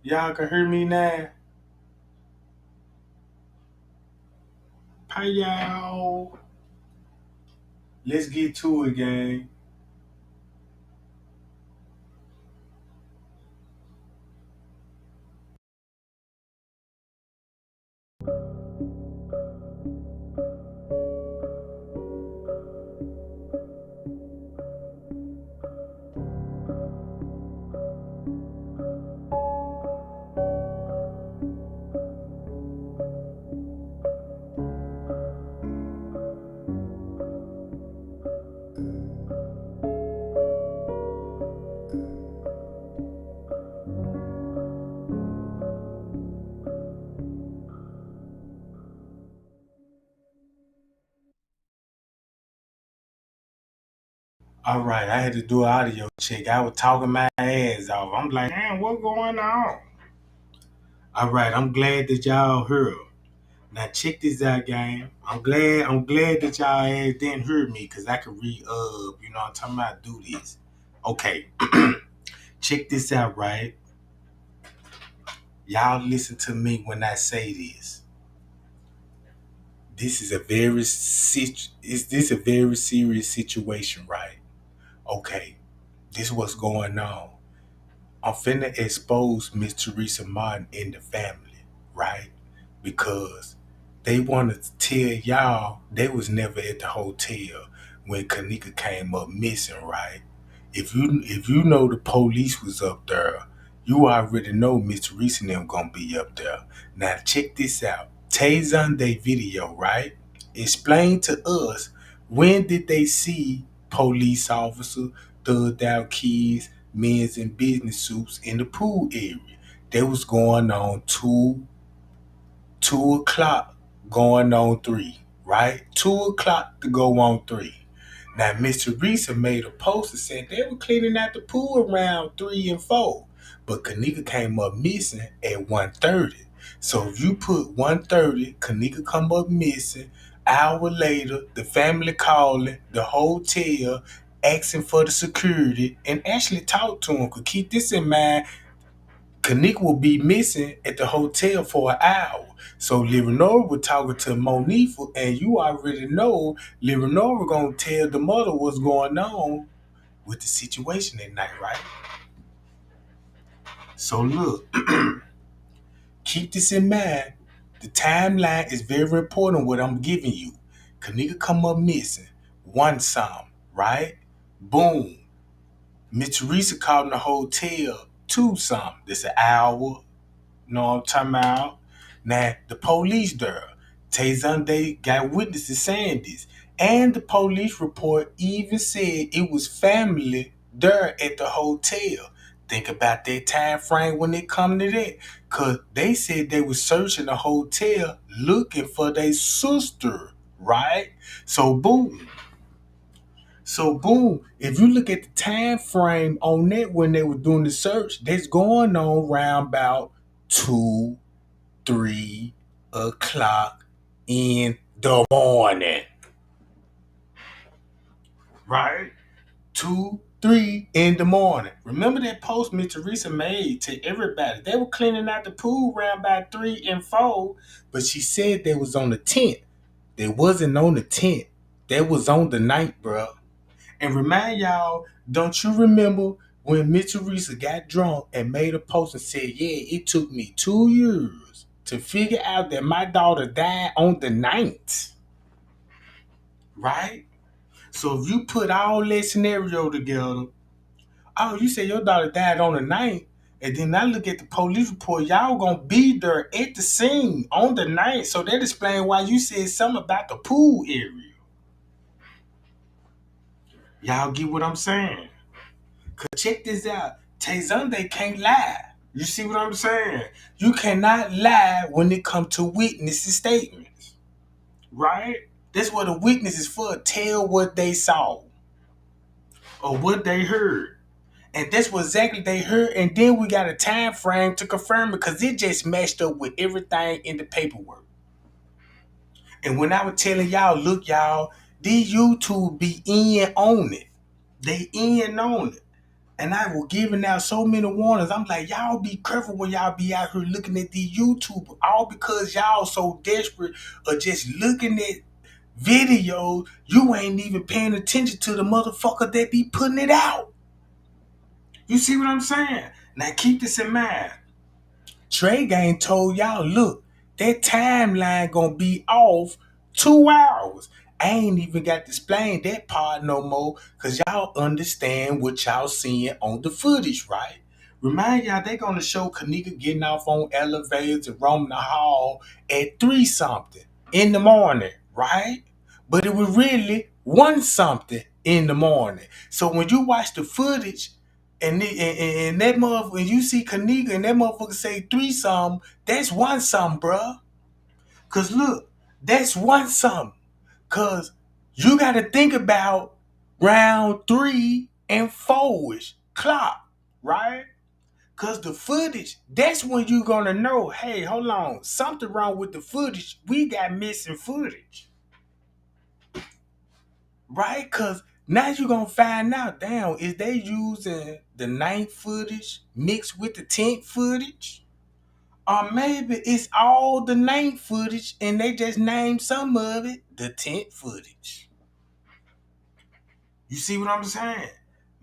Y'all can hear me now? Hi, y'all. Let's get to it, gang. All right, I had to do an audio check. I was talking my ass off. I'm like, man, what going on? All right, I'm glad that y'all heard. Now check this out, gang. I'm glad that y'all ass didn't hear me because I could you know what I'm talking about, do this. Okay, check this out, right? Y'all listen to me when I say this. This is a is this a very serious situation, right? Okay, this is what's going on. I'm finna expose Miss Teresa Martin and the family, right? Because they wanted to tell y'all they was never at the hotel when Kenneka came up missing, right? If you know the police was up there, you already know Miss Teresa and them gonna be up there. Now check this out. Tazon Day video, right? Explain to us, when did they see police officers, thugged out kids, men's in business suits in the pool area? They was going on 2 o'clock going on 3, right? 2 o'clock to go on 3. Now, Miss Teresa made a post and said they were cleaning out the pool around 3 and 4, but Kenneka came up missing at 1:30. So if you put 1:30, Kenneka come up missing. Hour later, the family calling the hotel, asking for the security, and actually talk to him. Cause keep this in mind, Kenneka will be missing at the hotel for an hour. So Leonora was talking to Monifa, and you already know Leonora gonna tell the mother what's going on with the situation that night, right? So look, keep this in mind. The timeline is very important. What I'm giving you, Kenneka come up missing, one some, right? Boom. Miss Teresa called in the hotel, two some. That's an hour. Know what I'm talking about? Now, the police there, Tayson Day got witnesses saying this. And the police report even said it was family there at the hotel. Think about that time frame when it come to that. Cause they said they was searching the hotel looking for their sister, right? So boom. So boom, if you look at the time frame on that when they were doing the search, that's going on around about 2, 3 o'clock in the morning. Right? 2, 3 in the morning. Remember that post Miss Teresa made to everybody. They were cleaning out the pool around about 3 and 4, but she said they was on the 10th. They wasn't on the 10th. That was on the night, bro. And remind y'all, don't you remember when Miss Teresa got drunk and made a post and said, yeah, it took me 2 years to figure out that my daughter died on the 9th, right? So if you put all that scenario together, oh, you say your daughter died on the 9th, and then I look at the police report, y'all gonna be there at the scene on the 9th. So that explains why you said something about the pool area. Y'all get what I'm saying? Cause check this out. Tayzonde can't lie. You see what I'm saying? You cannot lie when it comes to witnesses' statements. Right? That's what a witness is for. Tell what they saw or what they heard. And that's what exactly they heard. And then we got a time frame to confirm it because it just matched up with everything in the paperwork. And when I was telling y'all, look, y'all, these YouTube be in on it. They in on it. And I was giving out so many warnings. I'm like, y'all be careful when y'all be out here looking at these YouTubers. All because y'all so desperate or just looking at videos, you ain't even paying attention to the motherfucker that be putting it out. You see what I'm saying? Now keep this in mind. Tregang told y'all, look, that timeline gonna be off 2 hours. I ain't even got to explain that part no more, cause y'all understand what y'all seeing on the footage, right? Remind y'all they gonna show Kenneka getting off on elevators and roaming the hall at 3 something in the morning, right? But it was really 1 something in the morning. So when you watch the footage, and that motherfucker, you see Kenneka and that motherfucker say 3 something, that's 1 something, bruh. Cause look, that's 1 something. Cause you gotta think about round 3 and 4ish clock, right? Cause the footage, that's when you gonna know, hey, hold on, something wrong with the footage. We got missing footage. Right? Cause now you're gonna find out, damn, is they using the 9th footage mixed with the 10th footage? Or maybe it's all the 9th footage and they just named some of it the 10th footage. You see what I'm saying?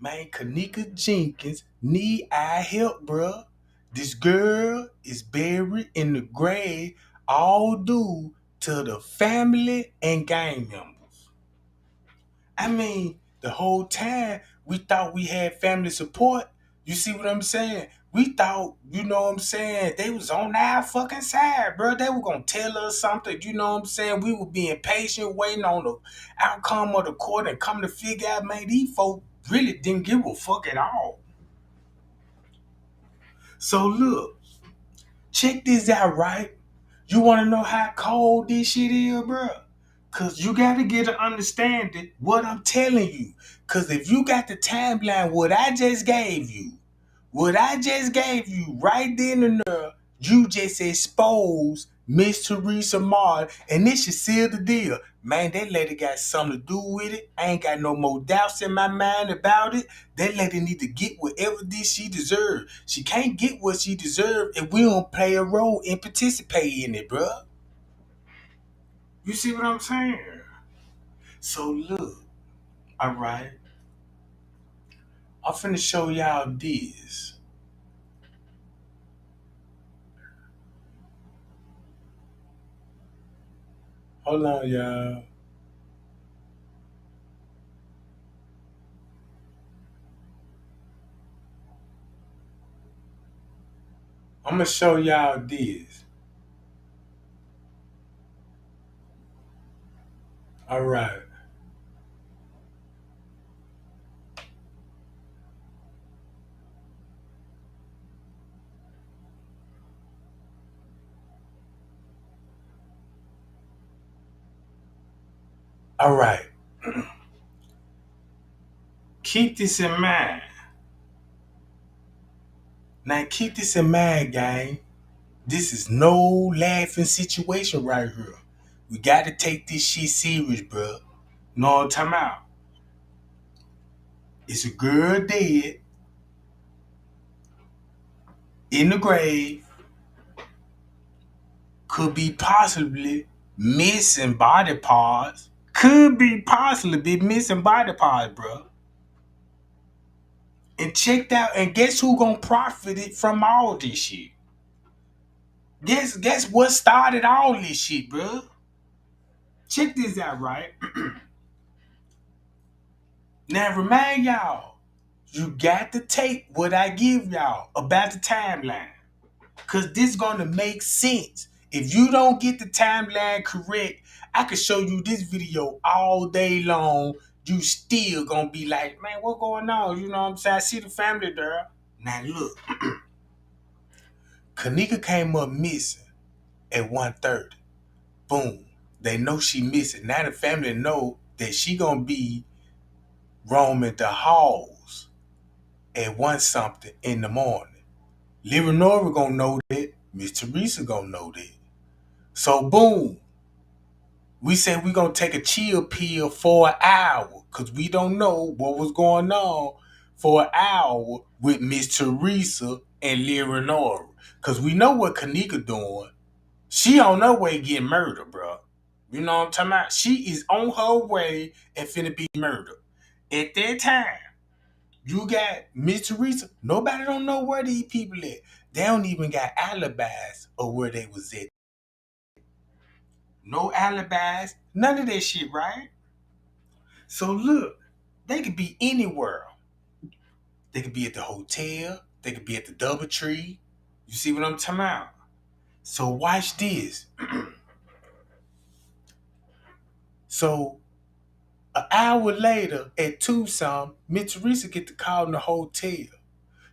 Man, Kenneka Jenkins need our help, bruh. This girl is buried in the grave, all due to the family and gang members. I mean, the whole time we thought we had family support. You see what I'm saying? We thought, you know what I'm saying, they was on our fucking side, bro. They were gonna tell us something, you know what I'm saying? We were being patient, waiting on the outcome of the court and come to figure out, man, these folks really didn't give a fuck at all. So look, check this out, right? You wanna know how cold this shit is, bro? Cause you gotta get an understanding what I'm telling you. Cause if you got the timeline, what I just gave you right then and there, you just exposed Miss Teresa Martin, and this should seal the deal. Man, that lady got something to do with it. I ain't got no more doubts in my mind about it. That lady need to get whatever this she deserves. She can't get what she deserves if we don't play a role and participate in it, bruh. You see what I'm saying? So look, all right, I'm finna show y'all this. Hold on, y'all. I'm gonna show y'all this. All right, all right. Keep this in mind. Now, keep this in mind, gang. This is no laughing situation right here. We gotta take this shit serious, bro. No, what I'm talking about. It's a girl dead in the grave. Could be possibly missing body parts. Could be possibly be missing body parts, bro. And checked out, and guess who gonna profit it from all this shit? Guess what started all this shit, bro? Check this out, right? Now remind y'all, you got to take what I give y'all about the timeline. Cause this gonna make sense. If you don't get the timeline correct, I could show you this video all day long. You still gonna be like, man, what going on? You know what I'm saying? I see the family there. Now look, Kenneka came up missing at 1:30. Boom. They know she missing. Now the family know that she gonna be roaming the halls at 1 something in the morning. Leonora gonna know that. Miss Teresa gonna know that. So boom, we said we gonna take a chill pill for an hour because we don't know what was going on for an hour with Miss Teresa and Leonora. Cause we know what Kenneka doing. She on her way getting murdered, bro. You know what I'm talking about? She is on her way and finna be murdered. At that time, you got Miss Teresa. Nobody don't know where these people at. They don't even got alibis of where they was at. No alibis, none of that shit, right? So look, they could be anywhere. They could be at the hotel. They could be at the DoubleTree. You see what I'm talking about? So watch this. So an hour later at Tucson, Miss Teresa get the call in the hotel.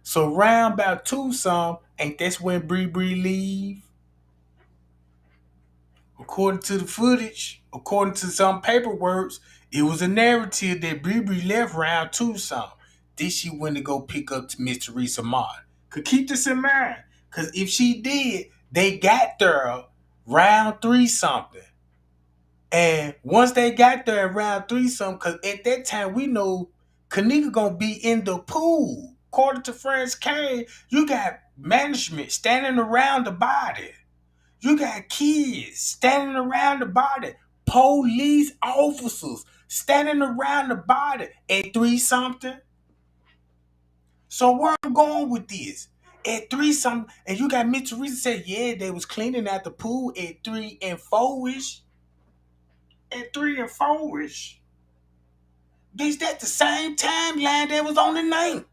So round about Tucson, ain't that's when Bree leave? According to the footage, according to some paperwork, it was a narrative that Bree left round Tucson. Then she went to go pick up to Miss Teresa Martin. Could keep this in mind. Cause if she did, they got there round three something. And once they got there around three something, cause at that time we know Kenneka gonna be in the pool. According to French Kane, you got management standing around the body. You got kids standing around the body. Police officers standing around the body at three something. So where I'm going with this? At three something, and you got Miss Teresa said, yeah, they was cleaning out the pool at 3 and 4ish. At 3 and 4ish. Bitch, that's the same timeline that was on the ninth.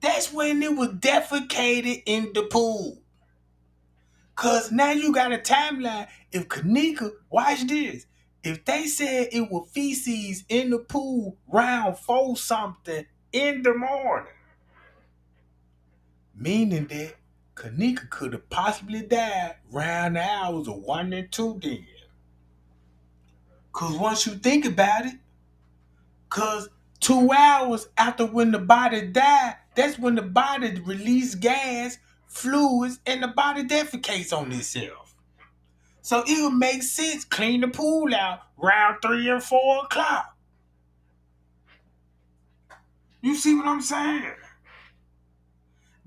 That's when it was defecated in the pool. Cause now you got a timeline. If Kenneka, watch this. If they said it was feces in the pool round 4 something in the morning, meaning that Kenneka could have possibly died round the hours of 1 and 2 then. Cause once you think about it, cause 2 hours after when the body died, that's when the body released gas, fluids, and the body defecates on itself. So it would make sense clean the pool out around 3 and 4 o'clock. You see what I'm saying?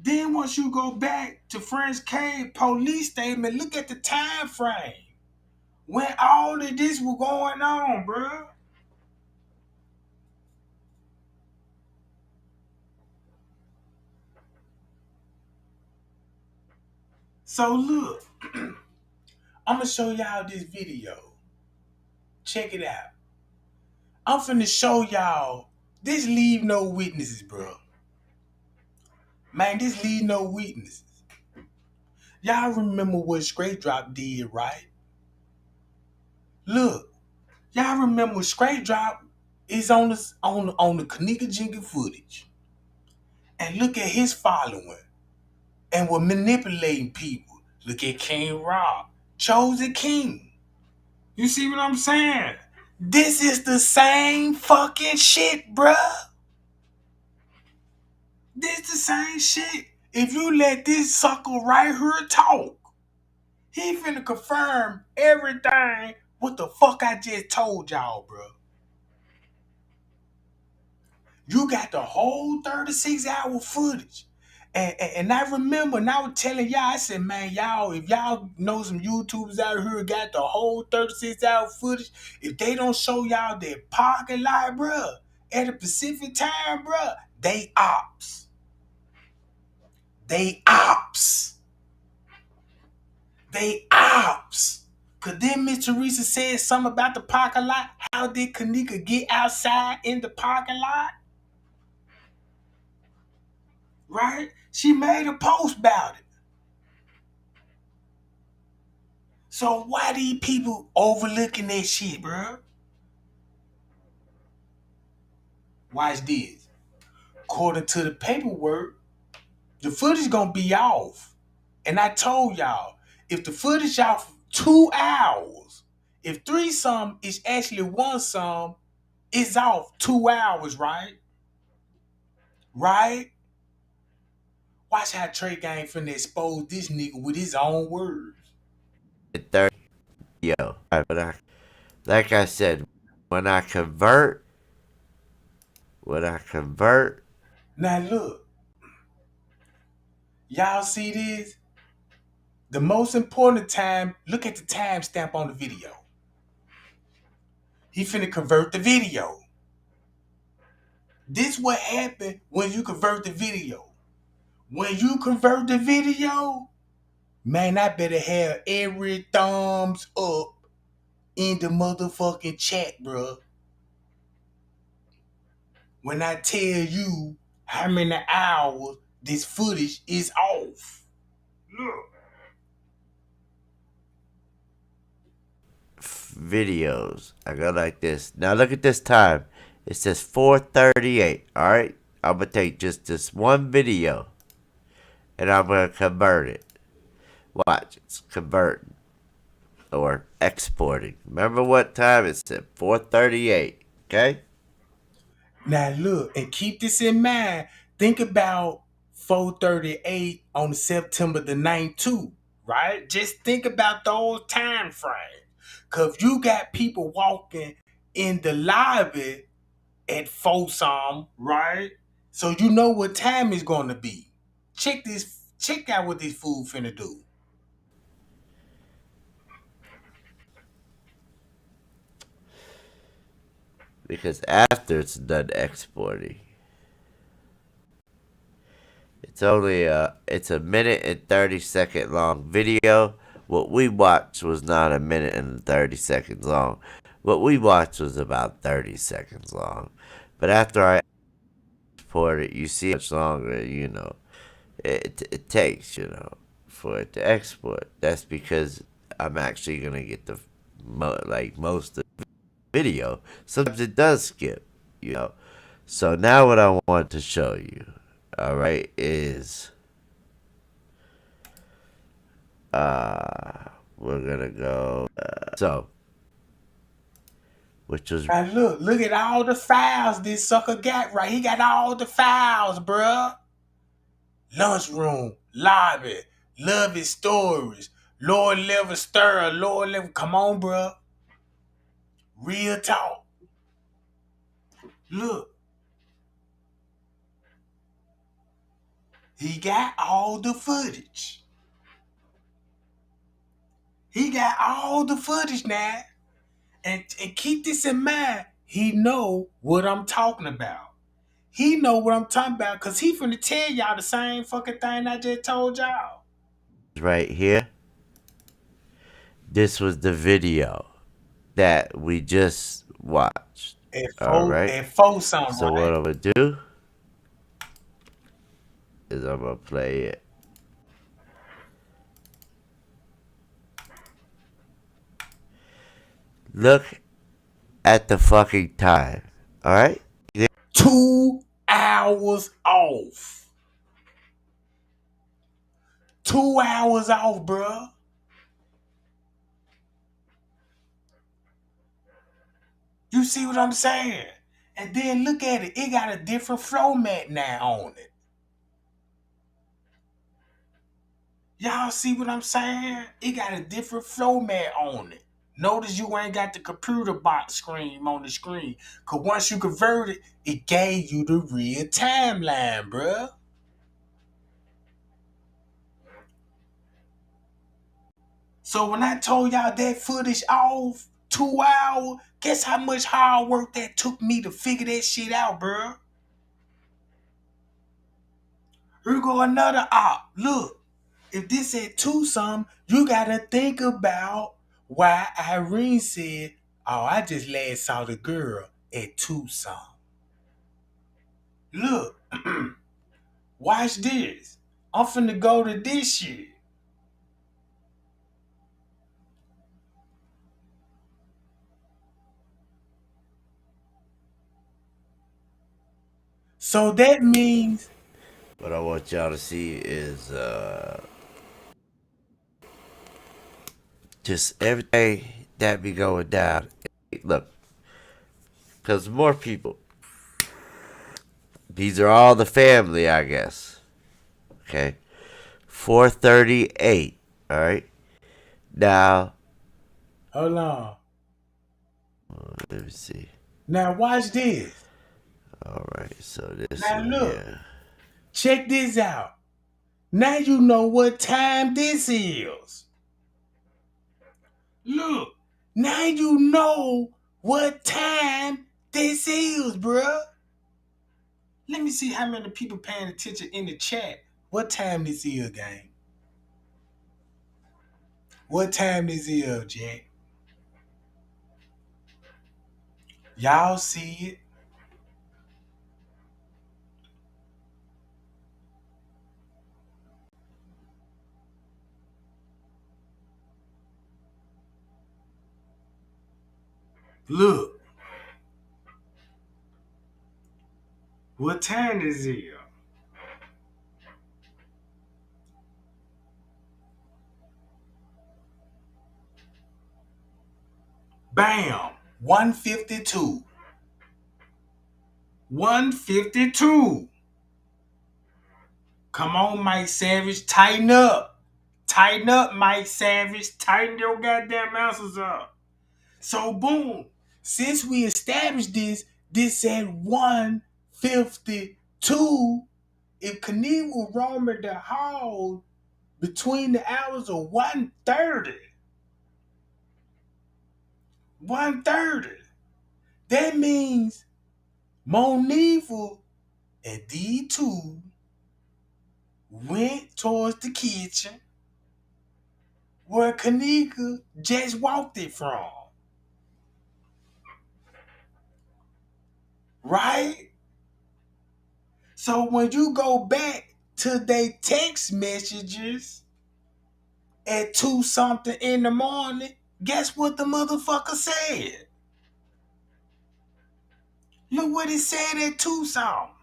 Then once you go back to French Cave police statement, look at the time frame when all of this was going on, bro. So look, I'm gonna show y'all this video. Check it out. I'm finna show y'all this leave no witnesses, bro. Man, this leave no witnesses. Y'all remember what Straight Drop did, right? Look, y'all remember Straight Drop is on the Kenneka Jenkins footage. And look at his following. And we're manipulating people. Look at King Rob. Chosen King. You see what I'm saying? This is the same fucking shit, bruh. This the same shit. If you let this sucker right here talk, he finna confirm everything what the fuck I just told y'all, bro. You got the whole 36-hour footage. And I remember, and I was telling y'all, I said, man, y'all, if y'all know some YouTubers out here got the whole 36-hour footage, if they don't show y'all their parking lot, bruh, at a Pacific time, bruh, they ops. They ops. They ops. Cause then Miss Teresa said something about the parking lot. How did Kenneka get outside in the parking lot? Right? She made a post about it. So why these people overlooking that shit, bro? Watch this. According to the paperwork, the footage gonna be off. And I told y'all, if the footage off 2 hours, if three some is actually one some, it's off 2 hours, right? Right? Watch how Tregang finna expose this nigga with his own words. Third video. Like I said, when I convert, When I convert, Now look, y'all see this? The most important time, look at the timestamp on the video. He finna convert the video. This what happened when you convert the video. When you convert the video, man, I better have every thumbs up in the motherfucking chat, bro. When I tell you how many hours this footage is off. Look. videos. I go like this. Now look at this time. It says 4:38. All right. I'm gonna take just this one video, and I'm gonna convert it. Watch, it's converting or exporting. Remember what time it said? 4:38. Okay. Now look, and keep this in mind. Think about 438 on September the 9th too, right? Just think about those time frames. Cause you got people walking in the lobby at 4 some, right? So you know what time it's gonna be. Check out what this fool finna do. Because after it's done exporting, it's a minute and 30-second long video. What we watched was not a minute and 30 seconds long. What we watched was about 30 seconds long. But after I export it, you see how much longer, it takes, for it to export. That's because I'm actually gonna get the most of the video. Sometimes it does skip. So now what I want to show you, all right, is we're gonna go which was Now look at all the files this sucker got right. He got all the files, bruh. Lunchroom, lobby, love his stories, Lord level stir, Lord level. Come on, bruh. Real talk. Look, he got all the footage. He got all the footage now. And keep this in mind. He know what I'm talking about. He know what I'm talking about because he finna tell y'all the same fucking thing I just told y'all. right here. This was the video that we just watched. All right. At four something, So what right? I'm gonna do is I'm gonna play it. Look at the fucking time. All right. 2 hours off. 2 hours off, bruh. You see what I'm saying? And then look at it. It got a different flow mat now on it. Y'all see what I'm saying? It got a different flow mat on it. Notice you ain't got the computer box screen on the screen. Cause once you convert it, it gave you the real timeline, bruh. So when I told y'all that footage off 2 hours, guess how much hard work that took me to figure that shit out, bruh? Here go another op. Look, if this at 2 some, you gotta think about why Irene said, oh, I just last saw the girl at 2 some. Look, watch this. I'm finna go to this shit. So that means What I want y'all to see is just everything that be going down. Look, because more people. These are all the family, I guess. Okay. 4:38. All right. Now, hold on. let me see. Now watch this. All right, so this Now one look, here. check this out. Now you know what time this is. Look, now you know what time this is, bruh. Let me see how many people paying attention in the chat. What time this is, gang? What time this is, Jack? Y'all see it? Look, what time is it? Bam! 152. 152. Come on, Mike Savage, tighten up. Tighten up, Mike Savage. Tighten your goddamn answers up. So boom. Since we established this at 152. If Knievel roamed the hall between the hours of 1:30, 1:30, that means Monifa and D2 went towards the kitchen where Kenneka just walked it from. Right? So when you go back to their text messages at 2 something in the morning, guess what the motherfucker said? Look what it said at 2 something.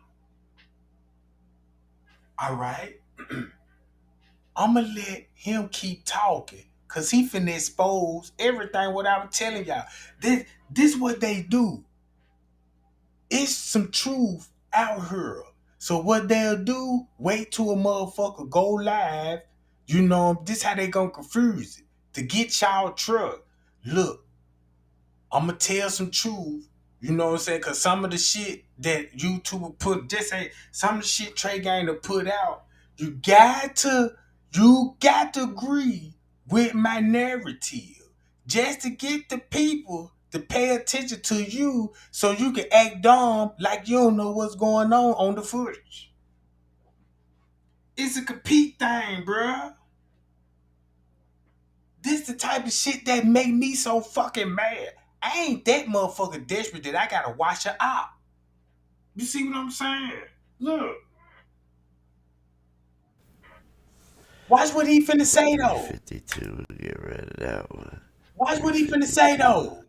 All right? I'ma let him keep talking. Cause he finna expose everything what I was telling y'all. This what they do. It's some truth out here. So what they'll do, wait till a motherfucker go live. You know, this how they gonna confuse it. To get y'all truck. Look, I'ma tell some truth. You know what I'm saying? Cause some of the shit that YouTube will put, just say some of the shit Tregang to put out, you got to agree with my narrative. Just to get the people to pay attention to you so you can act dumb like you don't know what's going on the footage. It's a compete thing, bruh. This the type of shit that make me so fucking mad. I ain't that motherfucker desperate that I gotta watch her out. You see what I'm saying? Look, watch what he finna say though. 352. Get rid of that one. Watch what he finna say 352. though.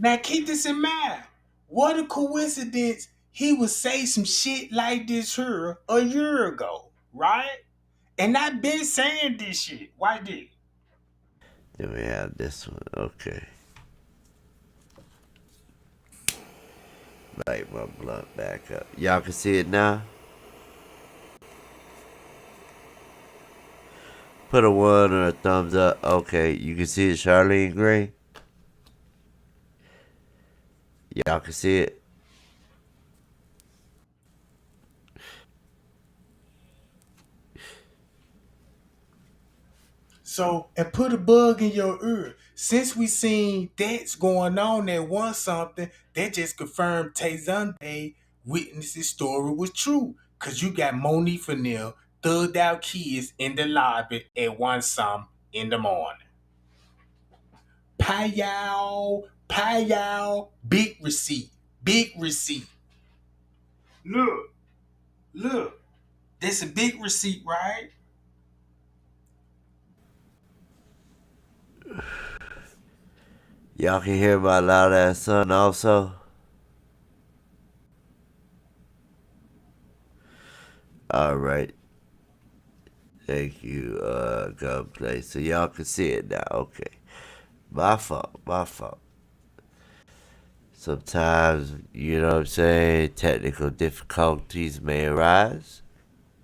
Now keep this in mind. What a coincidence he would say some shit like this here a year ago, right? And I've been saying this shit. Why did? Then we have this one. Okay. Light my blunt back up. Y'all can see it now? Put a 1 or a thumbs up. Okay, you can see it, Charlene Gray. Y'all can see it. So, and put a bug in your ear. Since we seen that's going on at one something, that just confirmed Tayzunde witness's story was true. Cause you got Moni Fanil thugged out kids in the lobby at one something in the morning. Payal, big receipt, big receipt. Look, look, that's a big receipt, right? Y'all can hear my loud ass son also. Alright. Thank you, Gunplay. So y'all can see it now. Okay. My fault. My fault. Sometimes, you know what I'm saying, technical difficulties may arise.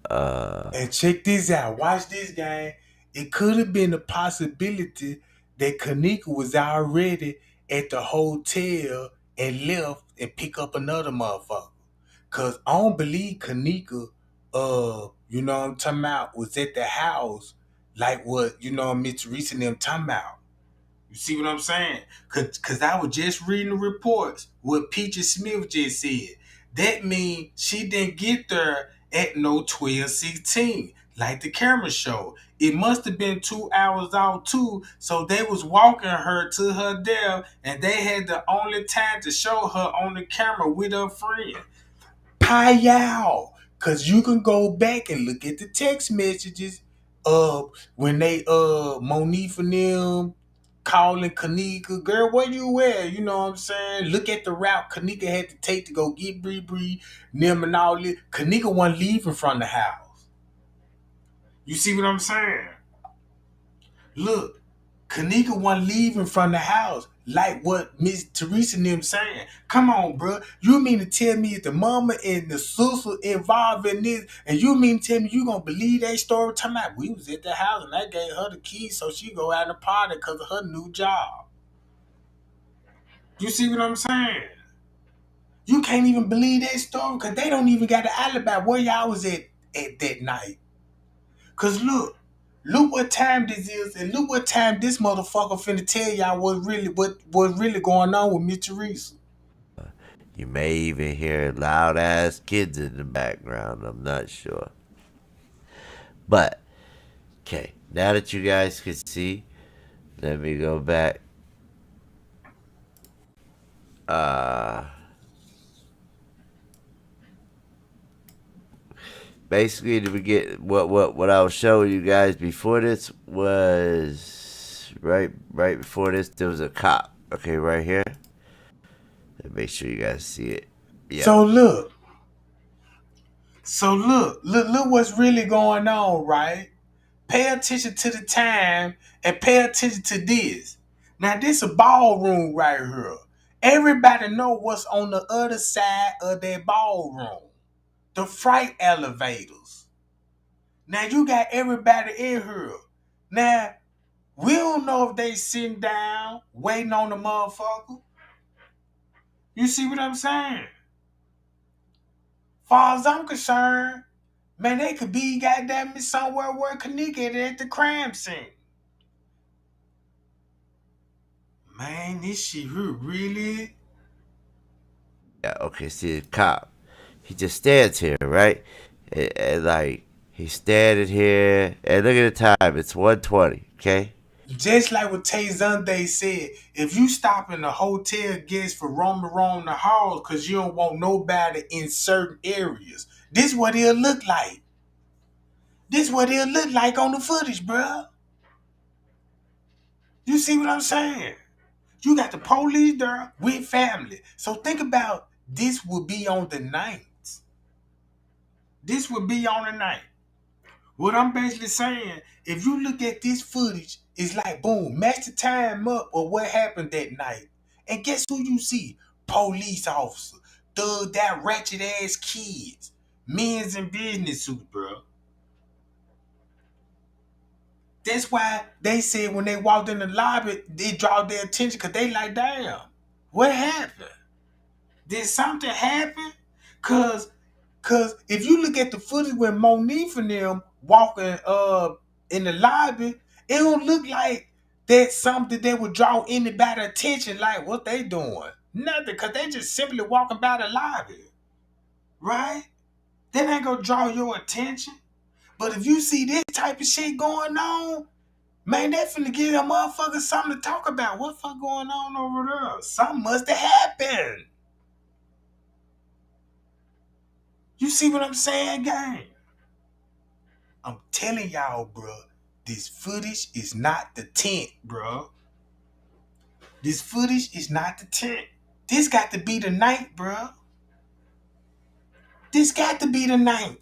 And check this out. Watch this, gang. It could have been a possibility that Kenneka was already at the hotel and left and pick up another motherfucker. Cause I don't believe Kenneka, you know what I'm talking about, was at the house like what, you know, Miss Teresa and them talking about. You see what I'm saying? Cause I was just reading the reports, what Peaches Smith just said. That means she didn't get there at no 12:16, like the camera showed. It must have been 2 hours out too, so they was walking her to her death, and they had the only time to show her on the camera with her friend. Payal. Cause you can go back and look at the text messages of when they Monique and them calling Kenneka, girl, where you at? You know what I'm saying? Look at the route Kenneka had to take to go get Bree, them and all this. Kenneka wasn't leaving from the house. You see what I'm saying? Look, Kenneka wasn't leaving from the house like what Miss Teresa and them saying. Come on, bro. You mean to tell me the mama and the sister involved in this, and you mean to tell me you gonna believe that story? Talking about we was at the house and I gave her the keys so she go out and party because of her new job. You see what I'm saying? You can't even believe that story because they don't even got an alibi where y'all was at that night. Cause look what time this is, and look what time this motherfucker finna tell y'all what really going on with Miss Teresa. You may even hear loud ass kids in the background. I'm not sure. But, okay, now that you guys can see, let me go back. Uh, Basically, to begin, what I was showing you guys before this was right before this. There was a cop. Okay, right here. Make sure you guys see it. Yep. So look what's really going on, right? Pay attention to the time and pay attention to this. Now this a ballroom right here. Everybody know what's on the other side of that ballroom. The freight elevators. Now you got everybody in here. Now we don't know if they sitting down waiting on the motherfucker. You see what I'm saying? Far as I'm concerned, man, they could be goddamn somewhere where Kenneka is at the crime scene. Man, this shit here really. Yeah. Okay. See the cop. He just stands here, right? And like he's standing here, and look at the time. It's 1:20. Okay. Just like what Tay Zunde said, if you stop in a hotel guest for roaming around the halls because you don't want nobody in certain areas, this what it'll look like. This what it'll look like on the footage, bruh. You see what I'm saying? You got the police there with family. So think about this would be on the night. This would be on the night. What I'm basically saying, if you look at this footage, it's like boom, match the time up or what happened that night. And guess who you see? Police officer. Thug that ratchet ass kids. Men's in business suits, bro. That's why they said when they walked in the lobby, they draw their attention because they like, damn, what happened? Did something happen? Cause if you look at the footage when Monique and them walking in the lobby, it don't look like that's something that would draw anybody attention like what they doing. Nothing, cause they just simply walking by the lobby. Right? That ain't gonna draw your attention. But if you see this type of shit going on, man, that finna give a motherfucker something to talk about. What the fuck going on over there? Something must have happened. You see what I'm saying, gang? I'm telling y'all, bro, this footage is not the tent, bro. This footage is not the tent. This got to be the night, bro. This got to be the night.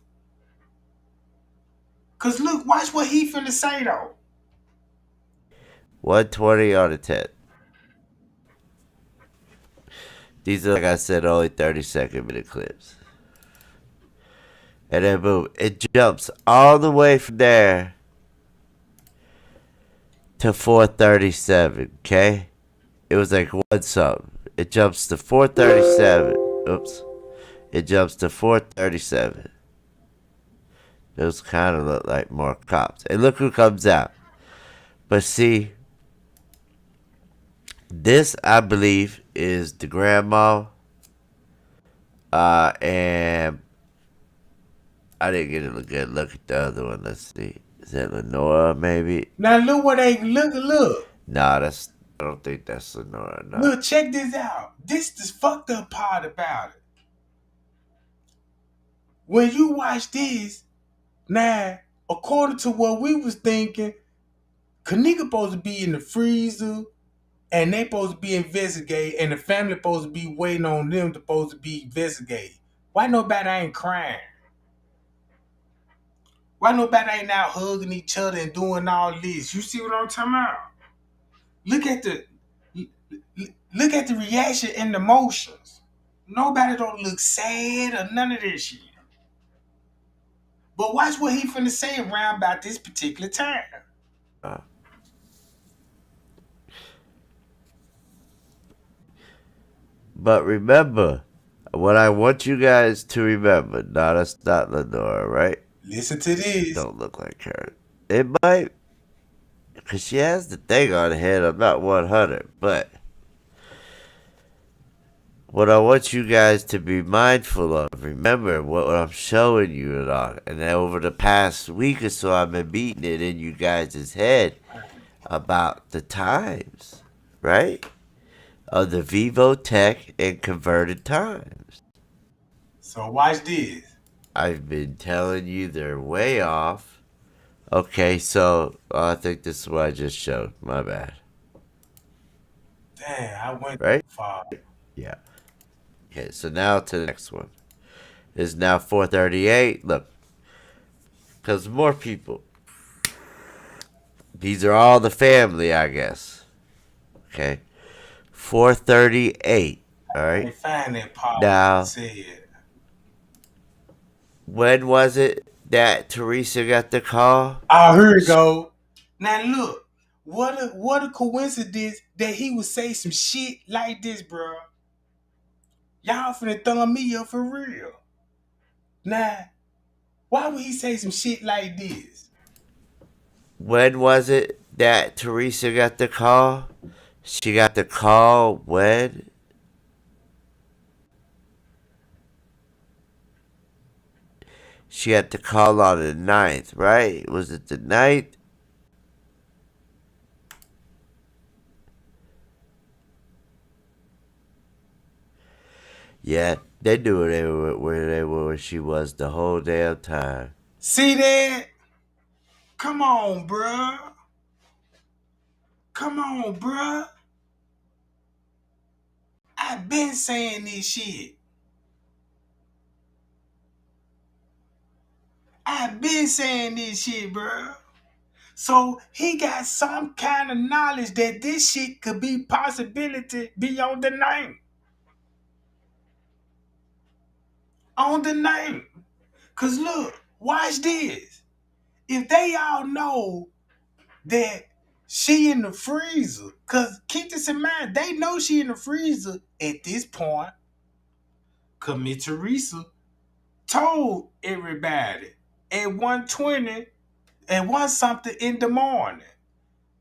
Cause look, watch what he finna say though. 1:20 on the 10th. These are, like I said, only 30-second minute clips. And then boom, it jumps all the way from there to 4:37. Okay, it was like one something. It jumps to 4:37. Oops. It jumps to 437. Those kind of look like more cops. And look who comes out. But see, this I believe is the grandma. And I didn't get a good look at the other one. Let's see. Is that Lenora maybe? Now look what they look. Nah, that's I don't think that's Lenora. No. Look, check this out. This is the fucked up part about it. When you watch this, now, according to what we was thinking, Kenneka supposed to be in the freezer and they supposed to be investigating and the family supposed to be waiting on them to supposed to be investigating. Why nobody ain't crying? Why nobody ain't out hugging each other and doing all this? You see what I'm talking about? Look at the look at the reaction and the emotions. Nobody don't look sad or none of this shit. But watch what he finna say around about this particular time. Uh, but remember, what I want you guys to remember, no, that's not Lenora, right? Listen to this. Don't look like her. It might, because she has the thing on her head. I'm not 100, but what I want you guys to be mindful of, remember what I'm showing you it on. And then over the past week or so, I've been beating it in you guys' head about the times, right? Of the Vivo Tech and converted times. So watch this. I've been telling you they're way off. Okay, so I think this is what I just showed. My bad. Damn, I went Right? far. Yeah. Okay, so now to the next one. It's now 438. Look, because more people. These are all the family, I guess. Okay. 438. All I right. ain't find that part Now, said. when was it that Teresa got the call? Oh, here we go. Now look, what a coincidence that he would say some shit like this, bro. Y'all finna thumb me up for real. Now, why would he say some shit like this? When was it that Teresa got the call? She got the call when? She got the call on the 9th, right? Was it the 9th? Yeah, they knew where she was the whole damn time. See that? Come on, bruh. Come on, bruh. I been saying this shit. I been saying this shit, bruh. So he got some kind of knowledge that this shit could be possibility beyond the name. On the name. Cause look, watch this. If they all know that she in the freezer, cause keep this in mind, they know she in the freezer at this point. Cause Miss Teresa told everybody at 1:20, at 1 something in the morning.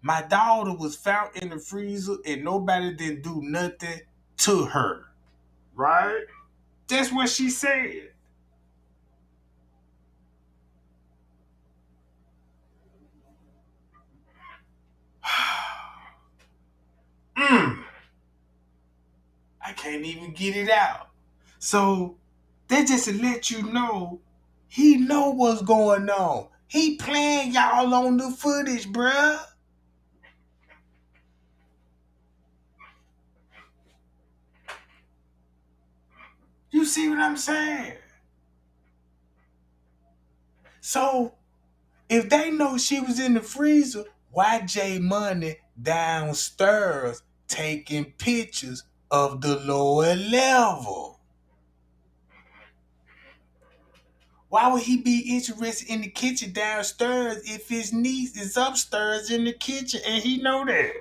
My daughter was found in the freezer and nobody didn't do nothing to her. Right? That's what she said. Mm, I can't even get it out. So that just to let you know, he know what's going on. He playing y'all on the footage, bruh. You see what I'm saying? So if they know she was in the freezer, why J Money downstairs taking pictures of the lower level? Why would he be interested in the kitchen downstairs if his niece is upstairs in the kitchen and he know that?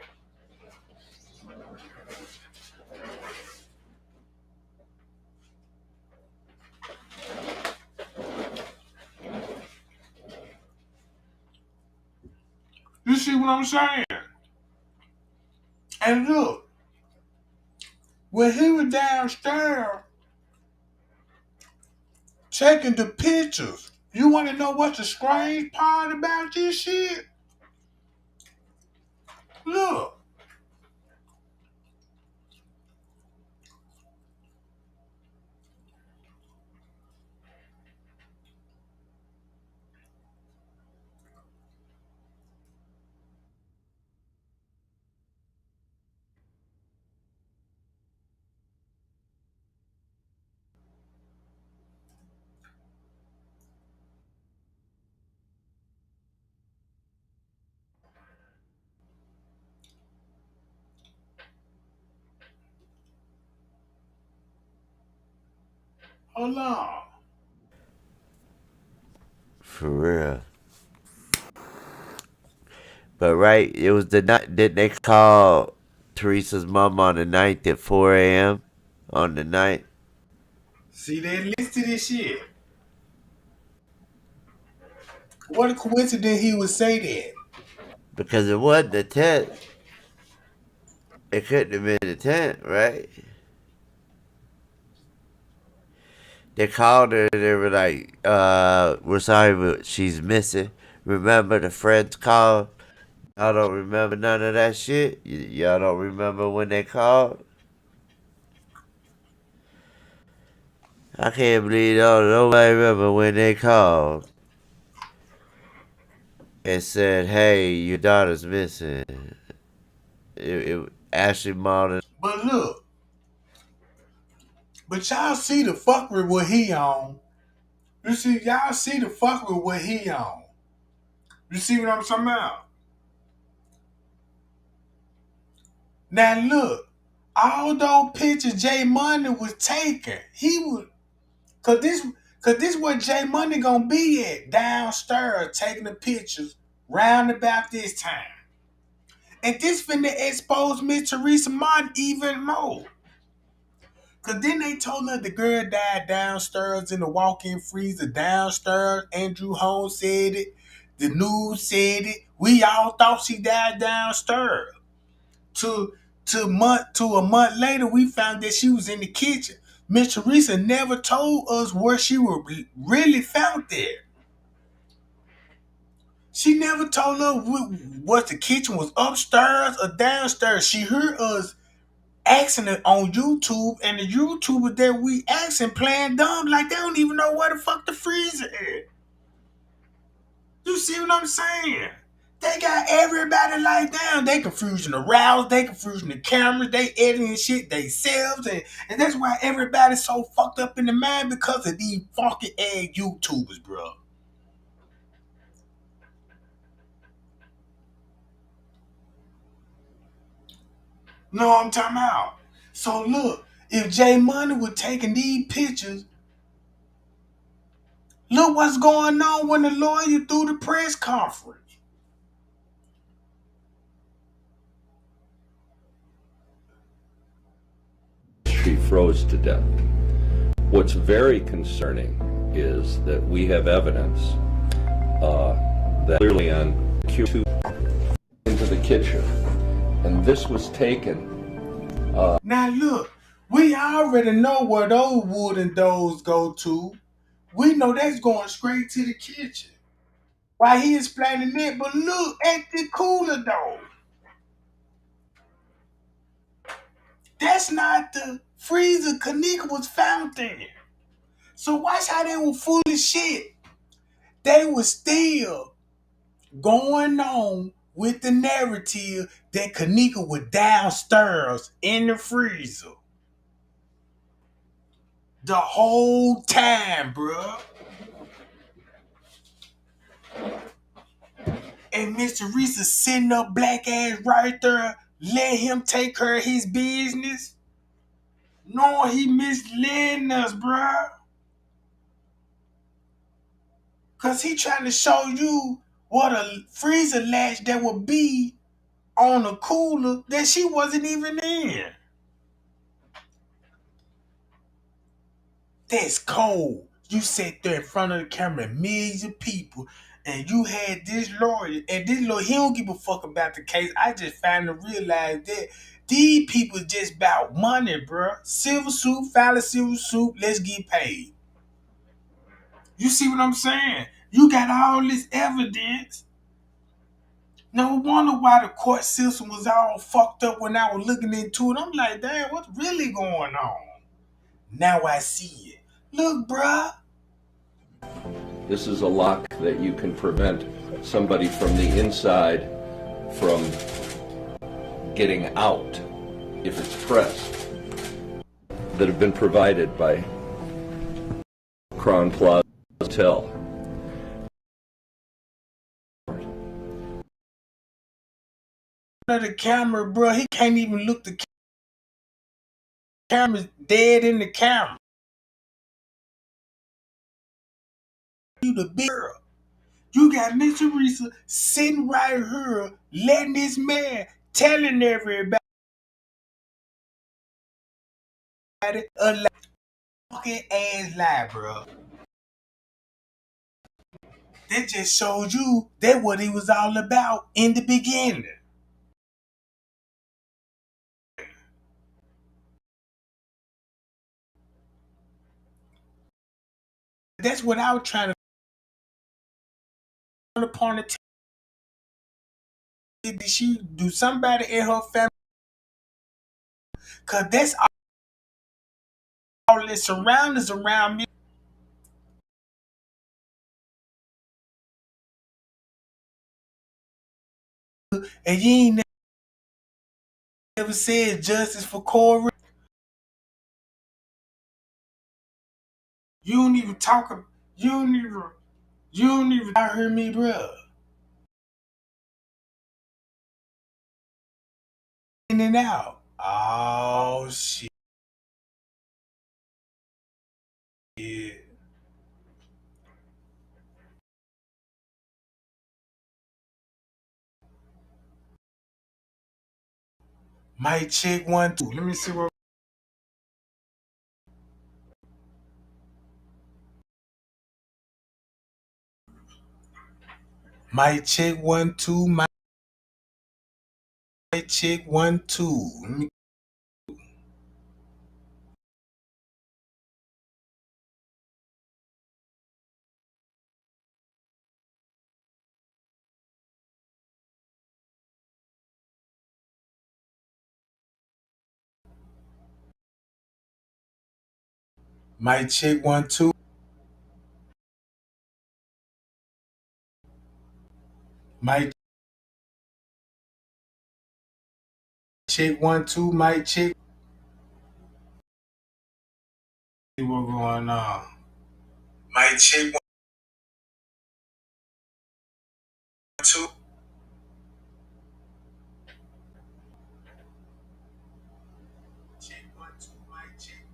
see what I'm saying? And look, when he was downstairs taking the pictures, you want to know what's the strange part about this shit? Look, hold on. For real. But right, it was the night. Did they call Teresa's mom on the ninth at 4 a.m. on the night? See, they listed this shit. What a coincidence he would say that. Because it wasn't the 10th. It couldn't have been the 10th, right? They called her and they were like, we're sorry, but she's missing. Remember the friends called? Y'all don't remember none of that shit? Y'all don't remember when they called? I can't believe nobody remember when they called and said, hey, your daughter's missing. Ashley Martin. But look, but y'all see the fuckery what he on. You see, y'all see the fuckery what he on. You see what I'm talking about? Now look, all those pictures J Money was taking, he was cause this what J Money gonna be at downstairs taking the pictures round about this time. And this finna expose Miss Teresa Martin even more. Cause then they told her the girl died downstairs in the walk-in freezer downstairs. Andrew Holmes said it. The news said it. We all thought she died downstairs. To to a month later, we found that she was in the kitchen. Miss Teresa never told us where she was really found there. She never told us what the kitchen was upstairs or downstairs. She heard us asking it on YouTube, and the YouTubers that we asking playing dumb like they don't even know where the fuck the freezer is. You see what I'm saying? They got everybody like down. They confusing the routes, they confusing the cameras, they editing shit themselves, and that's why everybody's so fucked up in the mind because of these fucking ass YouTubers, bro. Know what I'm talking about? So look, if J Money was taking these pictures, look what's going on when the lawyer threw the press conference. She froze to death. What's very concerning is that we have evidence that clearly on Q2 into the kitchen, and this was taken. Now look, we already know where those wooden doors go to. We know that's going straight to the kitchen. Why he explaining it, but look at the cooler door. That's not the freezer Kenneka was found in. So watch how they were full of shit. They were still going on with the narrative that Kenneka was downstairs in the freezer the whole time, bruh. And Mr. Teresa sitting up black ass right there, let him take care of his business. No, he misleading us, bruh. Cause he trying to show you what a freezer latch that would be on a cooler that she wasn't even in. That's cold. You sat there in front of the camera, millions of people, and you had this lawyer, and this lawyer, he don't give a fuck about the case. I just finally realized that these people just about money, bruh. Silver suit, file a silver suit, let's get paid. You see what I'm saying? You got all this evidence. No wonder why the court system was all fucked up when I was looking into it. I'm like, damn, what's really going on? Now I see it. Look, bruh. This is a lock that you can prevent somebody from the inside from getting out if it's pressed, that have been provided by Crown Plaza Hotel. The camera, bruh, he can't even look the camera's dead in the camera. You the big girl. You got Miss Teresa sitting right here, letting this man telling everybody a fucking ass lie, bro. That just showed you that what he was all about in the beginning. That's what I was trying to turn upon the did she do somebody in her family? Cause that's all the surroundings around me. And you ain't never said justice for Corey. You don't even talk. You don't even. You don't even hear me, bro. In and out. Oh shit. Might check 1 2. Let me see what. Might check 1 2. Might check 1 2. Let me. Might check 1 2. Might check 1 2. Might check. See what going on. Might check 1 2. Check 1 2. Might check.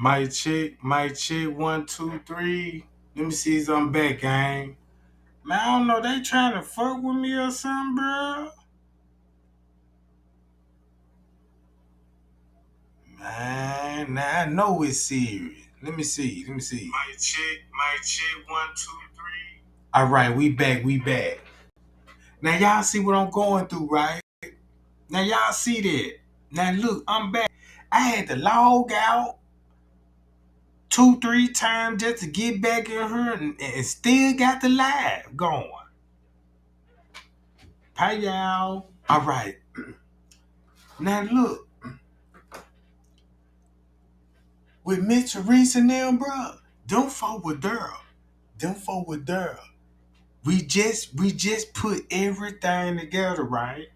Mic check, 1, 2, 3. Let me see if I'm back, gang. Man, I don't know, they trying to fuck with me or something, bro. Man, now I know it's serious. Let me see. Mic check, 1, 2, 3. All right, we back. Now y'all see what I'm going through, right? Now y'all see that. Now look, I'm back. I had to log out 2, 3 times just to get back in here and still got the live going. Hi y'all. All right. Now look, with Miss Teresa and them, bro, don't fuck with Daryl. We just put everything together, right?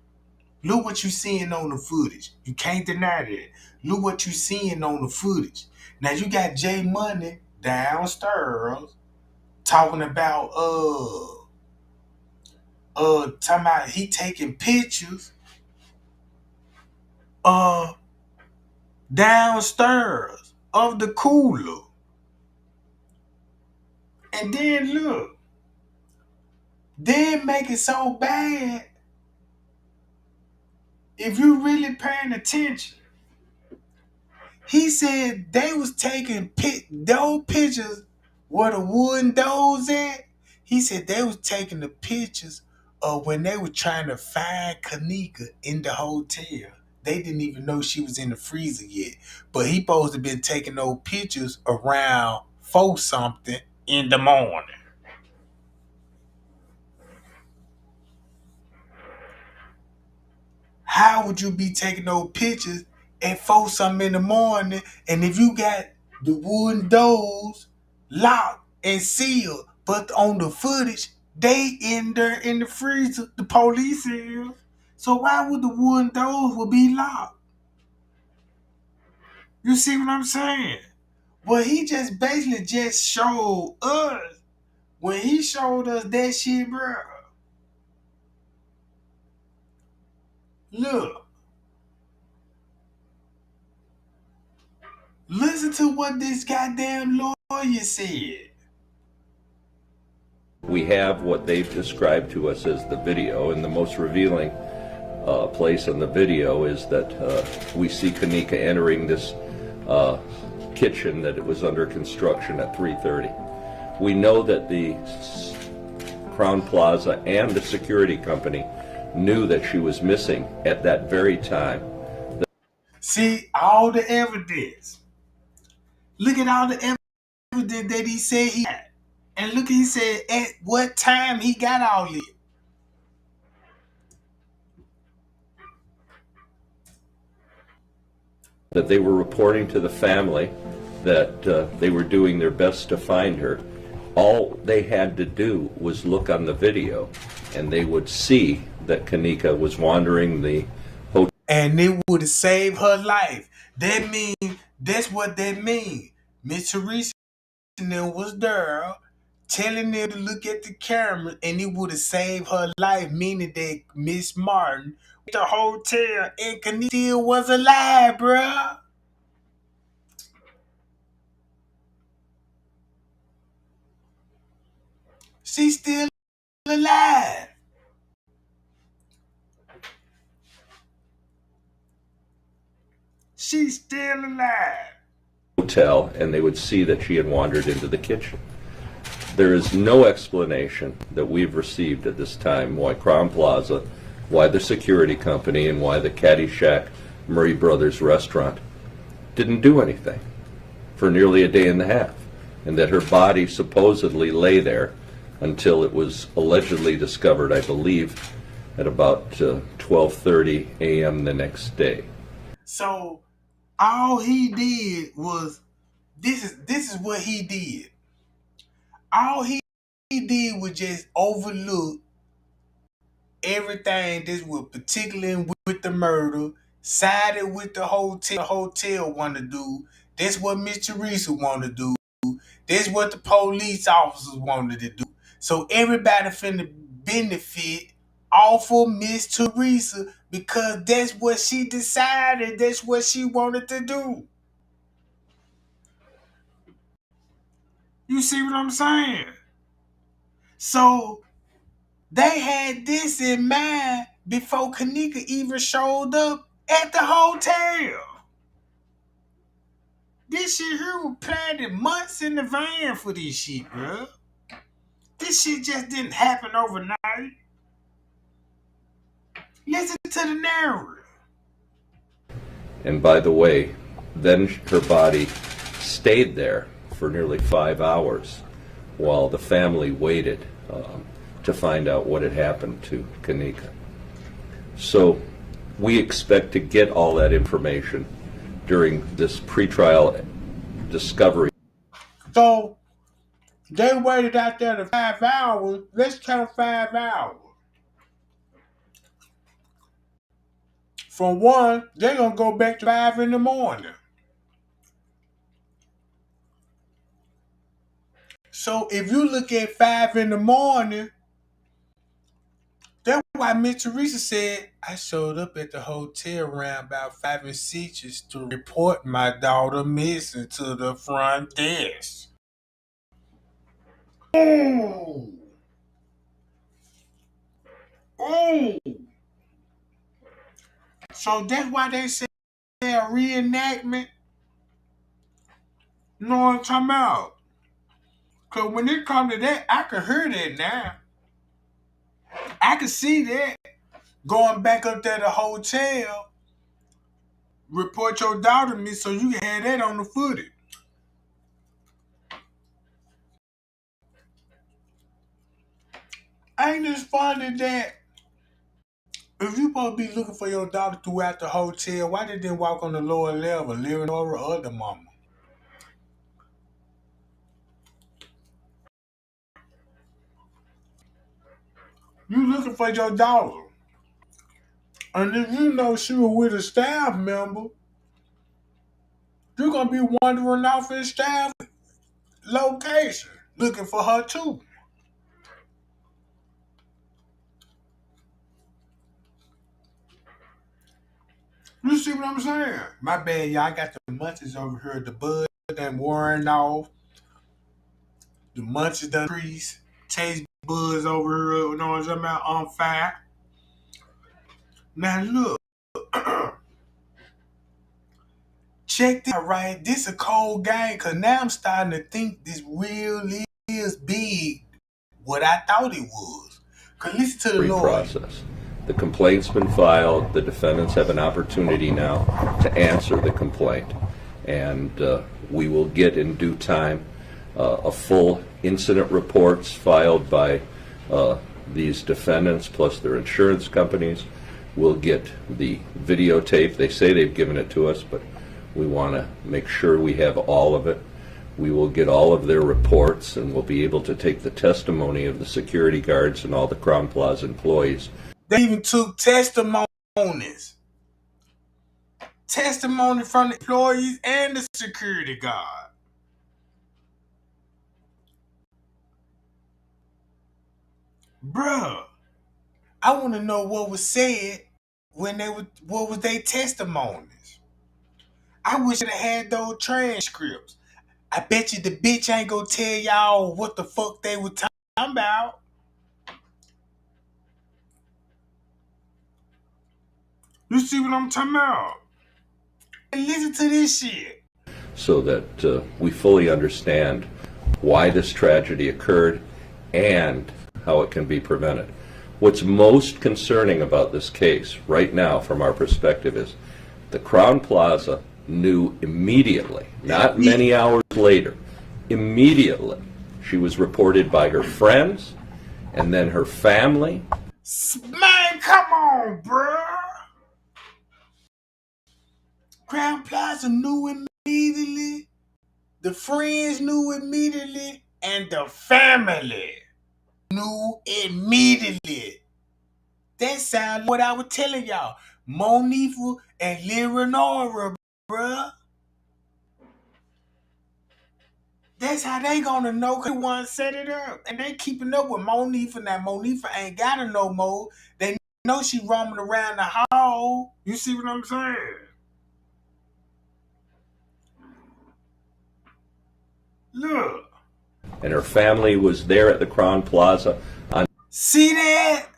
Look what you seeing on the footage. You can't deny that. Look what you seeing on the footage. Now you got Jay Money downstairs talking about talking about he taking pictures downstairs of the cooler. And then look, then make it so bad if you really paying attention. He said they was taking those pictures where the wooden doors at. He said they was taking the pictures of when they were trying to find Kenneka in the hotel. They didn't even know she was in the freezer yet. But he supposed to been taking those pictures around 4 something in the morning. How would you be taking those pictures at 4 something in the morning, and if you got the wooden doors locked and sealed, but on the footage, they in there in the freezer, the police is. So why would the wooden doors would be locked? You see what I'm saying? Well, he just basically just showed us, when he showed us that shit, bro. Look, listen to what this goddamn lawyer said. We have what they've described to us as the video, and the most revealing place in the video is that we see Kenneka entering this kitchen that it was under construction at 3:30. We know that the Crown Plaza and the security company knew that she was missing at that very time. See, all the evidence. Look at all the evidence that he said he had. And look, he said at what time he got all this. That they were reporting to the family that they were doing their best to find her. All they had to do was look on the video, and they would see that Kenneka was wandering the hotel. And it would have saved her life. That means, that's what that means. Miss Teresa was there telling them to look at the camera, and it would have saved her life, meaning that Miss Martin, the hotel, and Kenneka still was alive, bruh. She's still alive. She's still alive. Hotel, and they would see that she had wandered into the kitchen. There is no explanation that we've received at this time why Crown Plaza, why the security company, and why the Caddyshack Murray Brothers restaurant didn't do anything for nearly a day and a half, and that her body supposedly lay there until it was allegedly discovered, I believe, at about 12:30 a.m. the next day. So all he did was this is what he did. All he did was just overlook everything this was particularly with the murder, sided with the hotel want to do. That's what Miss Teresa wanted to do. That's what the police officers wanted to do. So everybody finna benefit off of Miss Teresa because that's what she decided. That's what she wanted to do. You see what I'm saying? So they had this in mind before Kenneka even showed up at the hotel. This shit here was planted months in the van for this shit, bro. This shit just didn't happen overnight. Listen to the narrative. And by the way, then her body stayed there for nearly 5 hours while the family waited to find out what had happened to Kenneka. So we expect to get all that information during this pretrial discovery. So they waited out there to 5 hours. Let's count 5 hours. From 1, they're going to go back to 5 in the morning. So if you look at 5 in the morning, that's why Miss Teresa said, I showed up at the hotel around about 5 and 6 to report my daughter missing to the front desk. Oh. Oh. So that's why they say a reenactment. You know what I'm talking about? Because when it comes to that, I can hear that now. I can see that. Going back up there to the hotel, report your daughter to me so you can have that on the footage. Ain't it funny that if you supposed to be looking for your daughter throughout the hotel, why did they walk on the lower level, living over other mama? You looking for your daughter. And if you know she was with a staff member, you're going to be wandering off in staff location looking for her too. You see what I'm saying? My bad, y'all. I got the munchies over here. The bud done wearing off. The munchies done increase. Taste buds over here, you know what I'm talking about, on fire. Now look, check this out, right? This a cold game, because now I'm starting to think this really is big what I thought it was. Because listen to the lawyer. Process. The complaint's been filed. The defendants have an opportunity now to answer the complaint. And we will get in due time a full incident reports filed by these defendants plus their insurance companies. We'll get the videotape. They say they've given it to us, but we want to make sure we have all of it. We will get all of their reports, and we'll be able to take the testimony of the security guards and all the Crown Plaza employees. They even took testimonies. Testimony from the employees and the security guard. Bruh, I want to know what was said when what was their testimonies. I wish I had those transcripts. I bet you the bitch ain't gonna tell y'all what the fuck they were talking about. You see what I'm talking about? And listen to this shit. So that we fully understand why this tragedy occurred and how it can be prevented. What's most concerning about this case right now from our perspective is the Crown Plaza knew immediately, not many hours later, immediately. She was reported by her friends and then her family. Man, come on, bruh. Crown Plaza knew immediately, the friends knew immediately, and the family knew immediately. That sounds what I was telling y'all. Monifa and Leonora, bruh. That's how they gonna know, because the one set it up. And they keeping up with Monifa. Now Monifa ain't got her no more. They know she roaming around the hall. You see what I'm saying? Look. and her family was there at the Crown Plaza on. See that?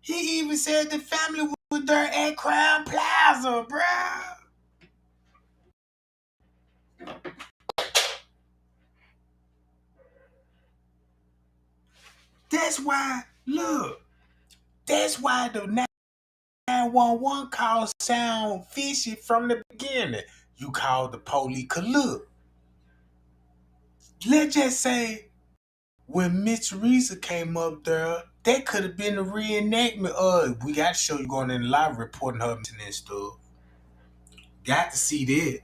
He even said the family was there at Crown Plaza, bruh. That's why, look, that's why the 911 call sound fishy from the beginning. You called the police. Cause look, let's just say when Miss Teresa came up there, that could have been a reenactment of, we got to show you going in the live reporting her and stuff. Got to see that.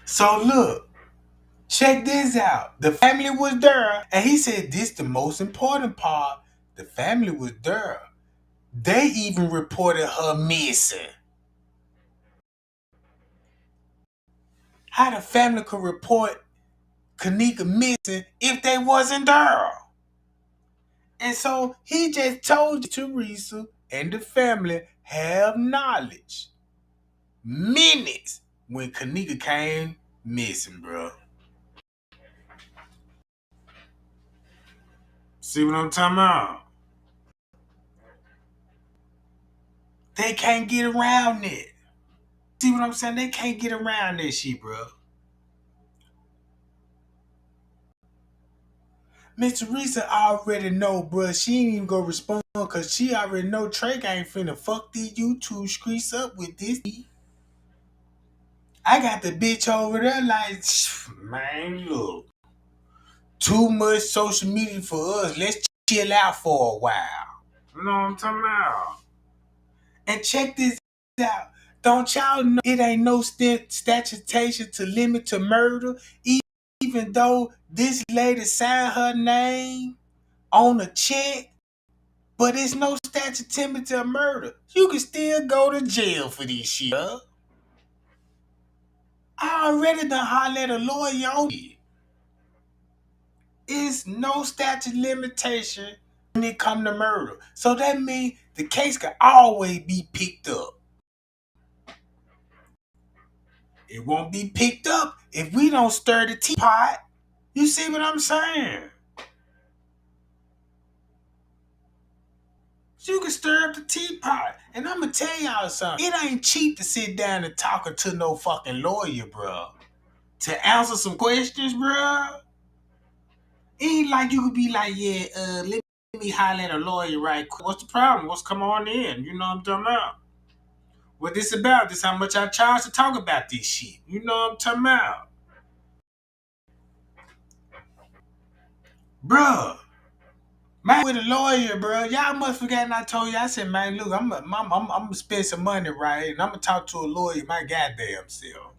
So look, check this out. The family was there, and he said this the most important part. The family was there. They even reported her missing. How the family could report Kenneka missing if they wasn't there? And so he just told Teresa and the family have knowledge minutes when Kenneka came missing, bro. See what I'm talking about? They can't get around it. See what I'm saying? They can't get around that shit, bro. Miss Teresa already know, bro. She ain't even gonna respond because she already know Tregang finna fuck these YouTube streets up with this. I got the bitch over there like, man, look. Too much social media for us. Let's chill out for a while. You know what I'm talking about? And check this out. Don't y'all know it ain't no statute to limit to murder? Even though this lady signed her name on a check, but it's no statute limit to murder. You can still go to jail for this shit, huh? I already done hollered at a lawyer on it. It's no statute limitation when it come to murder. So that means the case can always be picked up. It won't be picked up if we don't stir the teapot. You see what I'm saying? You can stir up the teapot. And I'm going to tell y'all something. It ain't cheap to sit down and talk to no fucking lawyer, bro. To answer some questions, bro. It ain't like you could be like, yeah, let me holler at a lawyer right quick. What's the problem? What's come on in? You know what I'm talking about? What this about? This how much I charge to talk about this shit. You know what I'm talking about? Bruh. Man, with a lawyer, bro. Y'all must forget I told you. I said, man, look, I'm gonna spend some money, right? And I'm gonna talk to a lawyer, my goddamn self.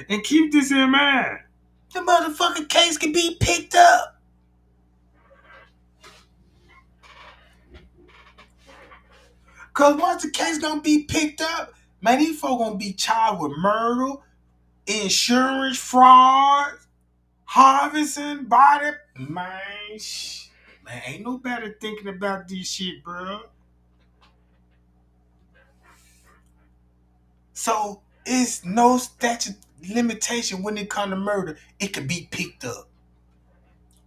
And keep this in mind. The motherfucking case can be picked up. Cause once the case gonna be picked up, man, these folks gonna be charged with murder, insurance fraud, harvesting, body. Man, ain't nobody thinking about this shit, bro. So it's no statute limitation when it comes to murder. It can be picked up.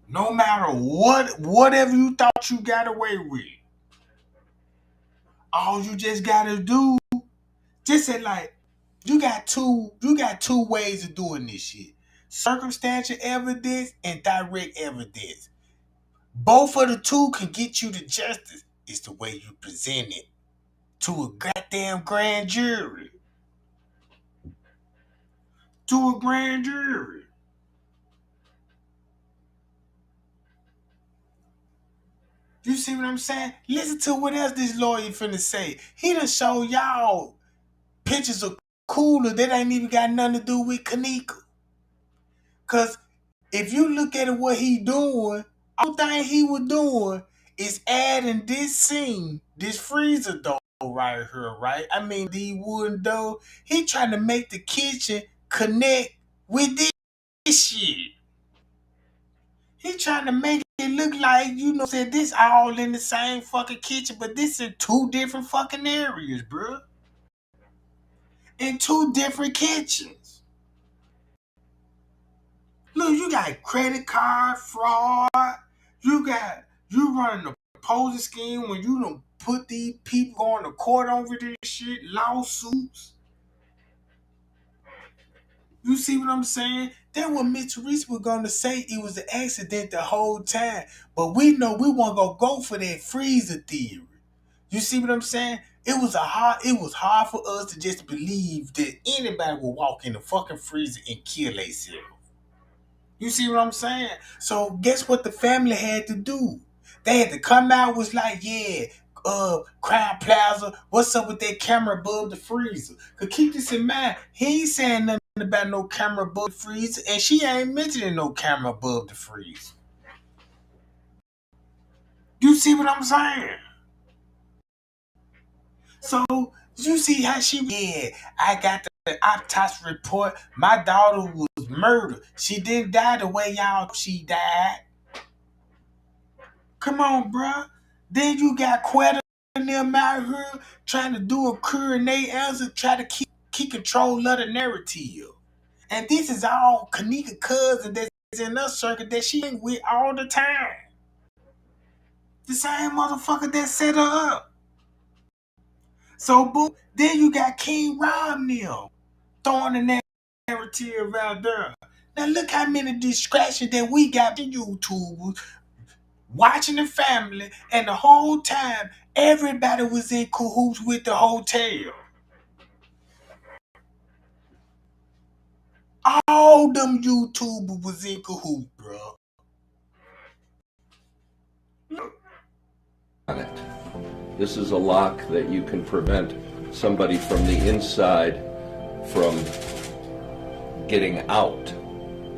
No matter whatever you thought you got away with. All you just gotta do, just say like, you got two ways of doing this shit. Circumstantial evidence and direct evidence. Both of the two can get you to justice. It's the way you present it to a goddamn grand jury. To a grand jury. You see what I'm saying? Listen to what else this lawyer finna say. He done show y'all pictures of Cooler that ain't even got nothing to do with Kenneka. Cause if you look at what he doing, all thing he was doing is adding this scene, this freezer door right here, right? I mean, the wooden door. He trying to make the kitchen connect with this shit. He trying to make it look like, said this all in the same fucking kitchen, but this in two different fucking areas, bro. in two different kitchens. Look, you got credit card fraud. You running a Ponzi scheme when you don't put these people going to court over this shit, lawsuits. You see what I'm saying? That's what Miss Teresa was gonna say. It was an accident the whole time. But we know we want to go for that freezer theory. You see what I'm saying? It was hard for us to just believe that anybody would walk in the fucking freezer and kill themselves. You see what I'm saying? So guess what the family had to do? They had to come out, was like, yeah, Crown Plaza, what's up with that camera above the freezer? Cause keep this in mind, he ain't saying nothing about no camera above the freezer, and she ain't mentioning no camera above the freezer. You see what I'm saying? So you see how I got the autopsy report. My daughter was murdered. She didn't die the way y'all she died. Come on, bruh. Then you got Quetta and them out here trying to do a Q&A answer, try to keep control of the narrative. And this is all Kenneka cousin that's in her circuit that she ain't with all the time. The same motherfucker that set her up. So boom, then you got King Romney throwing the narrative out there. Now look how many distractions that we got to YouTube watching the family, and the whole time everybody was in cahoots with the hotel. All them YouTubers was in cahoots, bro. This is a lock that you can prevent somebody from the inside from getting out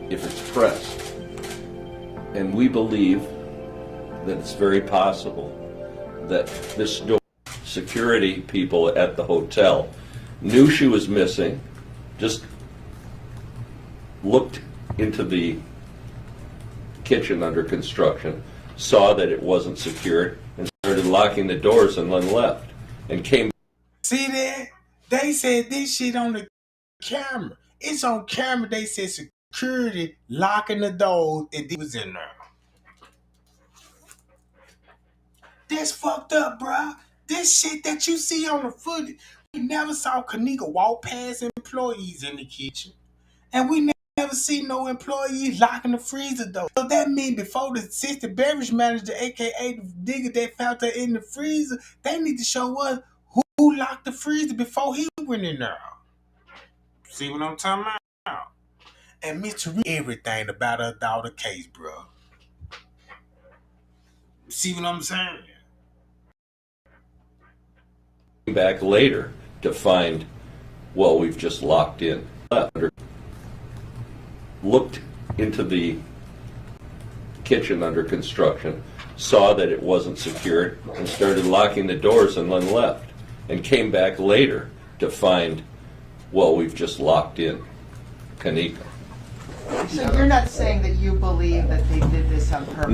if it's pressed. And we believe that it's very possible that this door, security people at the hotel knew she was missing, just looked into the kitchen under construction, saw that it wasn't secured, and started locking the doors and then left and came. See that? They said this shit on the camera. It's on camera. They said security locking the doors and it was in there. That's fucked up, bruh. This shit that you see on the footage. We never saw Kenneka walk past employees in the kitchen. And we never see no employees locking the freezer door. So that means before the assistant beverage manager, aka the digger that found her in the freezer, they need to show us who locked the freezer before he went in there. See what I'm talking about? And Miss Teresa everything about her daughter case, bro. See what I'm saying? Back later to find, well, we've just locked in. Looked into the kitchen under construction, saw that it wasn't secured, and started locking the doors and then left. And came back later to find, well, we've just locked in Kenneka. So you're not saying that you believe that they did this on purpose?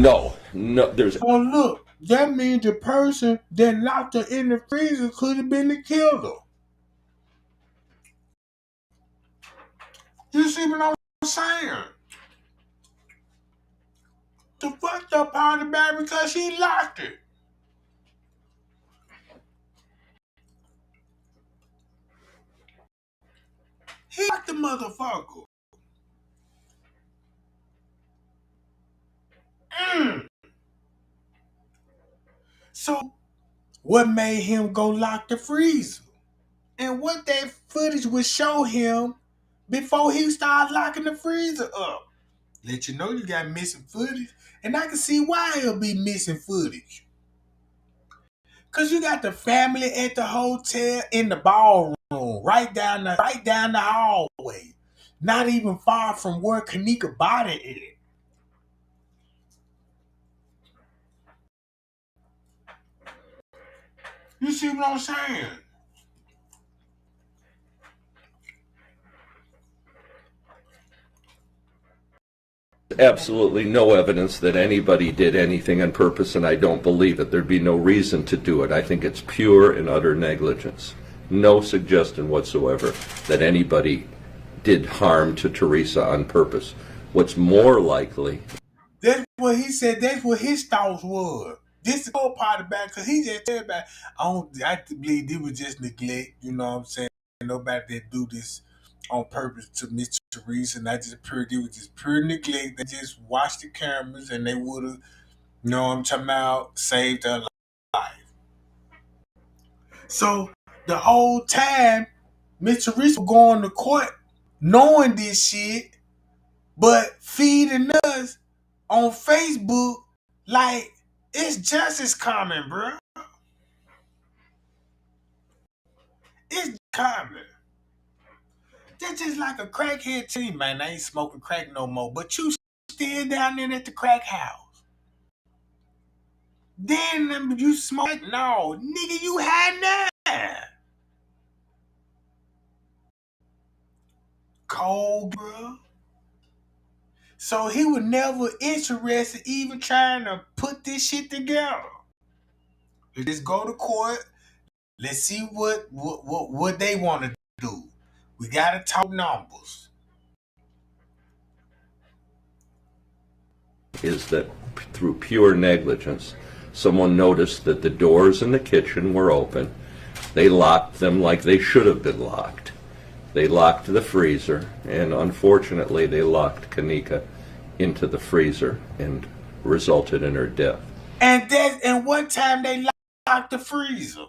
No, there's. Oh, look, that means the person that locked her in the freezer could have been the killer. You see what I'm saying? The fucked up part about it because she locked it. He locked the motherfucker. So, what made him go lock the freezer? And what that footage would show him before he started locking the freezer up. Let you know you got missing footage. And I can see why he'll be missing footage. Because you got the family at the hotel in the ballroom, right down the hallway. Not even far from where Kenneka body is. You see what I'm saying? Absolutely no evidence that anybody did anything on purpose, and I don't believe it. There'd be no reason to do it. I think it's pure and utter negligence. no suggestion whatsoever that anybody did harm to Teresa on purpose. What's more likely, That's what he said. That's what his thoughts were. This is the whole part about because he just said about. I believe it was just neglect. You know what I'm saying? Nobody that do this on purpose to Miss Teresa, and I just pure. It was just pure neglect. They just watched the cameras, and they would have. You know what I'm talking about? Saved her life. So the whole time, Miss Teresa was going to court, knowing this shit, but feeding us on Facebook like it's justice coming, bro. It's coming. That's just like a crackhead team, man. I ain't smoking crack no more, but you still down there at the crack house. Then you smoke. No, nigga, you high now. Cold, bro. So he was never interested even trying to put this shit together. Let's go to court. Let's see what they want to do. We gotta talk numbers. is that through pure negligence, someone noticed that the doors in the kitchen were open. They locked them like they should have been locked. They locked the freezer, and unfortunately they locked Kenneka into the freezer and resulted in her death. And one time they locked the freezer.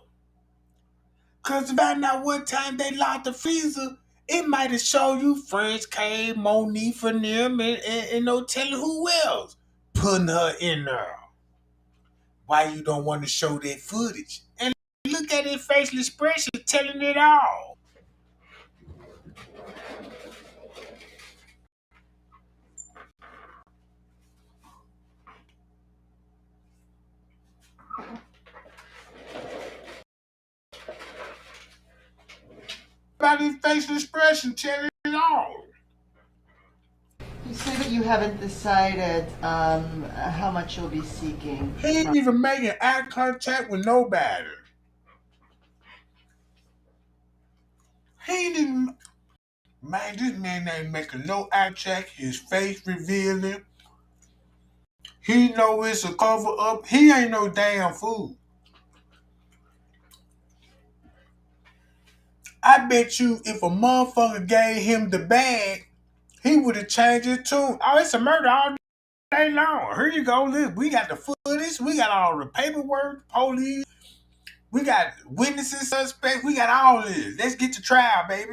Cause about now one time they locked the freezer, it might have showed you French came, Monique for them, and no telling who else putting her in there. Why you don't want to show that footage? And look at his facial expression telling it all. About his facial expression telling it all. You say that you haven't decided how much you'll be seeking. He ain't even making eye contact with nobody. He ain't even. Man, this man ain't making no eye contact. His face revealing. He know it's a cover up. He ain't no damn fool. I bet you if a motherfucker gave him the bag, he would have changed his tune. Oh, it's a murder all day long. Here you go. Look, we got the footage. We got all the paperwork, police. We got witnesses, suspects. We got all this. Let's get to trial, baby.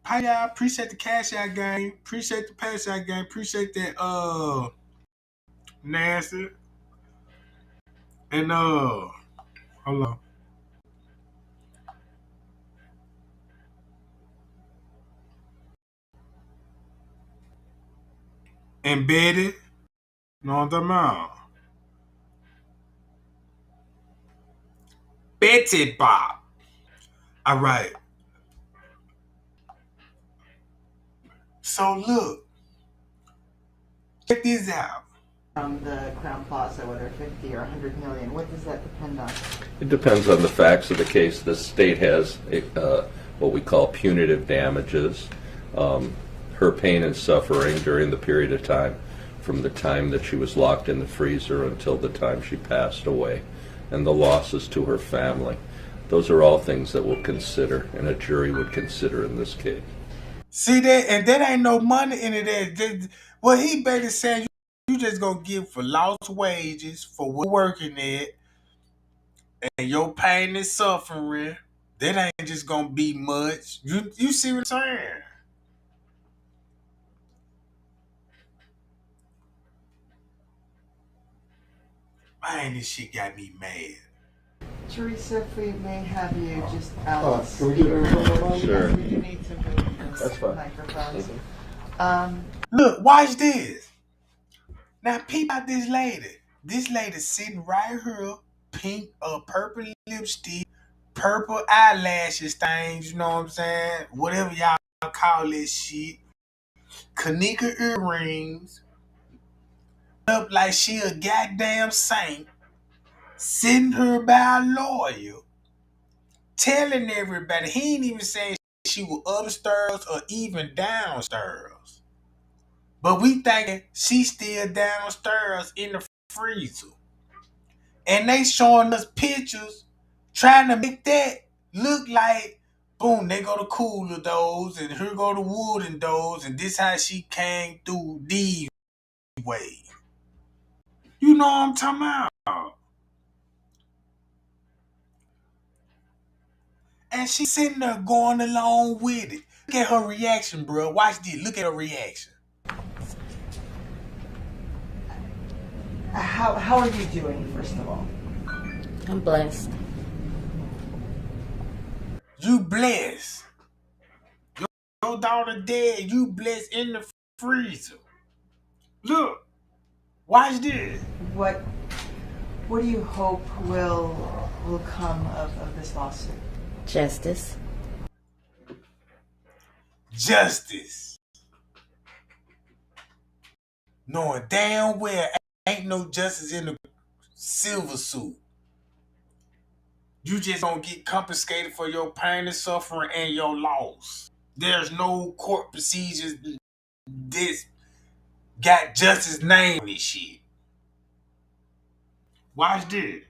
Hi, y'all. Appreciate the cash out game. Appreciate the pass out game. Appreciate that, Nasty. And, hold on. Embedded. No, I'm talking about. Betty Bob. All right. So look, check this out. From the Crown Plaza, whether 50 or 100 million, what does that depend on? It depends on the facts of the case. The state has what we call punitive damages. Her pain and suffering during the period of time from the time that she was locked in the freezer until the time she passed away, and the losses to her family. Those are all things that we'll consider and a jury would consider in this case. See that? And that ain't no money in it. Well, he basically saying you just gonna give for lost wages for working it and your pain and suffering. That ain't just gonna be much. You see what I'm saying? Man, this shit got me mad. Teresa, if we may have you just out. Can we do it in Sure. We do need to move those That's fine. microphones. Look, watch this. Now peep out this lady. This lady sitting right here, pink purple lipstick, purple eyelashes things, you know what I'm saying? Whatever y'all call this shit. Kenneka earrings. Up like she a goddamn saint. sitting her by a lawyer, telling everybody he ain't even saying she was upstairs or even downstairs. But we thinking she's still downstairs in the freezer. And they showing us pictures trying to make that look like, boom, they go to cooler doors and here go the wooden doors and this how she came through these ways. You know what I'm talking about? And she's sitting there going along with it. Look at her reaction, bro. Watch this. Look at her reaction. How are you doing, first of all? I'm blessed. You blessed. Your daughter dead. You blessed in the freezer. Look. Watch this. What do you hope will come of this lawsuit? Justice. Justice. Knowing damn well ain't no justice in the silver suit. You just don't get confiscated for your pain and suffering and your loss. There's no court procedures this got justice name this shit. Watch this.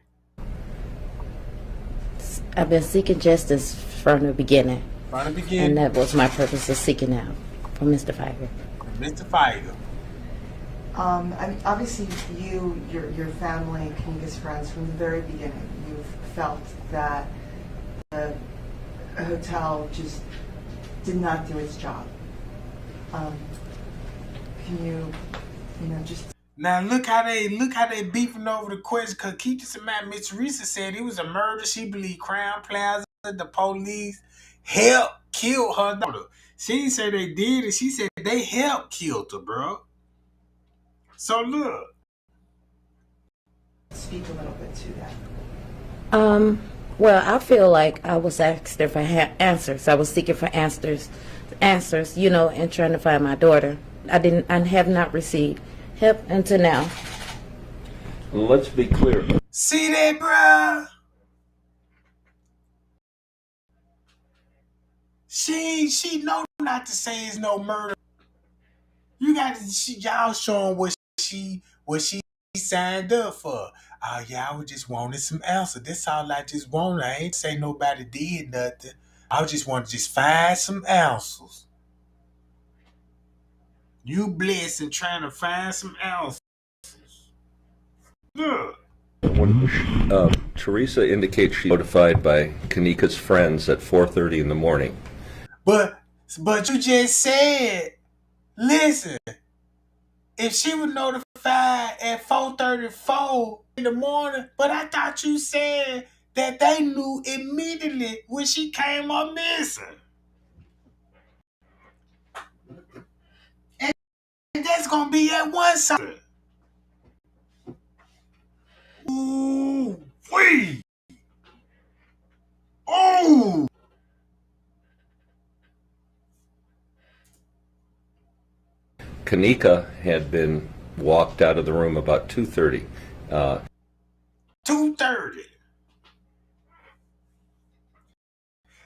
I've been seeking justice from the beginning. From the beginning. And that was my purpose of seeking out from Mr. Figer. Mr. Figer. I mean, obviously, your family, Kenneka's friends, from the very beginning, you've felt that the hotel just did not do its job. Can you just... Now look how they beefing over the question. Cause keep this in mind, Miss Teresa said it was a murder. She believed Crown Plaza, the police helped kill her daughter. She didn't say they did it. She said they helped kill her, bro. So look. Speak a little bit to that. Well, I feel like I was asking for answers. I was seeking for answers, and trying to find my daughter. I have not received help until now. Let's be clear. See that, bruh? She know not to say it's no murder. You got to y'all showing what she signed up for. Oh yeah, I was just wanting some answers. That's all I just wanted. I ain't say nobody did nothing. I just want to just find some answers. You blessed and trying to find some answers. Look. When Teresa indicates she's notified by Kenneka's friends at 4:30 in the morning. But you just said, listen, if she was notified at 4:34 in the morning, but I thought you said that they knew immediately when she came up missing. And that's gonna be at one side. Ooh, wee. Oh. Kenneka had been walked out of the room about 2:30. 2:30.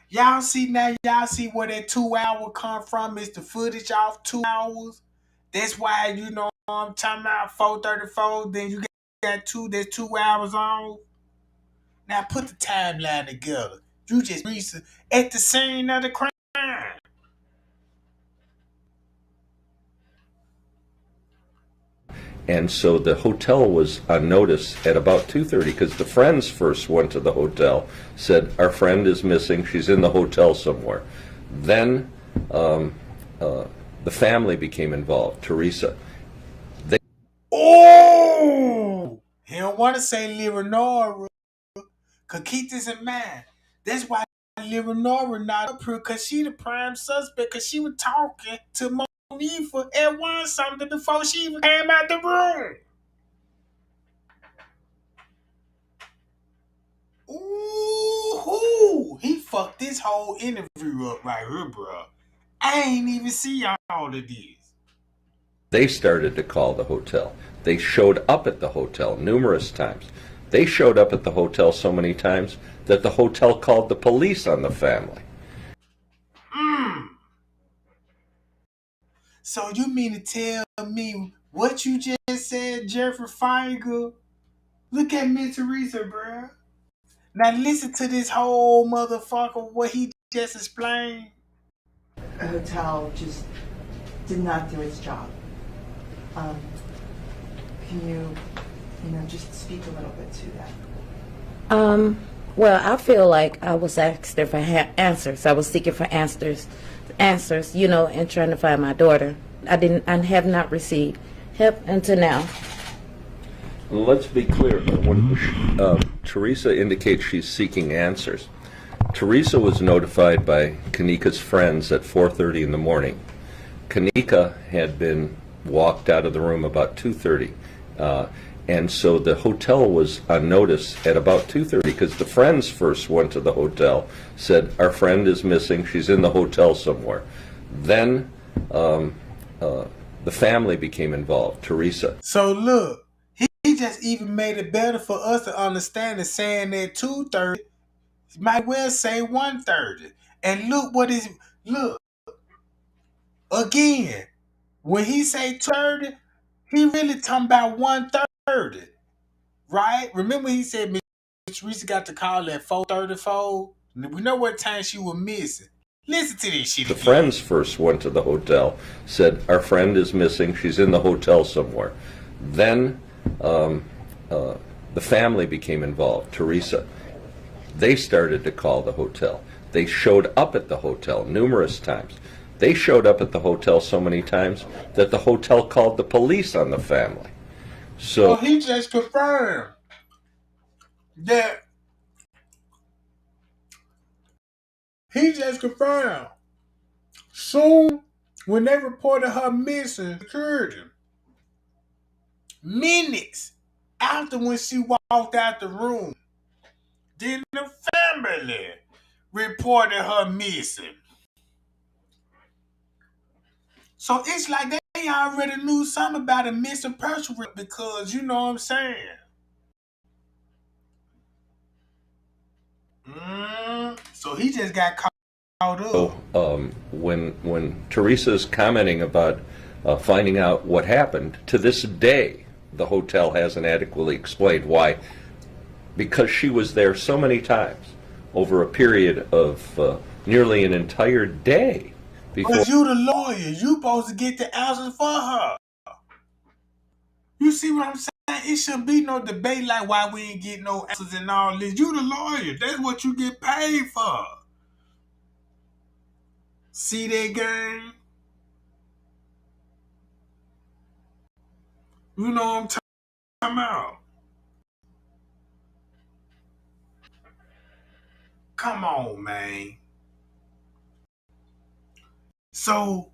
Y'all see where that 2 hour come from? It's the footage off 2 hours. That's why I'm talking about 4:34. Then you got that's 2 hours on. Now put the timeline together. You just reached at the scene of the crime. And so the hotel was on notice at about 2:30 because the friends first went to the hotel, said, our friend is missing, she's in the hotel somewhere. Then the family became involved, Teresa. He don't want to say Leonora. Cause keep this in mind. That's why Leonora not up here, cause she the prime suspect, cause she was talking to Monifa at one something before she even came out the room. Ooh, he fucked this whole interview up right here, bro. I ain't even see all of this. They started to call the hotel. They showed up at the hotel numerous times. They showed up at the hotel so many times that the hotel called the police on the family. So you mean to tell me what you just said, Jeffrey Feingold? Look at Miss Teresa, bruh. Now listen to this whole motherfucker, what he just explained. A hotel just did not do its job. Can you just speak a little bit to that? Well, I feel like I was asking for answers. I was seeking for answers, and trying to find my daughter. I have not received help until now. Let's be clear. When Teresa indicates she's seeking answers, Teresa was notified by Kenneka's friends at 4:30 in the morning. Kenneka had been walked out of the room about 2:30. And so the hotel was on notice at about 2:30 because the friends first went to the hotel, said, our friend is missing, she's in the hotel somewhere. Then the family became involved, Teresa. So look, he just even made it better for us to understand that saying that 2:30 might well say 1:30. And look, again, when he say 2:30, he really talking about 1:30, right? Remember he said Miss Teresa got the call at 4:34? We know what time she was missing. Listen to this shit The again. friends first went to the hotel, said, our friend is missing, she's in the hotel somewhere. Then the family became involved, Teresa. They started to call the hotel. They showed up at the hotel numerous times. They showed up at the hotel so many times that the hotel called the police on the family. So he just confirmed that soon when they reported her missing, security, minutes after when she walked out the room, then the family reported her missing. So it's like they already knew something about a missing person because you know what I'm saying. So he just got caught up. when Teresa's commenting about finding out what happened, to this day, the hotel hasn't adequately explained why. Because she was there so many times over a period of nearly an entire day. Because you the lawyer, you supposed to get the answers for her. You see what I'm saying? It shouldn't be no debate like why we ain't get no answers and all this. You the lawyer. That's what you get paid for. See that game? You know what I'm talking about. Come on, man. So,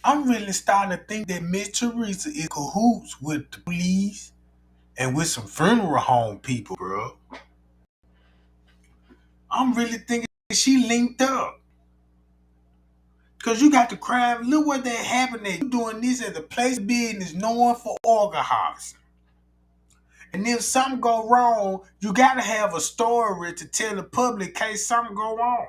I'm really starting to think that Miss Teresa is cahoots with the police and with some funeral home people, bro. I'm really thinking she linked up. Because you got the crime. Look what that happened there. You doing this at the place of business known for organ harvesting. And if something go wrong, you got to have a story to tell the public in case something go wrong.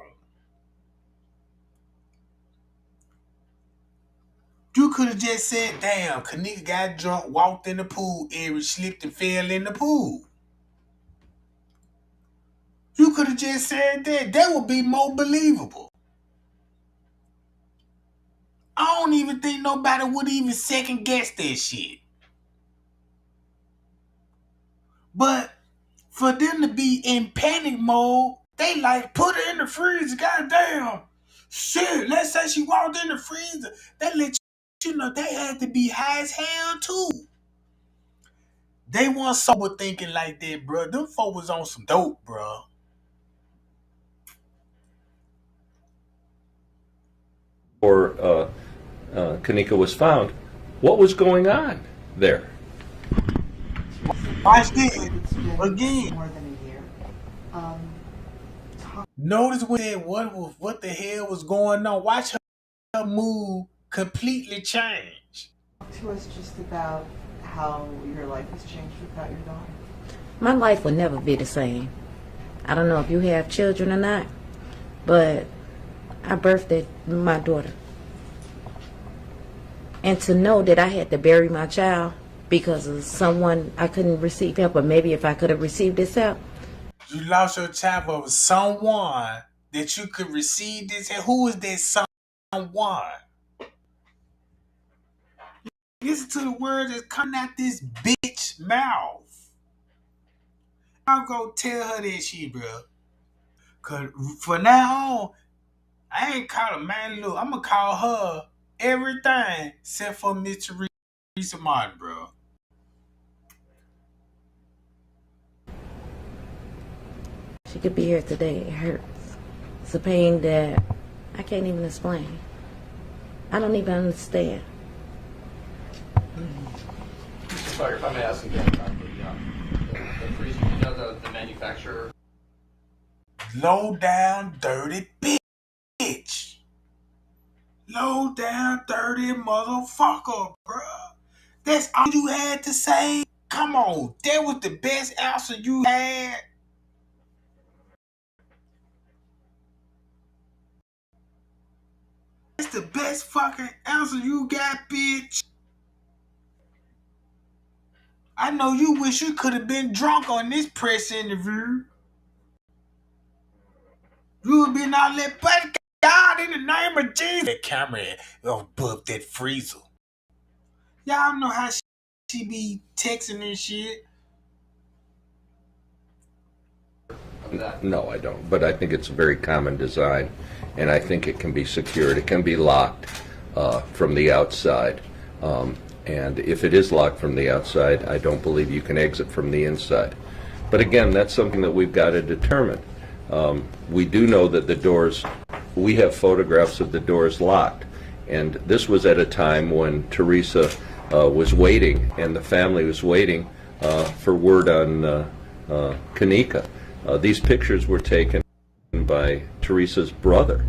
You could have just said, damn, Kenneka got drunk, walked in the pool area, slipped and fell in the pool. You could have just said that. That would be more believable. I don't even think nobody would even second guess that shit. But for them to be in panic mode, they like put her in the freezer. Goddamn. Shit, let's say she walked in the freezer. That let you know they had to be high as hell too. They weren't sober thinking like that, bro. Them folk was on some dope, bro. Or Kenneka was found, what was going on there? Watch this It's been again. more than a year. Notice what the hell was going on. Watch her mood completely change. Talk to us just about how your life has changed without your daughter? My life will never be the same. I don't know if you have children or not, but I birthed my daughter. And to know that I had to bury my child because of someone I couldn't receive help, or maybe if I could have received this help. You lost your child for someone that you could receive this. And who is that someone? Listen to the words that's coming out this bitch mouth. I'll go tell her that shit, bro. Cause for now on, I ain't call her man. Look, I'm gonna call her everything except for Miss Teresa Martin, bro. She could be here today. It hurts. It's a pain that I can't even explain. I don't even understand. Sorry if I may ask again about the freezer, you know, the manufacturer. Low down, dirty bitch. Low down, dirty motherfucker, bro. That's all you had to say? Come on, that was the best answer you had? That's the best fucking answer you got, bitch. I know you wish you could have been drunk on this press interview. You would been out there, but God, in the name of Jesus. That camera above that freezer. Y'all know how she be texting and shit. No, I don't. But I think it's a very common design, and I think it can be secured. It can be locked from the outside. And if it is locked from the outside, I don't believe you can exit from the inside. But again, that's something that we've got to determine. We do know that the doors, we have photographs of the doors locked. And this was at a time when Teresa was waiting, and the family was waiting for word on Kenneka. These pictures were taken by Teresa's brother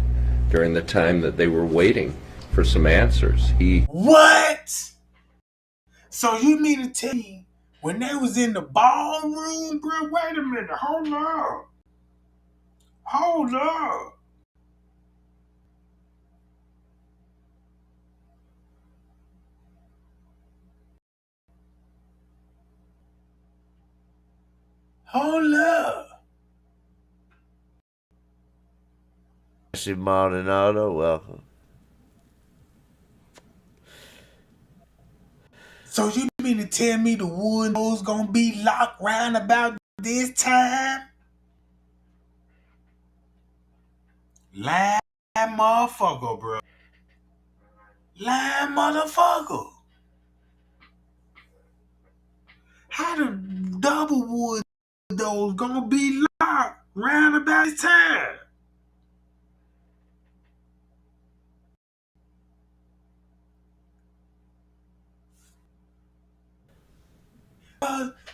during the time that they were waiting for some answers. What? So you mean to tell me when they was in the ballroom, bro? Wait a minute, hold up. Hold up. Hold up. Teresa Martin, welcome. So you mean to tell me the windows gonna be locked round about this time? Lying motherfucker, bro. Lying motherfucker. How the double wood those gonna be locked round about this time?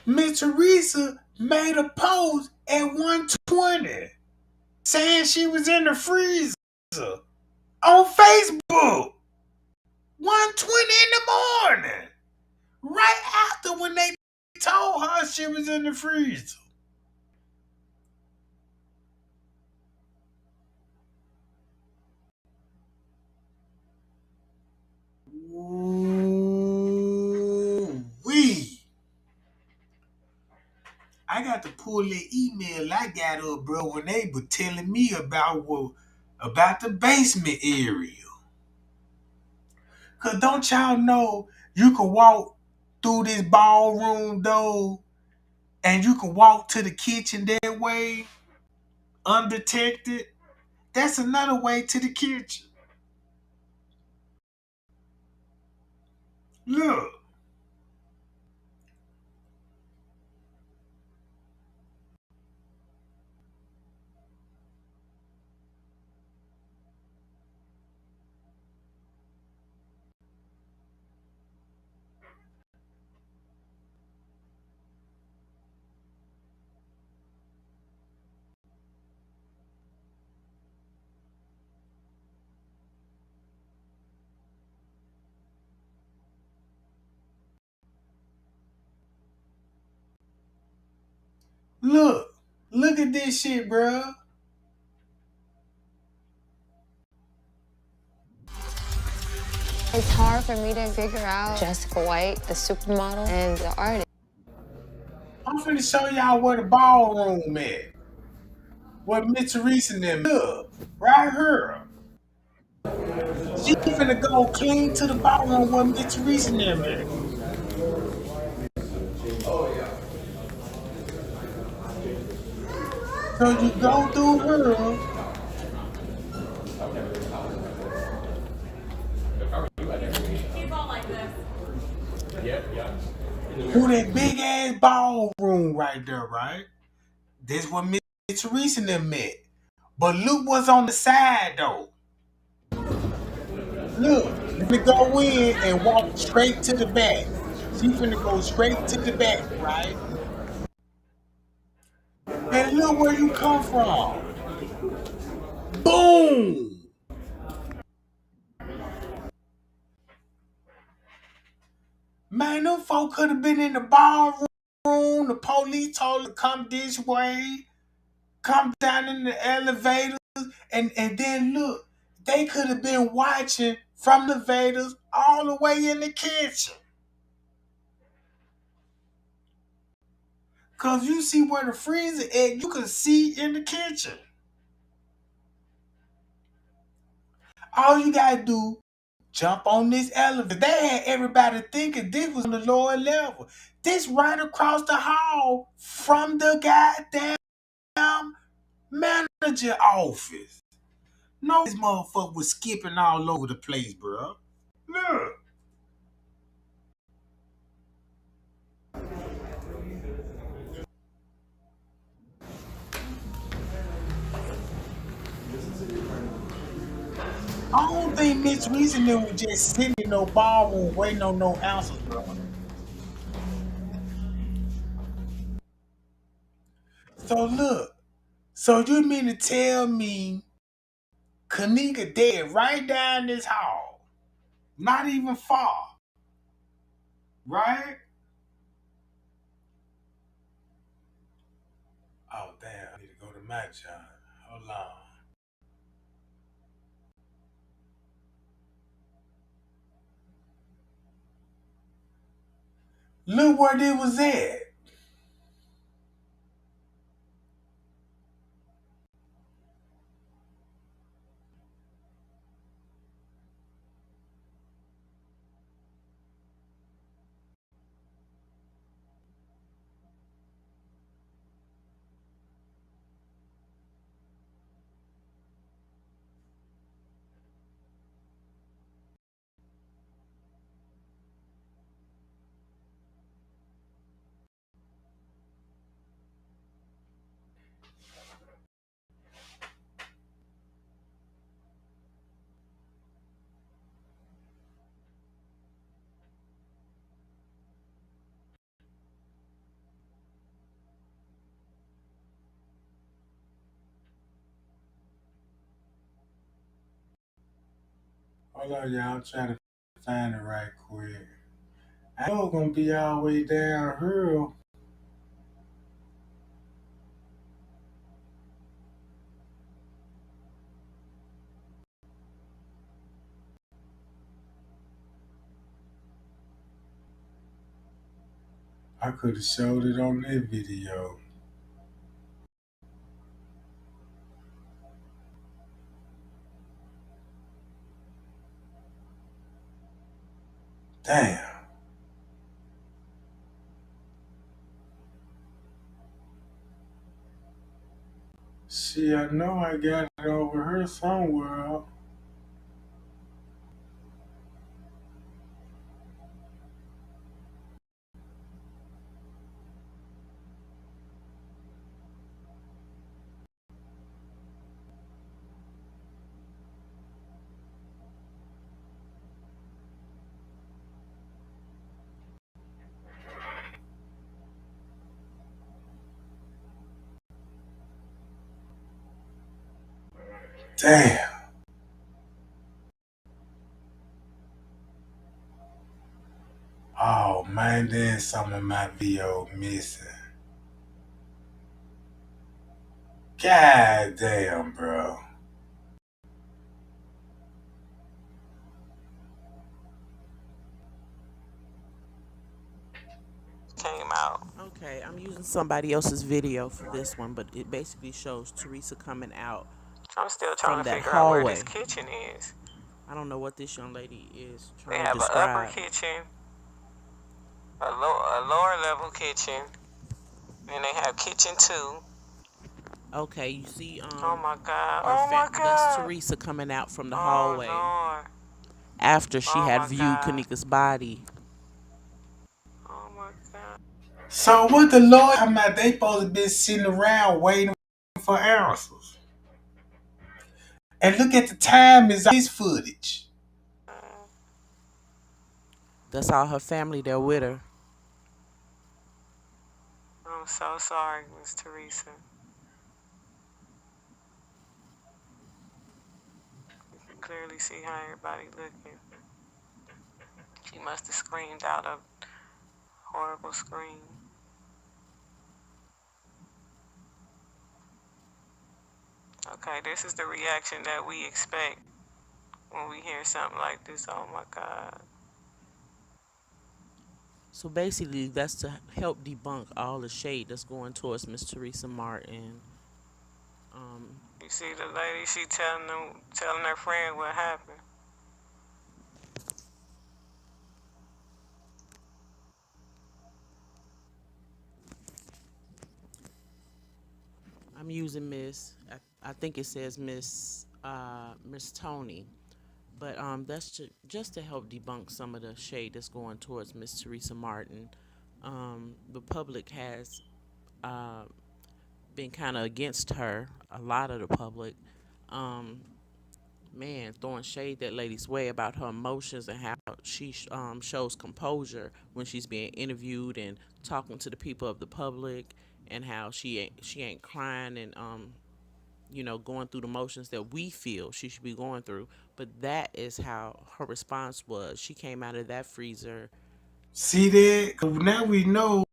Miss Teresa made a post at 1:20 saying she was in the freezer on Facebook. 1:20 in the morning. Right after when they told her she was in the freezer. Ooh-wee. I got to pull that email I got up, bro, when they were telling me about the basement area. Cause don't y'all know you can walk through this ballroom door and you can walk to the kitchen that way undetected? That's another way to the kitchen. Look. Look at this shit, bruh. It's hard for me to figure out Jessica White, the supermodel, and the artist. I'm finna show y'all where the ballroom at. Where Miss Teresa and them. Look, right here. She finna go clean to the ballroom where Miss Teresa and them at. So you go through her. Through that big ass ballroom right there, right? This where Miss Teresa and them met. But look what's on the side though. Look, you finna go in and walk straight to the back. She finna go straight to the back, right? And look where you come from. Boom! Man, them folk could have been in the ballroom. The police told them to come this way, come down in the elevators, and then look, they could have been watching from the elevators all the way in the kitchen. Cause you see where the freezer at, you can see in the kitchen. All you gotta do, jump on this elevator. They had everybody thinking this was on the lower level. This right across the hall from the goddamn manager office. No, this motherfucker was skipping all over the place, bro. Look. I don't think Miss Reasoning was just sitting in no ballroom waiting on no answers, bro. So look, so you mean to tell me Kenneka dead right down this hall? Not even far, right? Oh damn, I need to go to my job. Hold on. Look where they was at. Hold on, y'all. I'm trying to find it right quick. I know it's gonna be all the way down here. I could have showed it on that video. Damn. See, I know I got it over here somewhere. Damn. Oh man, there's some of my video missing. God damn, bro. Came out. Okay, I'm using somebody else's video for this one, but it basically shows Teresa coming out I'm still trying from to that figure out where this hallway. kitchen is. I don't know what this young lady is They trying to have an upper describe. kitchen, a lower level kitchen, and they have kitchen 2. Okay, you see, Oh my God! Oh my that's God! Teresa coming out from the Oh hallway Lord! after she Oh had my viewed God! Kenneka's body. Oh my God! So what the Lord talking about? They supposed to be sitting around waiting for answers. And look at the time is this footage. That's all her family there with her. I'm so sorry, Miss Teresa. You can clearly see how everybody looking. She must have screamed out a horrible scream. Okay, this is the reaction that we expect when we hear something like this. Oh my God. So basically, that's to help debunk all the shade that's going towards Miss Teresa Martin. You see the lady, she telling her friend what happened. I'm using I think it says Miss Tony, but that's just to help debunk some of the shade that's going towards Miss Teresa Martin. The public has uh, been kind of against her. A lot of the public, um, man, throwing shade that lady's way about her emotions and how she shows composure when she's being interviewed and talking to the people of the public, and how she ain't crying and going through the motions that we feel she should be going through. But that is how her response was. She came out of that freezer. See that? 'Cause now we know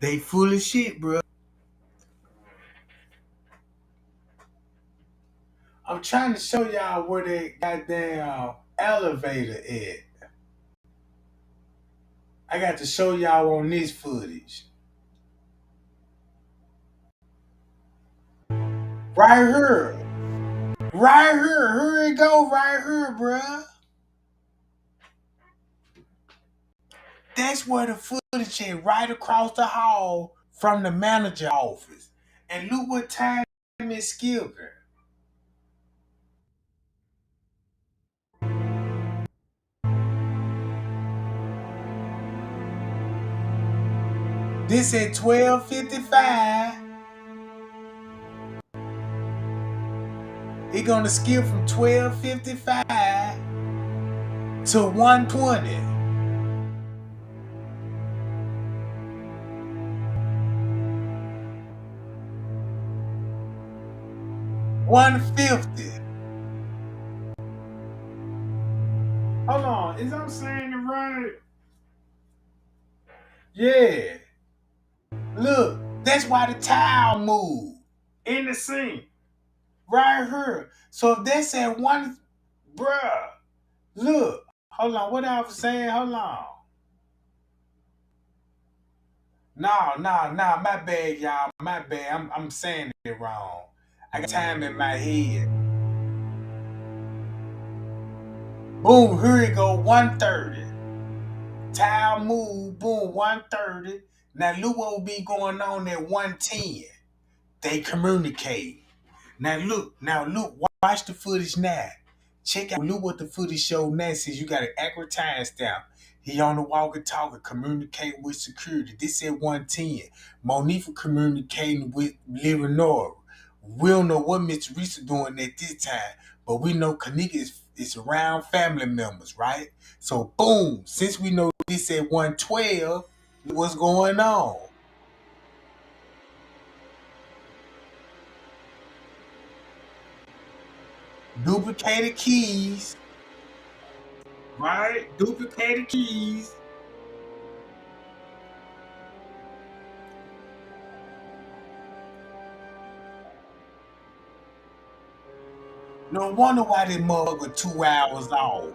they full of shit, bro. I'm trying to show y'all where that goddamn elevator at. I got to show y'all on this footage. Right here. Right here. Here it go right here, bruh. That's where the footage is, right across the hall from the manager office. And look what time it's skipping. This at 12:55. It gonna skip from 12:55 to 1:20. 1:50. Hold on, is I'm saying it right? Yeah. Look, that's why the towel moved in the sink. Right here. So if that's at one, bruh, look. Hold on, what I was saying? Hold on. No, my bad, y'all. My bad. I'm saying it wrong. I got time in my head. Boom, here it go, 1:30. Tile move, boom, 1:30. Now look what will be going on at 1:10. They communicate. Now look, watch the footage now. Check out, look what the footage show now. Says you got an accurate timestamp. He on the walkie-talkie communicating with security. This at 1:10. Monifa communicating with Leonora. We don't know what Miss Teresa doing at this time, but we know Kenneka is around family members, right? So boom, since we know this at 1:12, what's going on? Duplicated keys, right? Duplicated keys. No wonder why this motherfucker 2 hours off.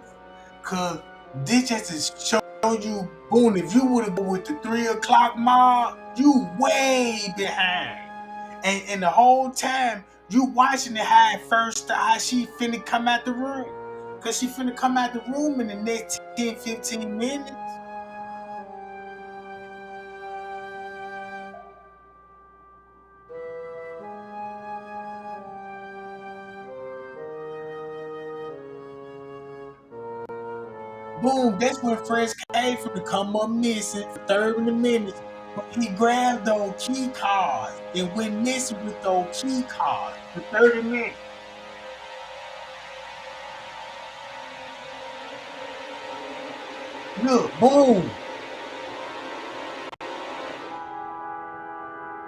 Cause this just to show you, boom, if you would have gone with the 3 o'clock mob, you way behind. And the whole time you watching it how she finna come out the room. Cause she finna come out the room in the next 10, 15 minutes. Boom, that's when Fresh came from to come up missing for 30 minutes. But he grabbed those key cards and went missing with those key cards for 30 minutes. Look, boom,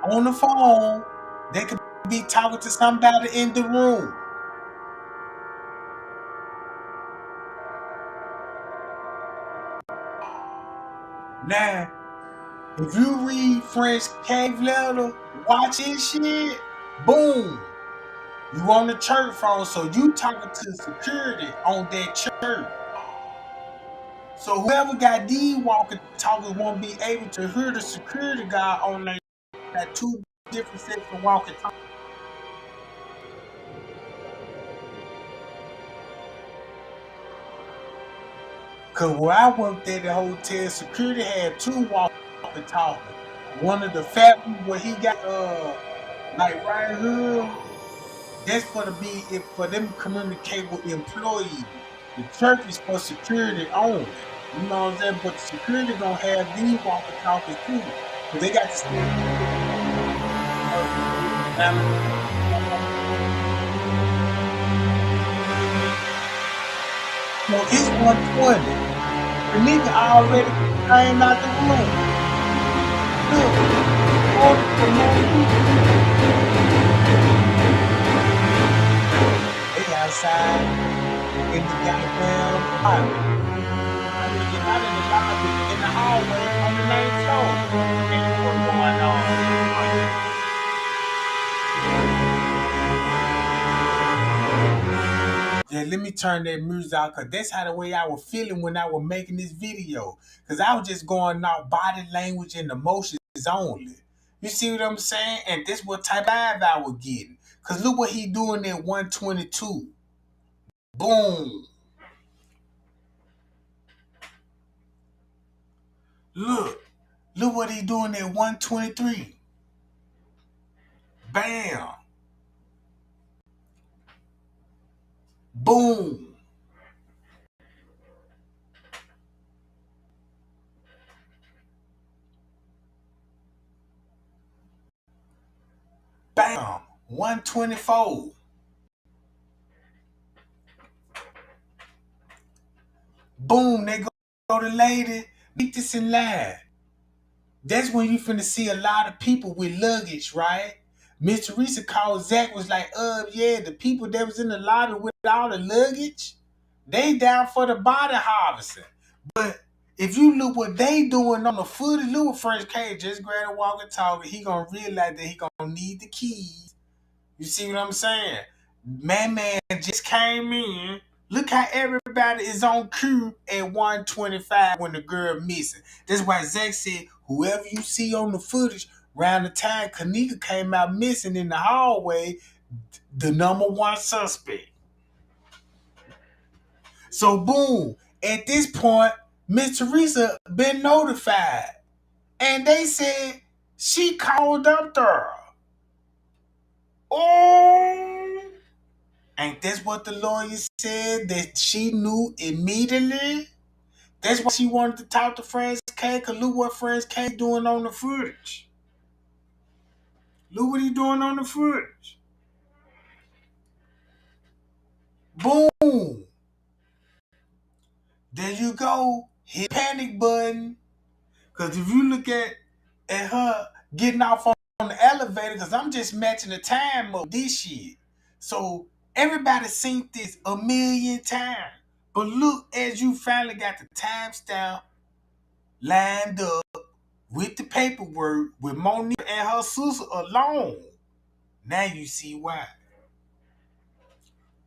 on the phone, they could be talking to somebody in the room. Now, if you read French Cave Letter, watch this shit, boom, you on the church phone, so you talking to security on that church. So whoever got these walkie talkies won't be able to hear the security guard on that two different sets of walkie talkies. Cause where I worked at the hotel, security had two walkie talkies. One of the fat ones where he got like right here, that's for them communicate with employees. The church is for security only. You know what I'm saying? But the security gonna have these walkie talkies too. Cause they got to stand. So it's 120. The nigga already came out the room. Look, they outside in the goddamn lobby. I mean, you're not in the lobby, in the hallway on the main floor. And what's going on? Yeah, let me turn that music out, cause that's how the way I was feeling when I was making this video. Cause I was just going off body language and emotions only. You see what I'm saying? And this what type of vibe I was getting. Cause look what he doing at 122. Boom. Look what he doing at 123. Bam. Boom. Bam. 124. Boom. They go to lady. Meet this in line. That's when you finna see a lot of people with luggage, right? Miss Teresa called Zach, was like, yeah, the people that was in the lobby with all the luggage, they down for the body harvesting. But if you look what they doing on the footage, look what Fresh K just grab a walkie talkie, he gonna realize that he gonna need the keys. You see what I'm saying? Man just came in. Look how everybody is on cue at 125 when the girl missing. That's why Zach said, whoever you see on the footage, around the time Kenneka came out missing in the hallway, the number one suspect. So boom, at this point, Miss Teresa been notified. And they said she called up there. Oh, ain't that's what the lawyer said, that she knew immediately? That's why she wanted to talk to Franz K, because look what Franz K doing on the footage. Look what he doing on the footage. Boom. There you go. Hit panic button. Because if you look at her getting off on the elevator, because I'm just matching the time of this shit. So everybody seen this a million times. But look, as you finally got the timestamp lined up with the paperwork with Monique and her sister alone. Now you see why.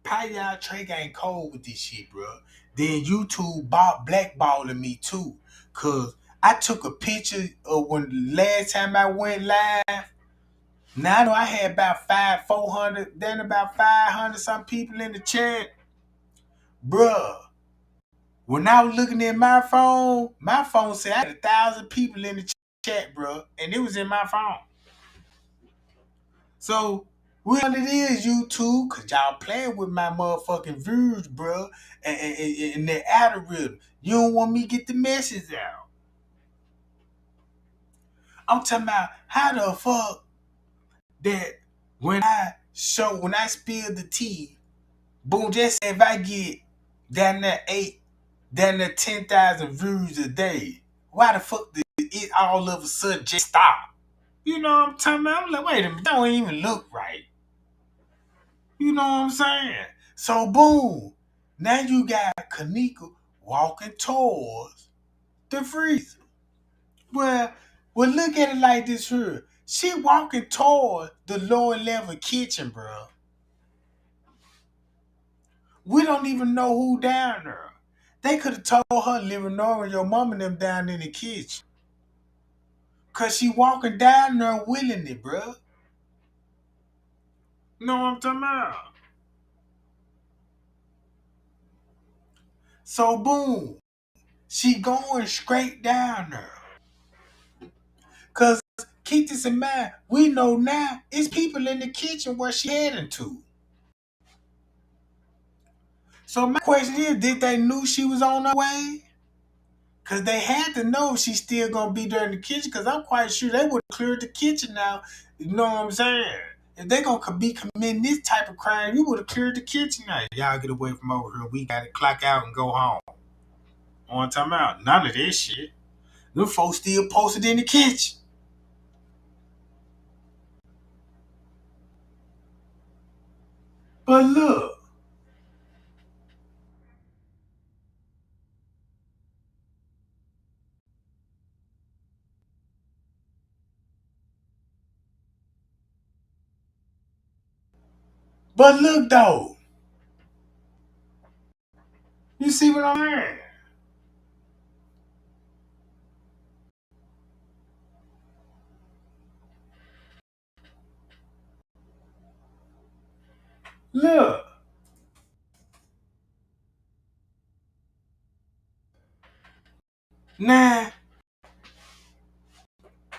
Probably y'all Tregang cold with this shit, bro. Then YouTube blackballing me too. Cause I took a picture of when the last time I went live. Now I know I had about 400, then about 500 some people in the chat. Bruh. When I was looking at my phone said I had 1,000 people in the chat, bro. And it was in my phone. So, what it is, YouTube, cause y'all playing with my motherfucking views, bro, and the algorithm. You don't want me to get the message out. I'm talking about how the fuck that when I spill the tea, boom, just say if I get down there 10,000 views a day, why the fuck did it all of a sudden just stop? You know what I'm talking about? I'm like, wait a minute, that don't even look right. You know what I'm saying? So boom, now you got Kenneka walking towards the freezer. Well, look at it like this here. She walking toward the lower level kitchen, bro. We don't even know who down there. They could have told her living over your mom and them down in the kitchen. Cause she walking down there willingly, bro. You know what I'm talking about? So boom, she going straight down there. Cause keep this in mind, we know now it's people in the kitchen where she heading to. So my question is, did they knew she was on her way? Cause they had to know she's still gonna be there in the kitchen. Cause I'm quite sure they would have cleared the kitchen now. You know what I'm saying? If they gonna be committing this type of crime, you would have cleared the kitchen now. Y'all get away from over here. We gotta clock out and go home. On time out. None of this shit. Them folks still posted in the kitchen. But look. But look though. You see what I'm saying? Look. Now,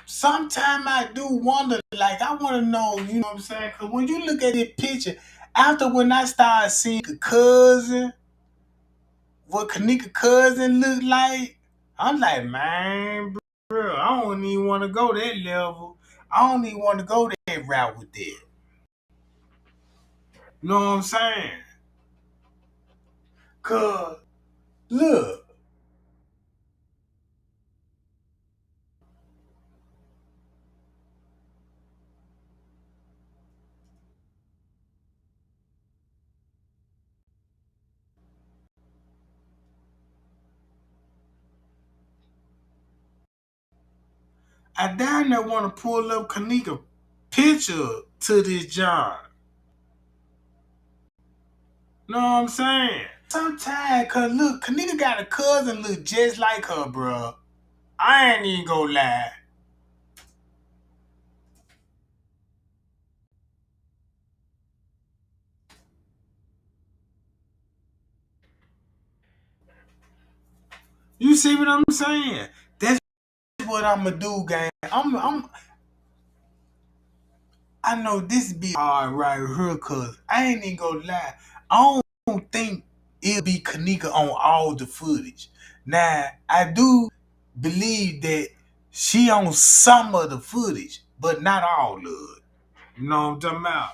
sometimes I do wonder, like, I want to know, you know what I'm saying? Because when you look at this picture, after when I started seeing a cousin, what Kenneka cousin looked like, I'm like, man, bro, I don't even want to go that level. I don't even want to go that route with that. You know what I'm saying? Because, look, I down there want to pull up Kenneka picture to this job. Know what I'm saying? Sometimes, cause look, Kenneka got a cousin look just like her, bro. I ain't even gonna lie. You see what I'm saying? That's what I'ma do, gang. I know this be hard right here, cause I ain't even gonna lie. I don't think it'll be Kenneka on all the footage. Now, I do believe that she on some of the footage, but not all of it. You know what I'm talking about?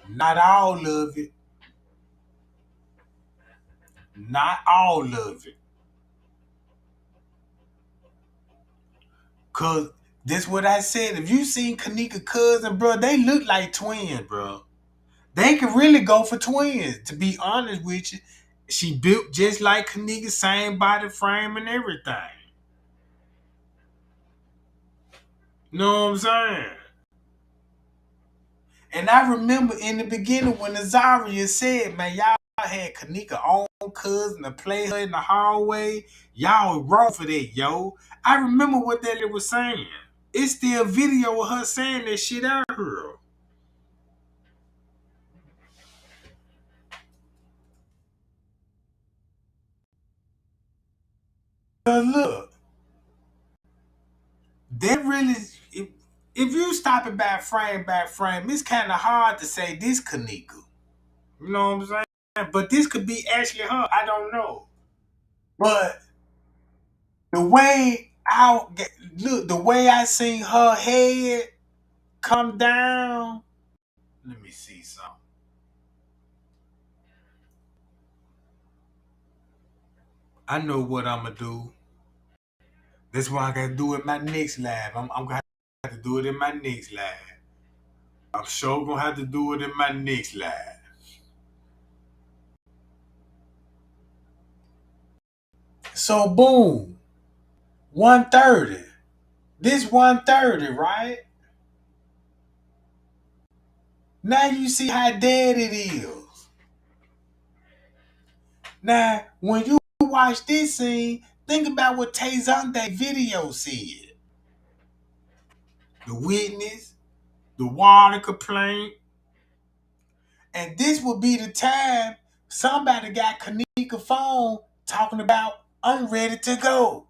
Not all of it. Not all of it. Cause that's what I said. If you seen Kenneka cousin, bro, they look like twins, bro. They could really go for twins, to be honest with you. She built just like Kenneka, same body frame and everything. Know what I'm saying? And I remember in the beginning when Azaria said, man, y'all had Kenneka own cousin to play her in the hallway. Y'all wrong for that, yo. I remember what that lady was saying. It's still video of her saying that shit out here. Look, that really, if you stop it by frame, it's kind of hard to say this Kenneka. You know what I'm saying? But this could be actually her. I don't know. But the way the way I seen her head come down. Let me see something. I know what I'm gonna do. That's why I gotta do it in my next live. I'm gonna have to do it in my next live. I'm sure gonna have to do it in my next live. So boom, 130. This 130, right? Now you see how dead it is. Now, when you watch this scene, think about what Tayzonde video said. The witness, the water complaint, and this will be the time somebody got Kenneka phone talking about I'm ready to go.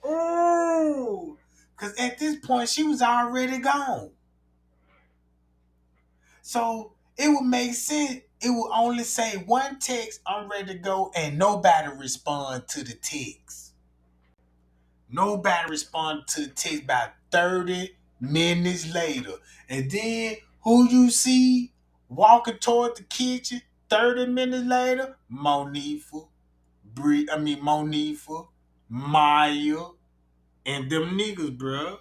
Ooh, because at this point she was already gone. So it would make sense. It would only say one text, I'm ready to go, and nobody respond to the text. Nobody responded to the text about 30 minutes later. And then who you see walking toward the kitchen 30 minutes later? Monifa, Maya, and them niggas, bruh.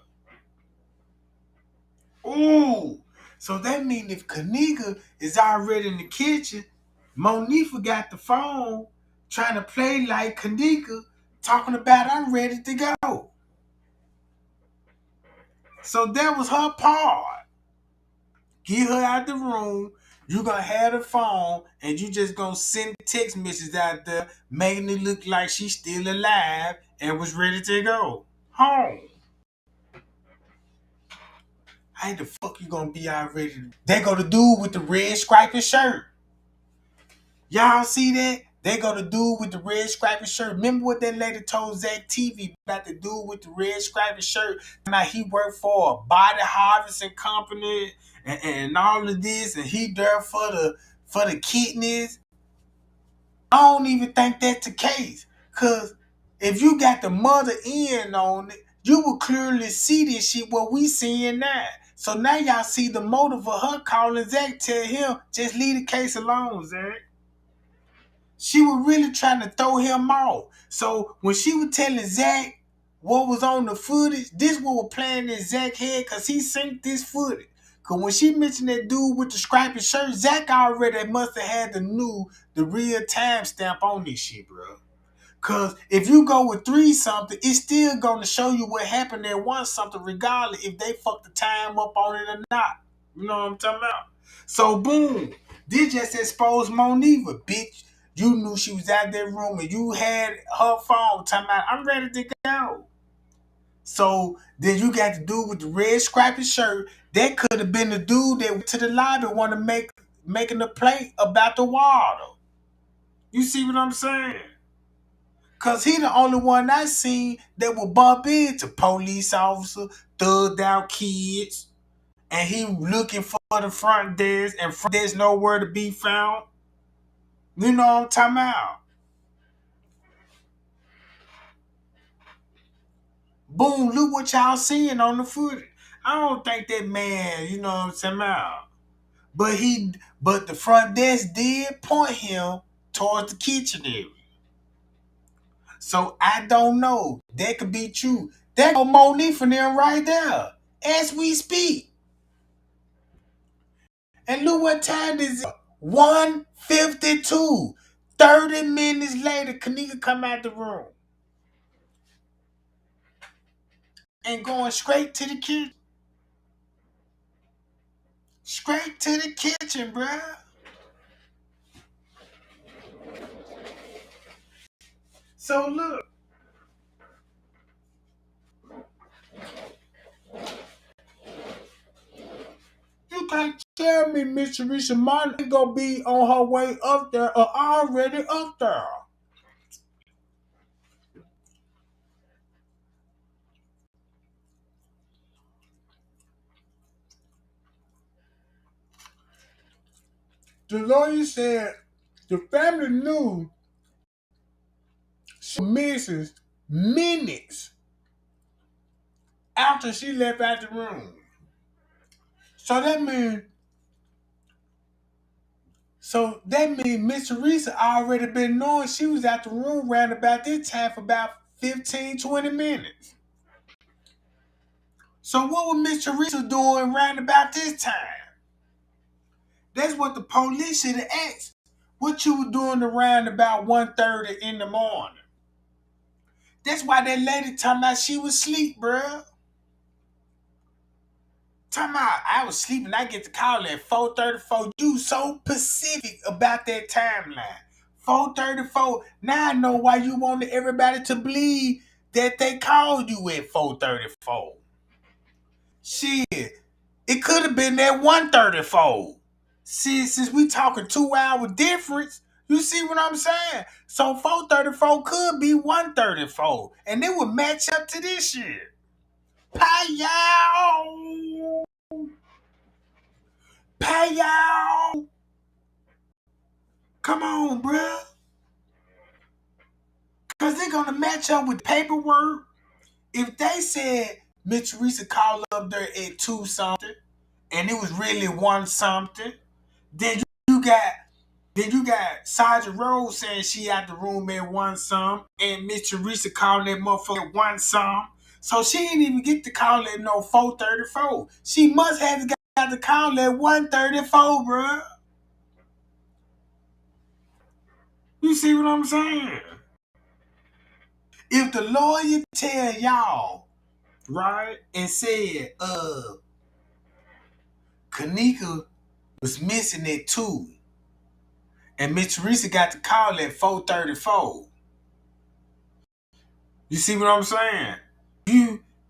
Ooh. So that means if Kenneka is already in the kitchen, Monifa got the phone trying to play like Kenneka, talking about I'm ready to go. So that was her part. Get her out the room. You gonna have the phone and you just gonna send text messages out there making it look like she's still alive and was ready to go home. How the fuck you gonna be already? They go the dude with the red striped shirt. Y'all see that? They go the dude with the red striped shirt. Remember what that lady told Zach TV about the dude with the red striped shirt? Now he worked for a body harvesting company and all of this, and he there for the kidneys. I don't even think that's the case. Cause if you got the mother in on it, you will clearly see this shit what we seeing now. So now y'all see the motive of her calling Zach, tell him, just leave the case alone, Zach. She was really trying to throw him off. So when she was telling Zach what was on the footage, this what was playing in Zach's head because he synced this footage. Because when she mentioned that dude with the striped shirt, Zach already must have had the real timestamp on this shit, bro. Because if you go with 3 something, it's still going to show you what happened at 1 something, regardless if they fucked the time up on it or not. You know what I'm talking about? So, boom. This just exposed Monifa, bitch. You knew she was out that room and you had her phone talking about, I'm ready to go. So, then you got the dude with the red scrappy shirt. That could have been the dude that went to the lobby want to making a play about the water. You see what I'm saying? Cause he the only one I seen that will bump into police officer, thugged out kids, and he looking for the front desk, and front desk nowhere to be found. You know what I'm talking about? Boom, look what y'all seeing on the footage. I don't think that man, you know what I'm talking about. But the front desk did point him towards the kitchen area. So I don't know. That could be true. That go Monique for them right there. As we speak. And look what time is it? 1:52. 30 minutes later, Kenneka come out the room. And going straight to the kitchen. straight to the kitchen, bruh. So look, you can't tell me Miss Teresa Martin ain't gonna be on her way up there or already up there. The lawyer said the family knew she was missing minutes after she left out the room. So that means Miss Teresa already been knowing she was out the room around about this time for about 15, 20 minutes. So what was Miss Teresa doing around about this time? That's what the police should have asked. What you were doing around about 1:30 in the morning. That's why that lady talking about she was asleep, bruh. Talking about I was sleeping, I get the call at 4:34. You so specific about that timeline. 4:34. Now I know why you wanted everybody to believe that they called you at 4:34. Shit, it could have been that 1:34. See, since we talking 2 hour difference, you see what I'm saying? So 4:34 could be 1:34, and it would match up to this shit. Payow! Payow! Come on, bruh. Because they're going to match up with paperwork. If they said Miss Teresa called up there at 2 something, and it was really 1 something, then you got Sergeant Rose saying she out the room at 1 some, and Miss Teresa calling that motherfucker at 1 some. So she didn't even get to call at no 4:34. She must have got the call at 1:34, bruh. You see what I'm saying? If the lawyer tell y'all, right, and said, Kenneka was missing at 2, and Miss Teresa got the call at 4:34. You see what I'm saying?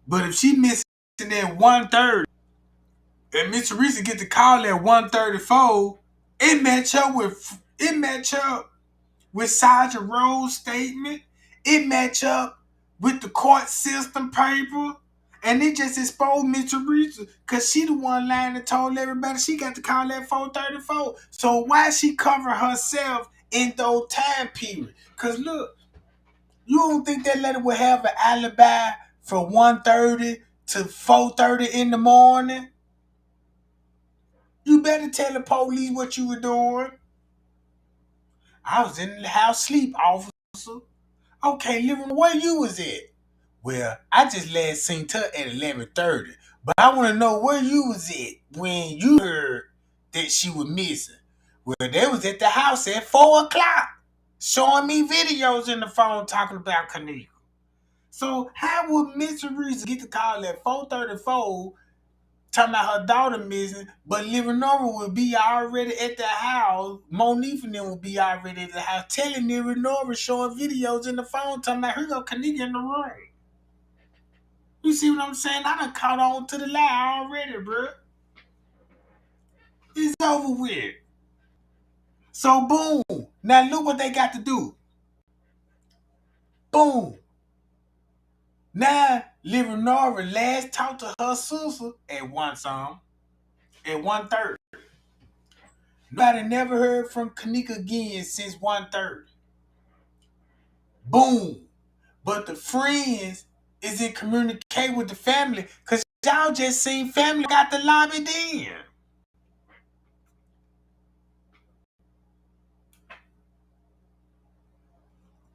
But if she missing at 1:30, and Miss Teresa get the call at 1:34, it match up with Sergeant Rose's statement. It match up with the court system paper. And it just exposed Miss Teresa because she the one lying and told everybody she got the call at 4:34. So why she cover herself in those time periods? Because look, you don't think that lady would have an alibi from 1:30 to 4:30 in the morning? You better tell the police what you were doing. I was in the house sleep, officer. Okay, living where you was at. Well, I just last seen her at 11:30. But I want to know where you was at when you heard that she was missing. Well, they was at the house at 4 o'clock, showing me videos in the phone talking about Kenneka. So how would Miss Teresa get the call at 4:34 talking about her daughter missing, but Leonora would be already at the house. Monique and them would be already at the house, telling Leonora, showing videos in the phone, talking about here go Kenneka in the room. You see what I'm saying? I done caught on to the lie already, bro. It's over with. So boom. Now look what they got to do. Boom. Now Leonora last talked to her sister at 1 some, at 1:30. Nobody never heard from Kenneka again since 1:30. Boom. But the friends is in communicate with the family because y'all just seen family got the lobby then.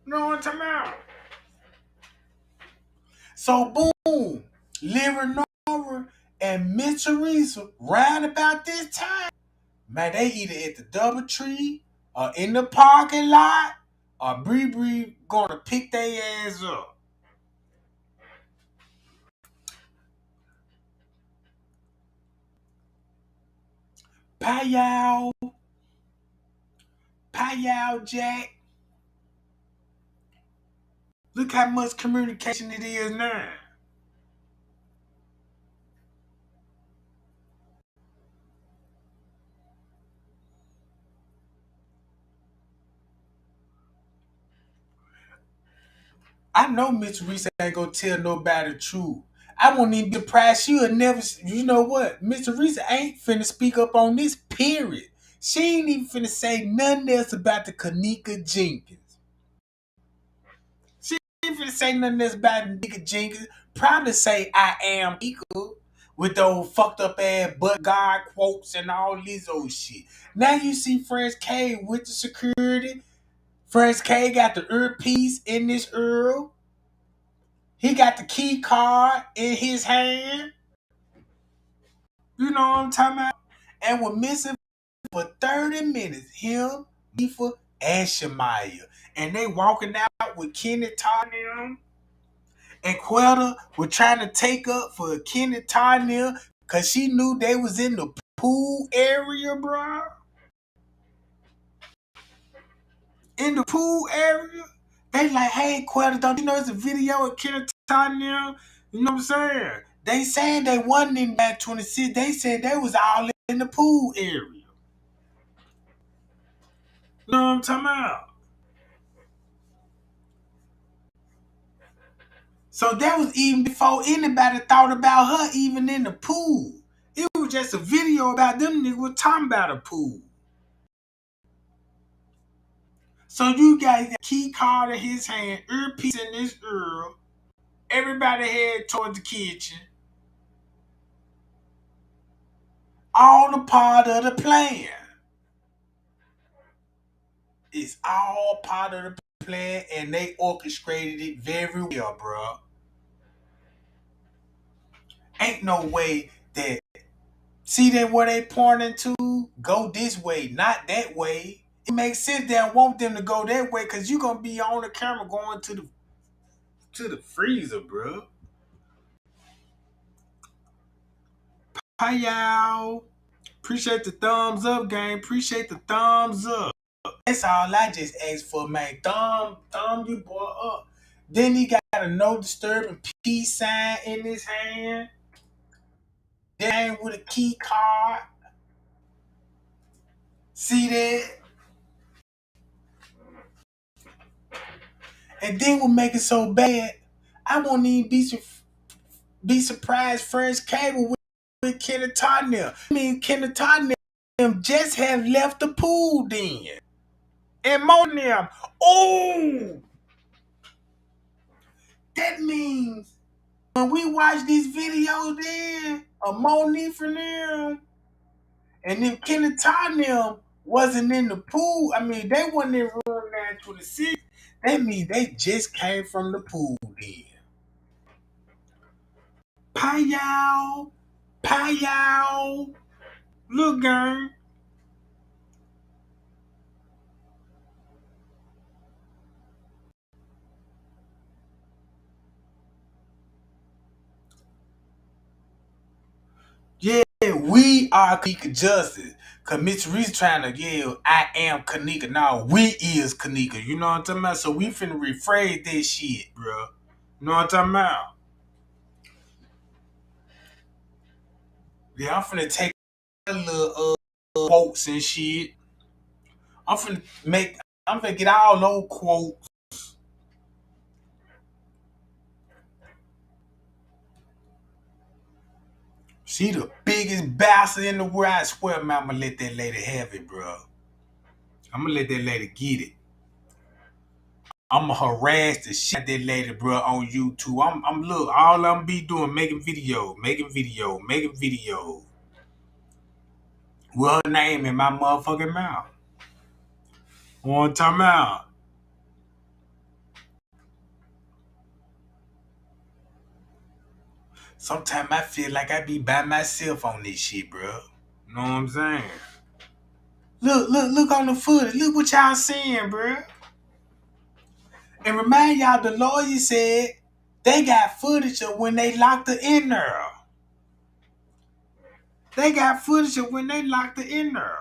You know what I'm talking about? So boom, Leonora and Miss Teresa round about this time, man, they either at the DoubleTree or in the parking lot or Bree gonna pick their ass up. Pow, pow, Jack. Look how much communication it is now. I know Miss Teresa ain't gonna tell nobody the truth. I won't even be surprised she'll never. You know what? Miss Teresa ain't finna speak up on this. Period. She ain't even finna say nothing else about the Kenneka Jenkins. She ain't finna say nothing else about Kenneka Jenkins. Probably say I am equal with those fucked up ass but God quotes and all this old shit. Now you see French K with the security. French K got the earpiece in this earl. He got the key card in his hand. You know what I'm talking about? And we're missing for 30 minutes. Him, Mifa, and Shemaya. And they walking out with Kenny Tarnell. And Quetta were trying to take up for Kenny Tarnell because she knew they was in the pool area, bro. In the pool area. They like, hey, Quetta, don't you know it's a video of Kenny Tarnell? You know what I'm saying? They saying they wasn't in back 26. They said they was all in the pool area. You know what I'm talking about? So that was even before anybody thought about her even in the pool. It was just a video about them niggas talking about a pool. So you got the key card in his hand, earpiece in this ear. Everybody head towards the kitchen. All a part of the plan. It's all part of the plan, and they orchestrated it very well, bro. Ain't no way that see that where they pointing to? Go this way, not that way. It makes sense they don't want them to go that way because you're gonna be on the camera going to the freezer, bro. Hi y'all. Appreciate the thumbs up, gang. Appreciate the thumbs up. That's all I just asked for, man. Thumb you boy up. Then he got a no disturbing peace sign in his hand. Then with a key card. See that? And then what make it so bad, I won't even be surprised French Cable with Kenneth Tottenham. I mean, Kenneth Tottenham just have left the pool then. And more than them. Oh! That means when we watch these videos then, of Monique from them, and if Kenneth Tottenham wasn't in the pool, I mean, they wasn't in room 926, that means they just came from the pool then. Pow, pow. Look, gang. Yeah, we are Kenneka Justice. Cause Miss Reese trying to yell, I am Kenneka. No, we is Kenneka. You know what I'm talking about? So we finna rephrase that shit, bro. You know what I'm talking about? Yeah, I'm finna take a little quotes and shit. I'm finna get all those quotes. She the biggest bastard in the world. I swear, man, I'm gonna let that lady have it, bro. I'm gonna let that lady get it. I'ma harass the shit out that lady, bro, on YouTube. I'm look, all I'm be doing, making video. With her name in my motherfucking mouth. One time out. Sometimes I feel like I be by myself on this shit, bro. You know what I'm saying? Look on the footage. Look what y'all seeing, bro. And remind y'all, the lawyer said they got footage of when they locked her in there. They got footage of when they locked her in there.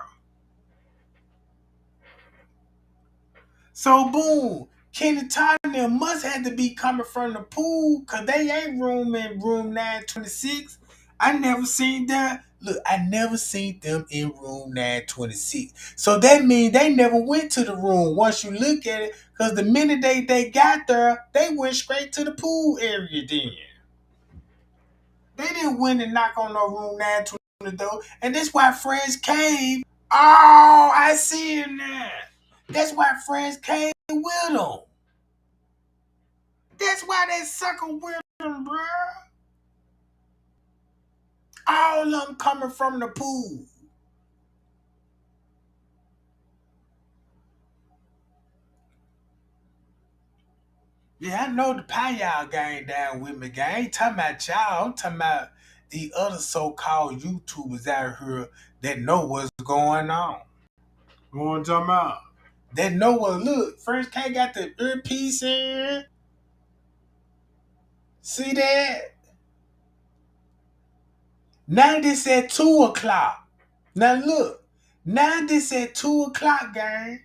So boom, Kenneka and them must have to be coming from the pool because they ain't room in room 926. I never seen that. Look, I never seen them in room 926. So that means they never went to the room once you look at it, because the minute they got there, they went straight to the pool area then. They didn't win and knock on no room 920 though. And that's why friends came. Oh, I see him now. That's why friends came with them. That's why they sucker with them, bruh. All of them coming from the pool. Yeah, I know the Payal gang down with me, gang. I ain't talking about y'all. I'm talking about the other so-called YouTubers out here that know what's going on. You know what I'm talking about? That know what, look, French K got the earpiece in. See that? Now this at 2 o'clock. Now look, now this at 2 o'clock, gang.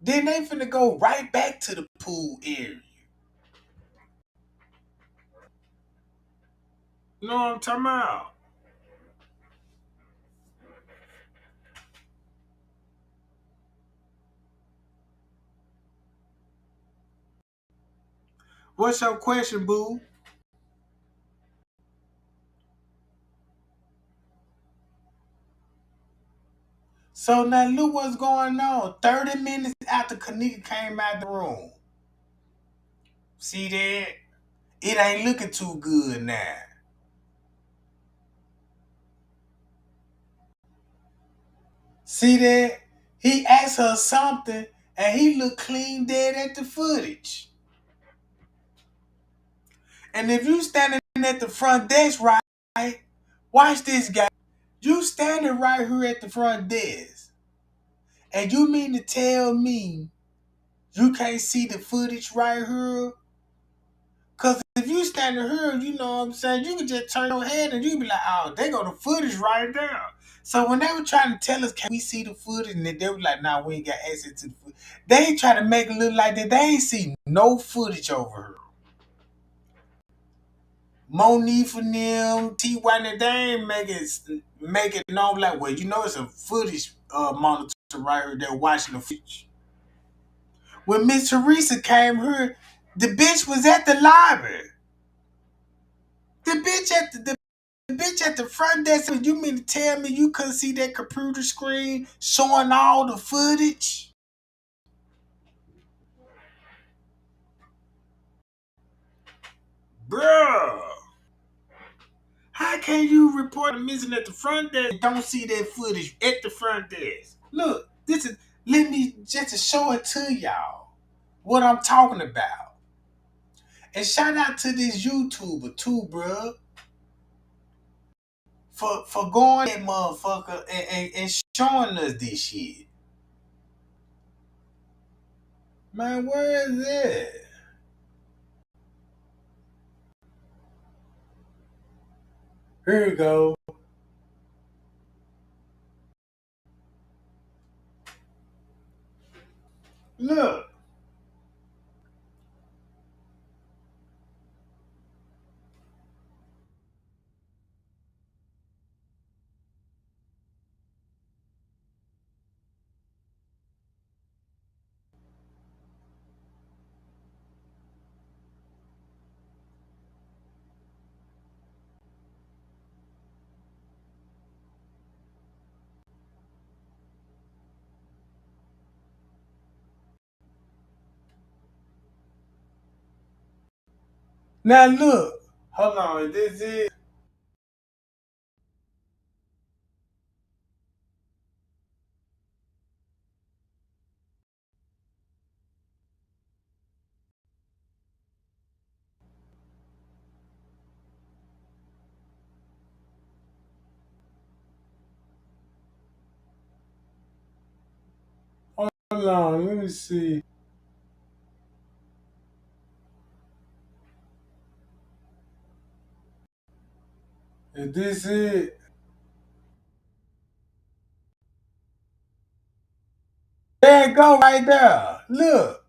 Then they finna go right back to the pool area. You know what I'm talking about? What's your question, boo? So now look what's going on. 30 minutes after Kenneka came out the room. See that? It ain't looking too good now. See that? He asked her something and he looked clean dead at the footage. And if you standing at the front desk, right? Watch this guy. You standing right here at the front desk. And you mean to tell me you can't see the footage right here? Cause if you standing here, you know what I'm saying, you can just turn your head and you be like, oh, they got the footage right there. So when they were trying to tell us, can we see the footage? And they were like, nah, we ain't got access to the footage. They try to make it look like that they ain't see no footage over here. Monique for them, T.Y. they ain't make it known like, well, you know it's a footage monitor right here. They're watching the footage. When Miss Teresa came here, the bitch was at the library. The bitch at the front desk. You mean to tell me you couldn't see that computer screen showing all the footage? Bruh. How can you report a missing at the front desk and don't see that footage at the front desk? Look, this is, let me just to show it to y'all what I'm talking about. And shout out to this YouTuber too, bruh. For going that motherfucker and showing us this shit. Man, where is it? Here we go. Look. Now look. Hold on. This is. Hold on. Let me see. Is this it? There it go right there. Look.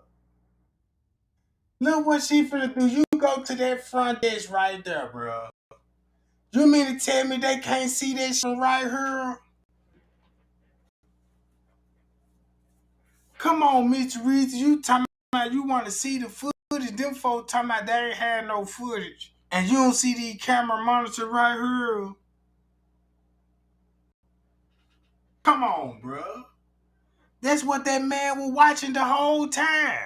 Look what she finna do. You go to that front desk right there, bro. You mean to tell me they can't see that shit right here? Come on, Miss Reese. You talking about you want to see the footage. Them folks talking about they ain't had no footage. And you don't see the camera monitor right here. Come on, bro. That's what that man was watching the whole time.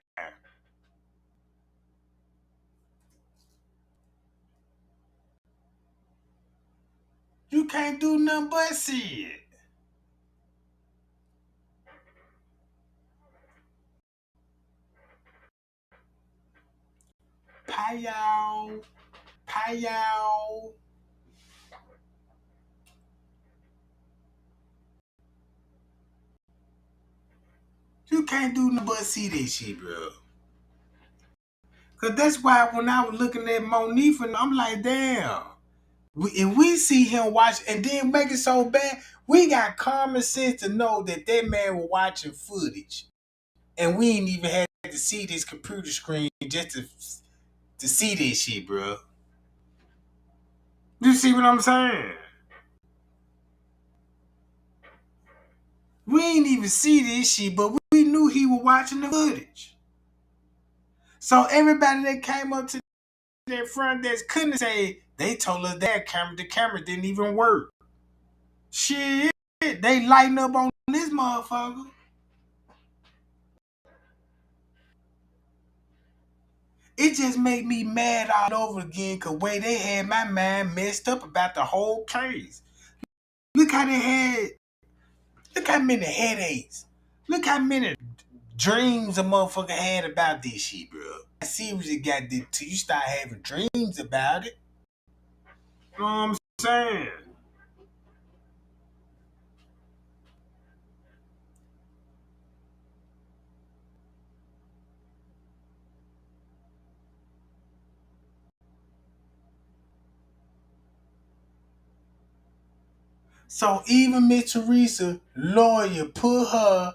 You can't do nothing but see it. Pow. Pow. You can't do nothing but see this shit, bro. Cause that's why when I was looking at Monique, I'm like, damn. If we see him watch and then make it so bad, we got common sense to know that that man was watching footage, and we ain't even had to see this computer screen just to see this shit, bro. You see what I'm saying? We ain't even see this shit, but we knew he was watching the footage. So everybody that came up to that front desk couldn't say they told us that the camera didn't even work. Shit, they lighting up on this motherfucker. It just made me mad all over again cause way they had my mind messed up about the whole case. Look how they had, look how many headaches. Look how many dreams a motherfucker had about this shit, bro. I seriously got this till you start having dreams about it. You know what I'm saying? So even Miss Teresa, lawyer, put her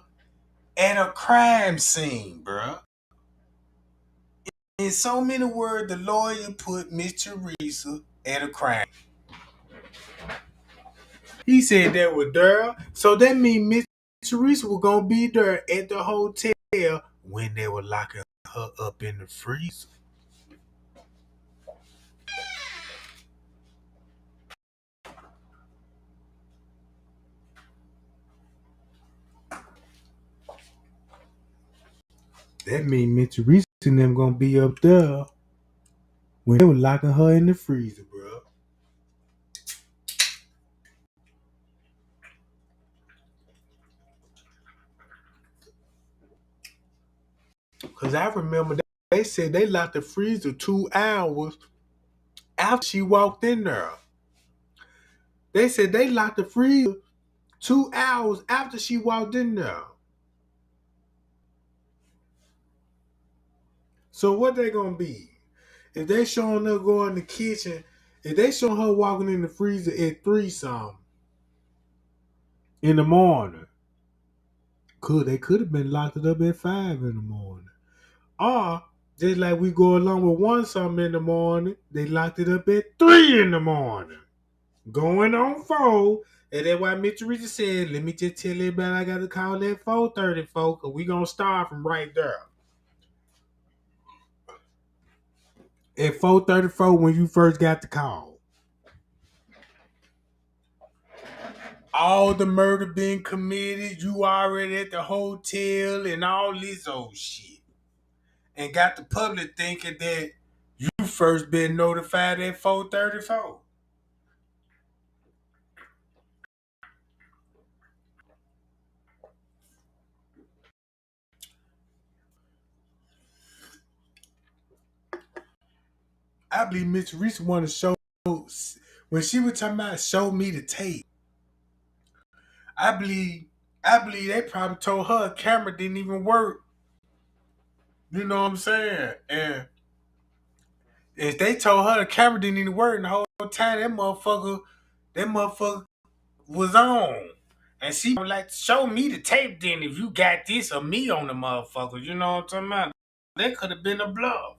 at a crime scene, bro. In so many words, the lawyer put Miss Teresa at a crime. He said that was there. So that means Miss Teresa was gonna be there at the hotel when they were locking her up in the freezer. That means Miss Teresa and them gonna be up there when they were locking her in the freezer, bro. Cause I remember they said they locked the freezer 2 hours after she walked in there. They said they locked the freezer 2 hours after she walked in there. So what they gonna be? If they showing her go in the kitchen, if they showing her walking in the freezer at 3 something in the morning, they could have been locked it up at 5 in the morning. Or just like we go along with 1 something in the morning, they locked it up at 3 in the morning. Going on 4. And that's why Mr. Teresa said, let me just tell everybody I gotta call that 434 because we gonna start from right there. At 434 when you first got the call. All the murder being committed, you already at the hotel and all this old shit. And got the public thinking that you first been notified at 434. I believe Miss Reese wanted to show, when she was talking about show me the tape, I believe they probably told her a camera didn't even work. You know what I'm saying? And If they told her the camera didn't even work and the whole time that motherfucker was on. And she would like, show me the tape then if you got this or me on the motherfucker. You know what I'm talking about? That could have been a bluff.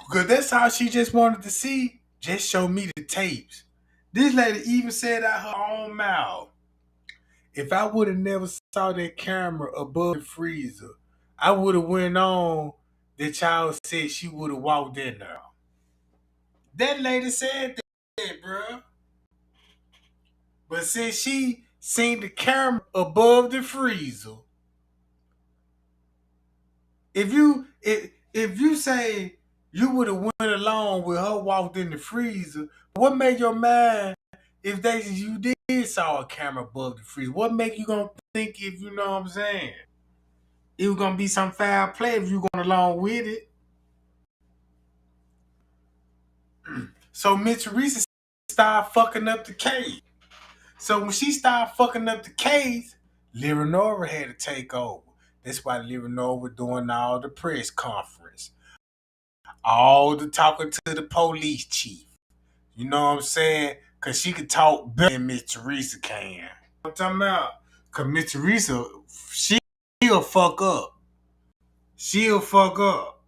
Because that's how she just wanted to see. Just show me the tapes. This lady even said out her own mouth, if I would have never saw that camera above the freezer, I would have went on that y'all said she would have walked in there. That lady said that, bruh. But since she seen the camera above the freezer, if you say you would have went along with her walked in the freezer, what made your mind if you did saw a camera above the freezer? What make you gonna think if you know what I'm saying? It was gonna be some foul play if you going along with it. So Miss Teresa started fucking up the case. So when she started fucking up the case, Leonora had to take over. That's why Leonora was doing all the press conference, all the talking to the police chief. You know what I'm saying? Cause she could talk better than Miss Teresa can. I'm talking about, cause Miss Teresa, she'll fuck up. She'll fuck up.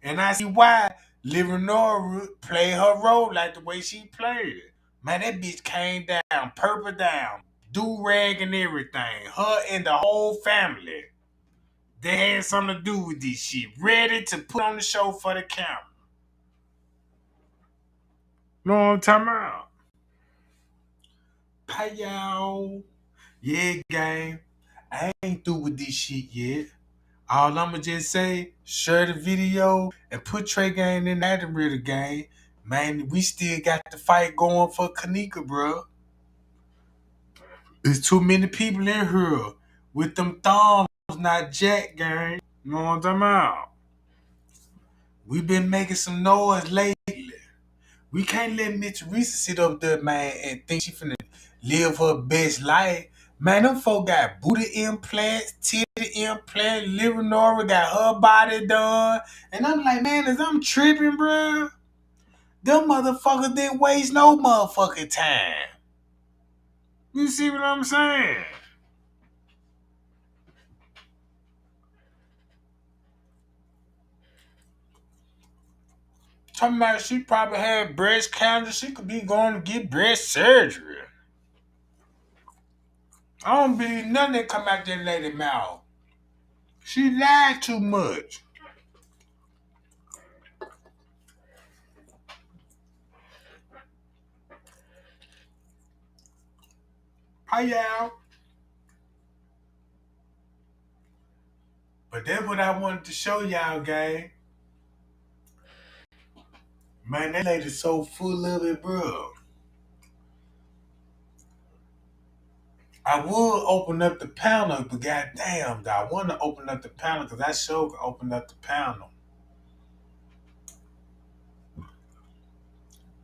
And I see why Leonora played her role like the way she played it. Man, that bitch came down, purple down, do-rag and everything. Her and the whole family. They had something to do with this shit. Ready to put on the show for the camera. Know what I'm talking about? Hey, y'all. Yeah, gang. I ain't through with this shit yet. All I'ma just say, share the video and put Tregang in that real game. Man, we still got the fight going for Kenneka, bro. There's too many people in here with them thumbs, not jack, gang. You know what I'm talking about? We been making some noise lately. We can't let Miss Teresa sit up there, man, and think she finna live her best life. Man, them folk got booty implants, titty implants, Leonora got her body done. And I'm like, man, is I'm tripping, bro? Them motherfuckers didn't waste no motherfucking time. You see what I'm saying? Talking about she probably had breast cancer. She could be going to get breast surgery. I don't believe nothing that come out that lady mouth. She lied too much. Hi, y'all. But that's what I wanted to show y'all, gang. Man, that lady's so full of it, bro. I would open up the panel, but goddamn, I want to open up the panel because I sure can open up the panel.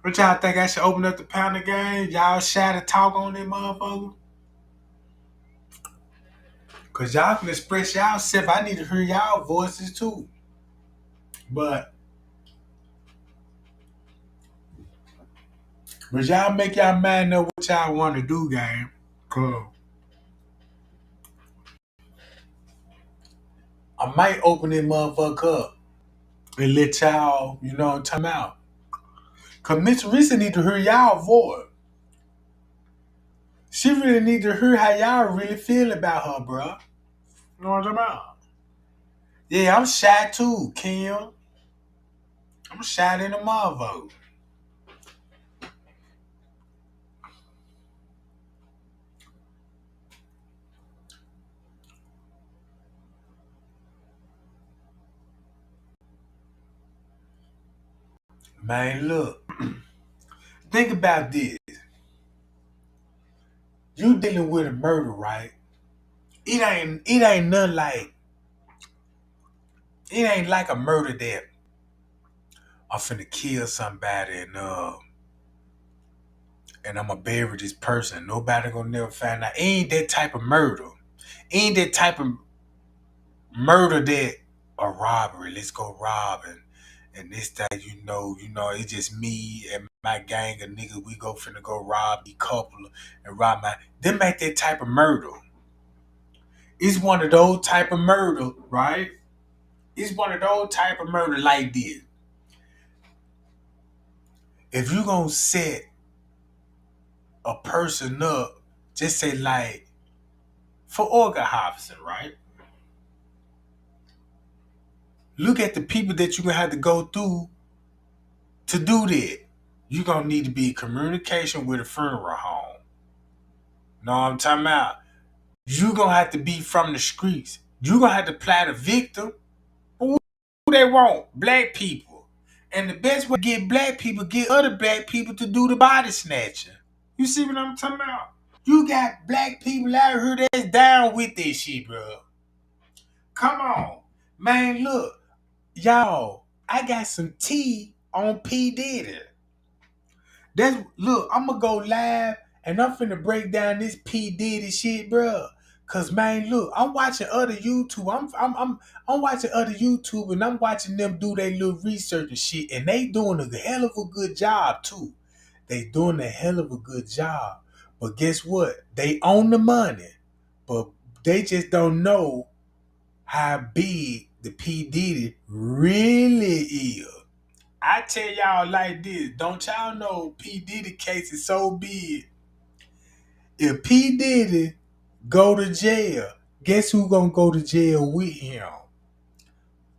What y'all think I should open up the panel, gang? Y'all shy to talk on that motherfucker? Because y'all can express y'all self. I need to hear y'all voices too. But y'all make y'all mind know what y'all want to do, gang. Cause I might open that motherfucker up and let y'all, you know what I'm talking about. Cause Miss Teresa need to hear y'all voice. She really need to hear how y'all really feel about her, bro. You know what I'm talking about? Yeah, I'm shy too, Kim. I'm shy in the motherfucker. Man, look. Think about this. You dealing with a murder, right? It ain't nothing like it ain't like a murder that I'm finna kill somebody and I'm gonna bury this person. Nobody gonna never find out. It ain't that type of murder. It ain't that type of murder that a robbery. Let's go robbing. And this that it's just me and my gang of niggas. We finna go rob the couple and rob my. Them ain't that type of murder. It's one of those type of murder, right? It's one of those type of murder like this. If you gonna set a person up, just say like for organ harvesting, right? Look at the people that you're gonna have to go through to do that. You're gonna need to be in communication with a funeral home. Know what I'm talking about? You're gonna have to be from the streets. You're gonna have to play the victim. Who they want? Black people. And the best way to get black people, get other black people to do the body snatching. You see what I'm talking about? You got black people out here that's down with this shit, bro. Come on. Man, look. Y'all, I got some tea on P. Diddy. Look, I'm gonna go live and I'm finna break down this P. Diddy shit, bro. Cause man, look, I'm watching other YouTube. I'm watching other YouTube and I'm watching them do their little research and shit, and they doing a hell of a good job too. They doing a hell of a good job. But guess what? They own the money, but they just don't know how big the P. Diddy really is. I tell y'all like this, don't y'all know P. Diddy case is so big? If P. Diddy go to jail, guess who gonna go to jail with him?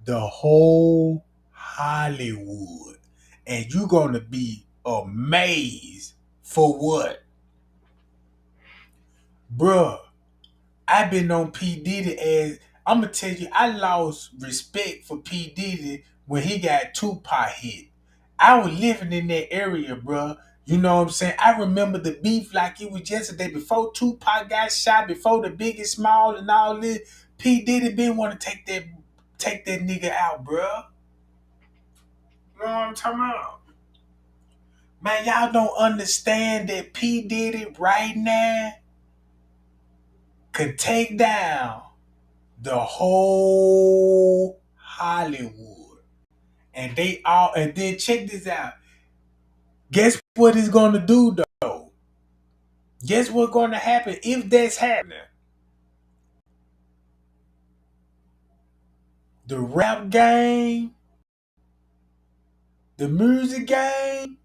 The whole Hollywood. And you gonna be amazed for what? Bruh, I've been on P. Diddy as I'm gonna tell you, I lost respect for P. Diddy when he got Tupac hit. I was living in that area, bro. You know what I'm saying? I remember the beef like it was yesterday. Before Tupac got shot, before the Big and Small and all this, P. Diddy been want to take that nigga out, bro. You know what I'm talking about? Man, y'all don't understand that P. Diddy right now could take down the whole Hollywood. And then check this out. Guess what it's gonna do though? Guess what's gonna happen if that's happening? The rap game, the music game,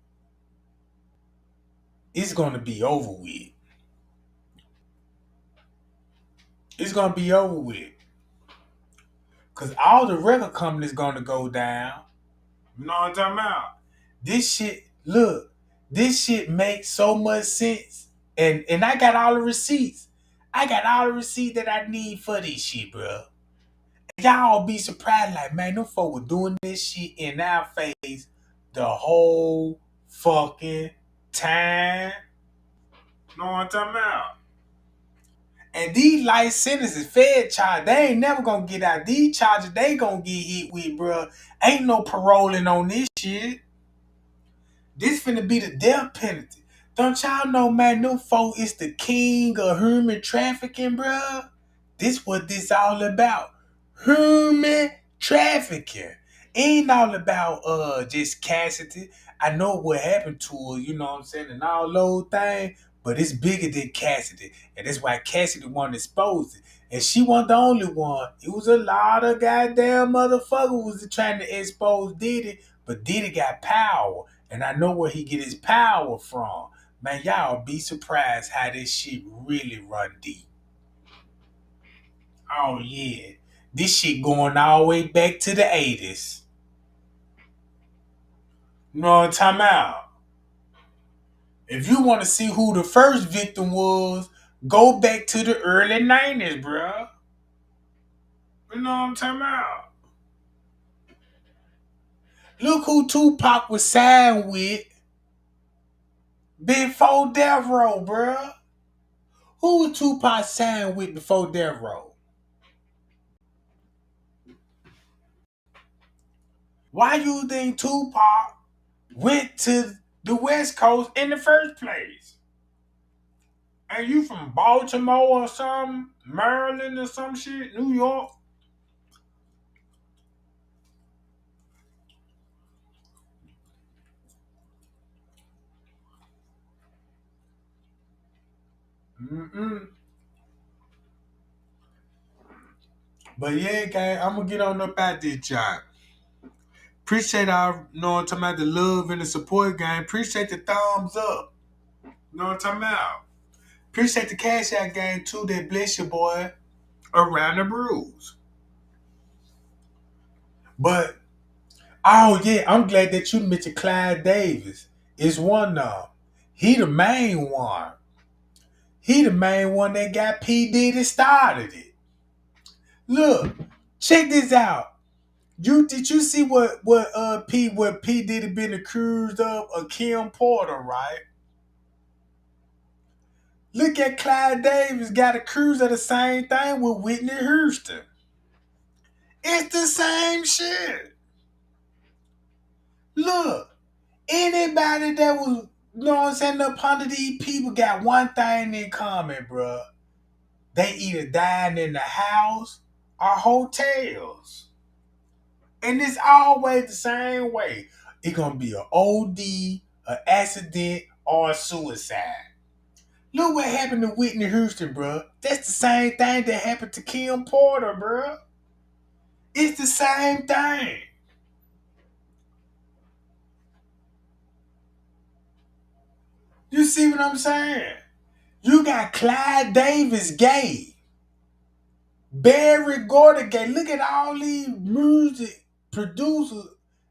it's gonna be over with. It's gonna be over with. Cause all the record companies gonna go down. You know what I'm talking about? This shit makes so much sense. And I got all the receipts. I got all the receipts that I need for this shit, bro. Y'all be surprised, like, man, them folk were doing this shit in our face the whole fucking time. You know what I'm talking about? And these life sentences, Fed charge, they ain't never gonna get out. These charges they gonna get hit with, bro. Ain't no paroling on this shit. This finna be the death penalty. Don't y'all know, man, them folk is the king of human trafficking, bruh? This what this all about. Human trafficking. Ain't all about just Cassidy. I know what happened to her, you know what I'm saying, and all those things, but it's bigger than Cassidy. And that's why Cassidy wanted to expose it. And she wasn't the only one. It was a lot of goddamn motherfuckers was trying to expose Diddy, but Diddy got power. And I know where he get his power from. Man, y'all be surprised how this shit really run deep. Oh yeah. This shit going all the way back to the 80s. You know what I'm talking about? If you want to see who the first victim was, go back to the early 90s, bro. You know what I'm talking about? Look who Tupac was signed with before Death Row, bro. Who was Tupac signed with before Death Row? Why you think Tupac went to the West Coast in the first place? And you from Baltimore or something? Maryland or some shit? New York? Mm-mm. But yeah, gang, I'm gonna get on up out this job. Appreciate our, you know what I'm talking about, the love and the support, gang. Appreciate the thumbs up. You know what I'm talking about? Appreciate the cash out, gang, too. That bless you, boy. Around the bruise. But, oh yeah, I'm glad that you mentioned Clyde Davis. Is one of them. He the main one. He the main one that got P. Diddy started it. Look, check this out. Did you see what P Diddy been accused of Kim Porter, right? Look at Clyde Davis got accused of the same thing with Whitney Houston. It's the same shit. Look, anybody that was, you know what I'm saying, up under these people got one thing in common, bruh. They either dying in the house or hotels. And it's always the same way. It's gonna be an OD, an accident, or a suicide. Look what happened to Whitney Houston, bruh. That's the same thing that happened to Kim Porter, bruh. It's the same thing. You see what I'm saying? You got Clyde Davis gay. Barry Gordy gay. Look at all these music producers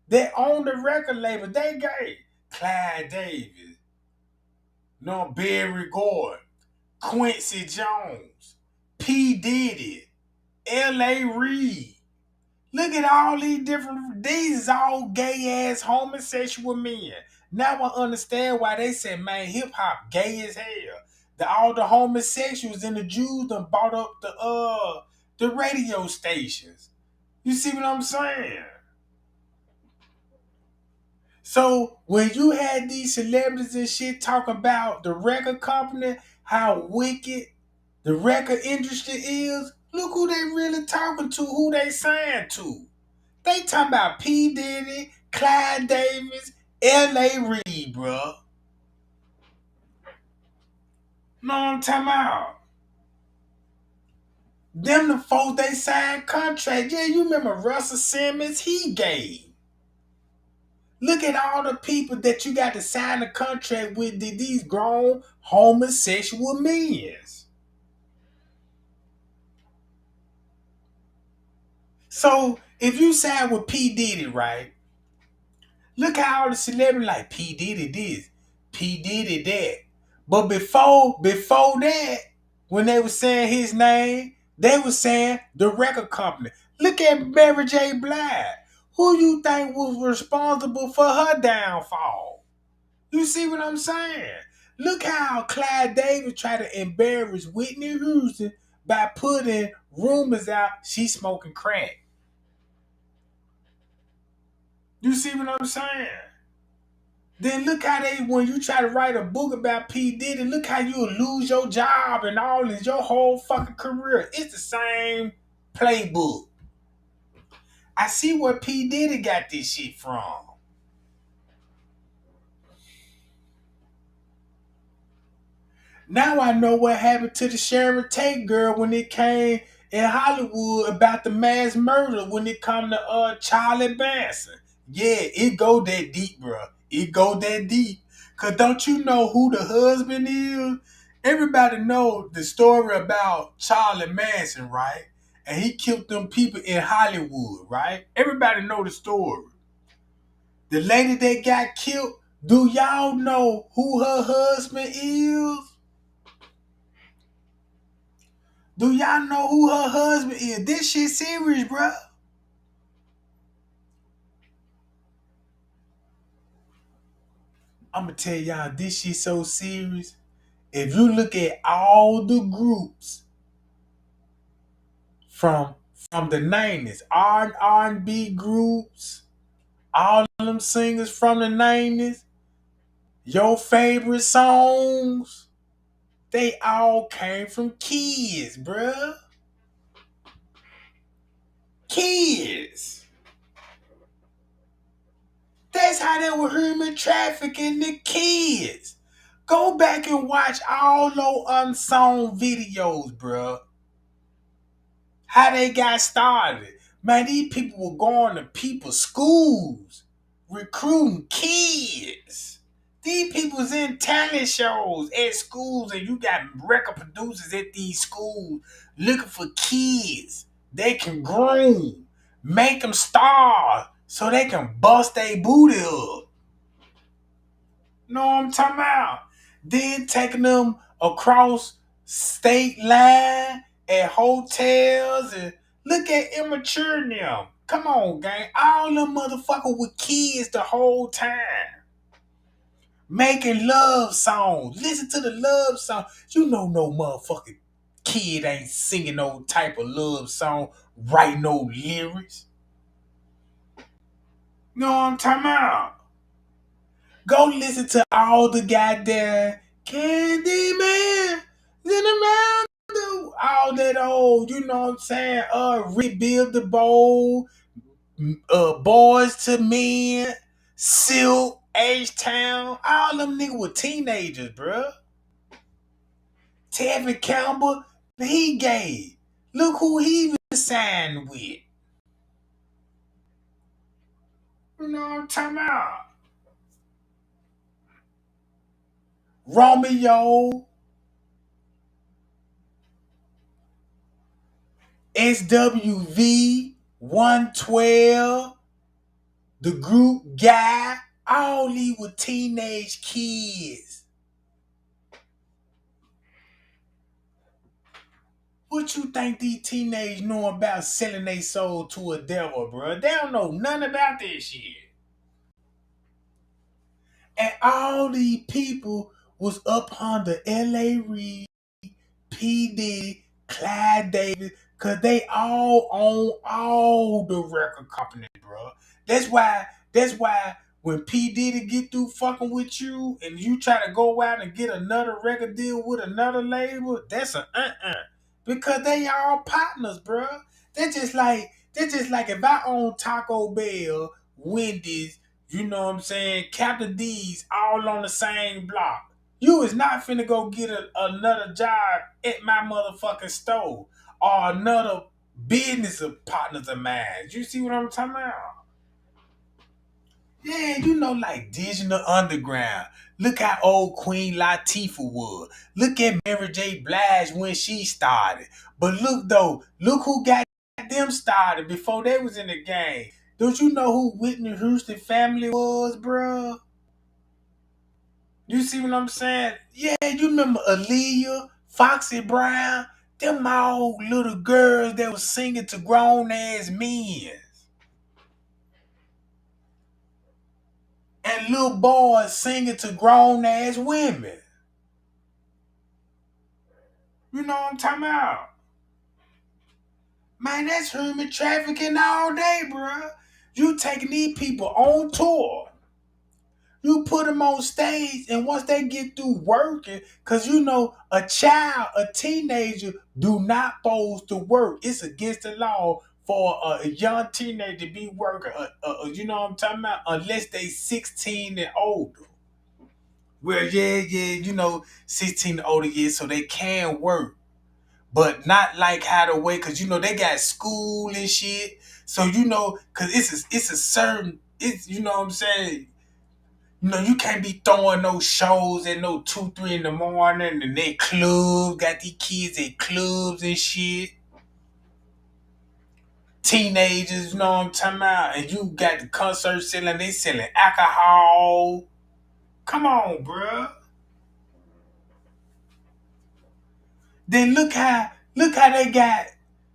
that own the record label. They gay. Clyde Davis. No, Barry Gordy. Quincy Jones. P. Diddy. L.A. Reid. Look at all these is all gay ass homosexual men. Now I understand why they said, man, hip hop gay as hell. All the homosexuals and the Jews done bought up the radio stations. You see what I'm saying? So when you had these celebrities and shit talking about the record company, how wicked the record industry is, look who they really talking to, who they saying to. They talking about P. Diddy, Clyde Davis, L.A. Reid, bro. Know what I'm talking about? Them the folks they signed contract. Yeah, you remember Russell Simmons? He gay. Look at all the people that you got to sign a contract with, these grown homosexual men. So if you sign with P. Diddy, right? Look how all the celebrities like P. Diddy this, P. Diddy that. But before that, when they were saying his name, they were saying the record company. Look at Mary J. Blige. Who you think was responsible for her downfall? You see what I'm saying? Look how Clyde Davis tried to embarrass Whitney Houston by putting rumors out she's smoking crack. You see what I'm saying? Then look how when you try to write a book about P. Diddy, look how you'll lose your job and all this, your whole fucking career. It's the same playbook. I see where P. Diddy got this shit from. Now I know what happened to the Sharon Tate girl when it came in Hollywood about the mass murder when it come to Charlie Manson. Yeah, it go that deep, bro. It go that deep. Cause don't you know who the husband is? Everybody know the story about Charlie Manson, right? And he killed them people in Hollywood, right? Everybody know the story. The lady that got killed, do y'all know who her husband is? Do y'all know who her husband is? This shit serious, bro. I'm gonna tell y'all this shit so serious. If you look at all the groups from the 90s, R&B groups, all of them singers from the 90s, your favorite songs, they all came from kids, bruh. Kids. That's how they were human trafficking the kids. Go back and watch all those unsung videos, bruh. How they got started. Man, these people were going to people's schools, recruiting kids. These people's in talent shows at schools, and you got record producers at these schools looking for kids they can groom, make them stars so they can bust their booty up. Know what I'm talking about? Then taking them across state line at hotels and look at immature now. Come on, gang. All them motherfuckers with kids the whole time. Making love songs. Listen to the love song. You know no motherfucking kid ain't singing no type of love song, write no lyrics. Know what I'm talking about? Go listen to all the goddamn Candy Man in around all that old, you know what I'm saying? Rebuild the Bowl, Boys to Men, Silk, H-Town, all them niggas were teenagers, bruh. Tevin Campbell, he gay. Look who he was signed with. You know what I'm talking about? Romeo, SWV, 112, the group Guy, all these were teenage kids. What you think these teenagers know about selling their soul to a devil, bro? They don't know nothing about this shit. And all these people was up under L.A. Reid, P. Diddy, Clyde Davis, cause they all own all the record companies, bro. That's why when P. Diddy get through fucking with you and you try to go out and get another record deal with another label, that's a because they all partners, bro. They're just like if I own Taco Bell, Wendy's, you know what I'm saying, Captain D's all on the same block. You is not finna go get another job at my motherfucking store or another business of partners of mine. You see what I'm talking about? Yeah, you know, like Digital Underground. Look how old Queen Latifah was. Look at Mary J. Blige when she started. But look though, look who got them started before they was in the game. Don't you know who Whitney Houston family was, bruh? You see what I'm saying? Yeah, you remember Aaliyah, Foxy Brown, them all little girls that was singing to grown ass men. And little boys singing to grown ass women. You know what I'm talking about? Man, that's human trafficking all day, bruh. You taking these people on tour. You put them on stage, and once they get through working, because you know, a child, a teenager, do not supposed to work. It's against the law for a young teenager to be working. You know what I'm talking about? Unless they 16 and older. Well, yeah, you know, 16 and older, yeah, so they can work. But not like how to wait, because you know, they got school and shit. So, you know, because it's a certain, it's, you know what I'm saying? You know, you can't be throwing no shows at no 2, 3 in the morning and they club, got these kids at clubs and shit. Teenagers, you know what I'm talking about? And you got the concert selling, they selling alcohol. Come on, bruh. Then look how they got.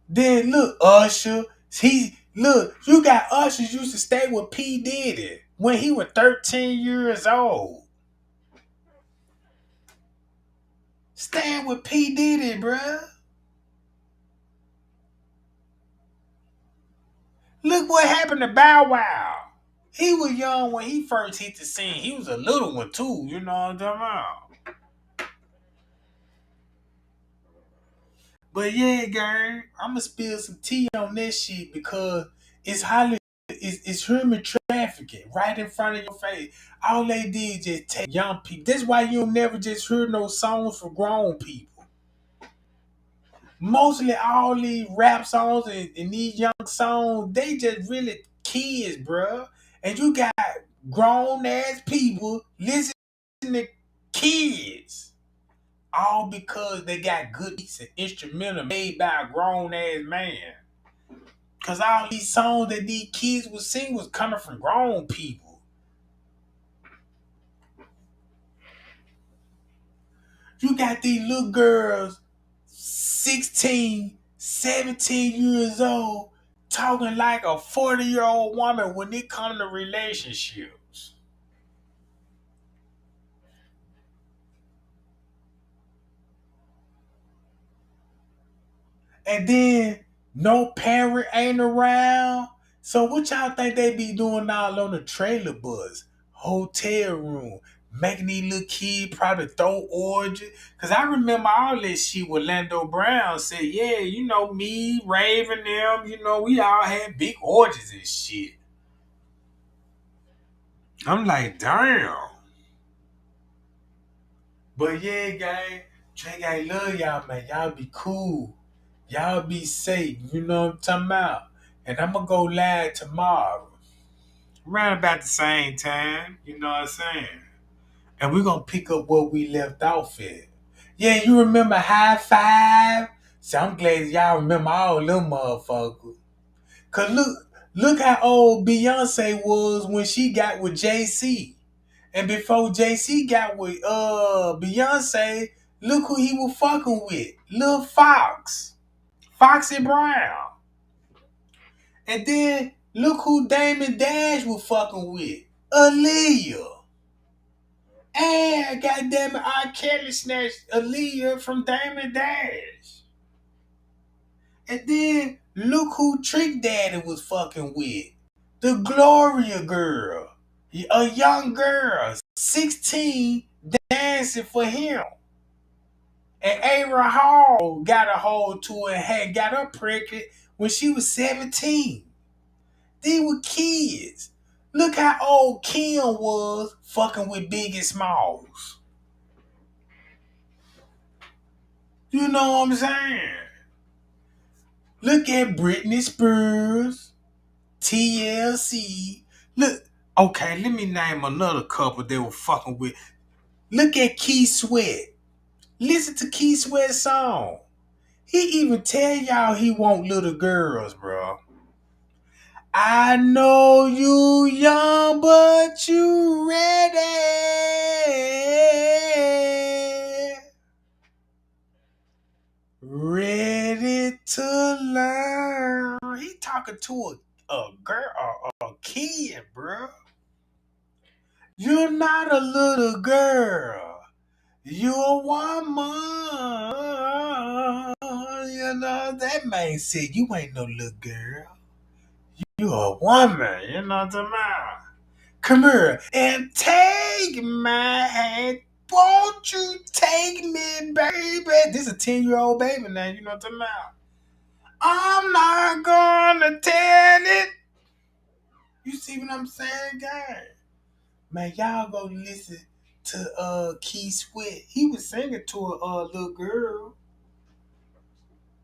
Then look, Usher. You got Usher used to stay with P. Diddy when he was 13 years old. Staying with P. Diddy, bruh. Look what happened to Bow Wow. He was young when he first hit the scene. He was a little one too, you know what I'm talking about? But yeah, girl, I'ma spill some tea on this shit because it's highly it's human trafficking right in front of your face. All they did just take young people. That's why you'll never just hear no songs for grown people. Mostly all these rap songs and these young songs, they just really kids, bruh. And you got grown ass people listening to kids. All because they got good beats and instrumental made by a grown ass man. Cause all these songs that these kids would sing was coming from grown people. You got these little girls, 16, 17 years old, talking like a 40-year-old woman when it comes to relationships. And then no parent ain't around. So what y'all think they be doing all on the trailer bus, hotel room, making these little kids probably throw orgies? Cause I remember all this shit with Lando Brown said, yeah, you know, me, Raven, them, you know, we all had big orgies and shit. I'm like, damn. But yeah, gang, Tregang love y'all, man. Y'all be cool. Y'all be safe. You know what I'm talking about? And I'm gonna go live tomorrow. Around about the same time. You know what I'm saying? And we're gonna pick up where we left off at. Yeah, you remember High Five? So I'm glad y'all remember all them motherfuckers. Cause look how old Beyonce was when she got with JC. And before JC got with Beyonce, look who he was fucking with. Lil Fox. Foxy Brown. And then look who Damon Dash was fucking with. Aaliyah. And goddamn it, R. Kelly snatched Aaliyah from Damon Dash. And then look who Trick Daddy was fucking with. The Gloria girl. A young girl, 16, dancing for him. And Aaron Hall got a hold to her and had got her pregnant when she was 17. They were kids. Look how old Kim was fucking with Biggie Smalls. You know what I'm saying? Look at Britney Spears, TLC. Look, okay, let me name another couple they were fucking with. Look at Keith Sweat. Listen to Keith Sweat's song. He even tell y'all he want little girls, bro. I know you young, but you ready. Ready to learn. He talking to a girl, a kid, bro. You're not a little girl. You're a woman. You know, that man said you ain't no little girl. You a woman. You know what I'm talking about? Come here and take my hand. Won't you take me, baby? This is a 10-year-old baby now. You know what I'm talking about? I'm not gonna tell it. You see what I'm saying, guys? Man, y'all go listen to Keith Sweat. He was singing to a little girl.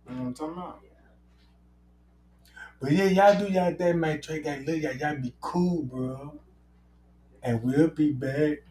You know what I'm talking about? But yeah, y'all do y'all thing, man. Tregang, look, y'all be cool, bro. And we'll be back.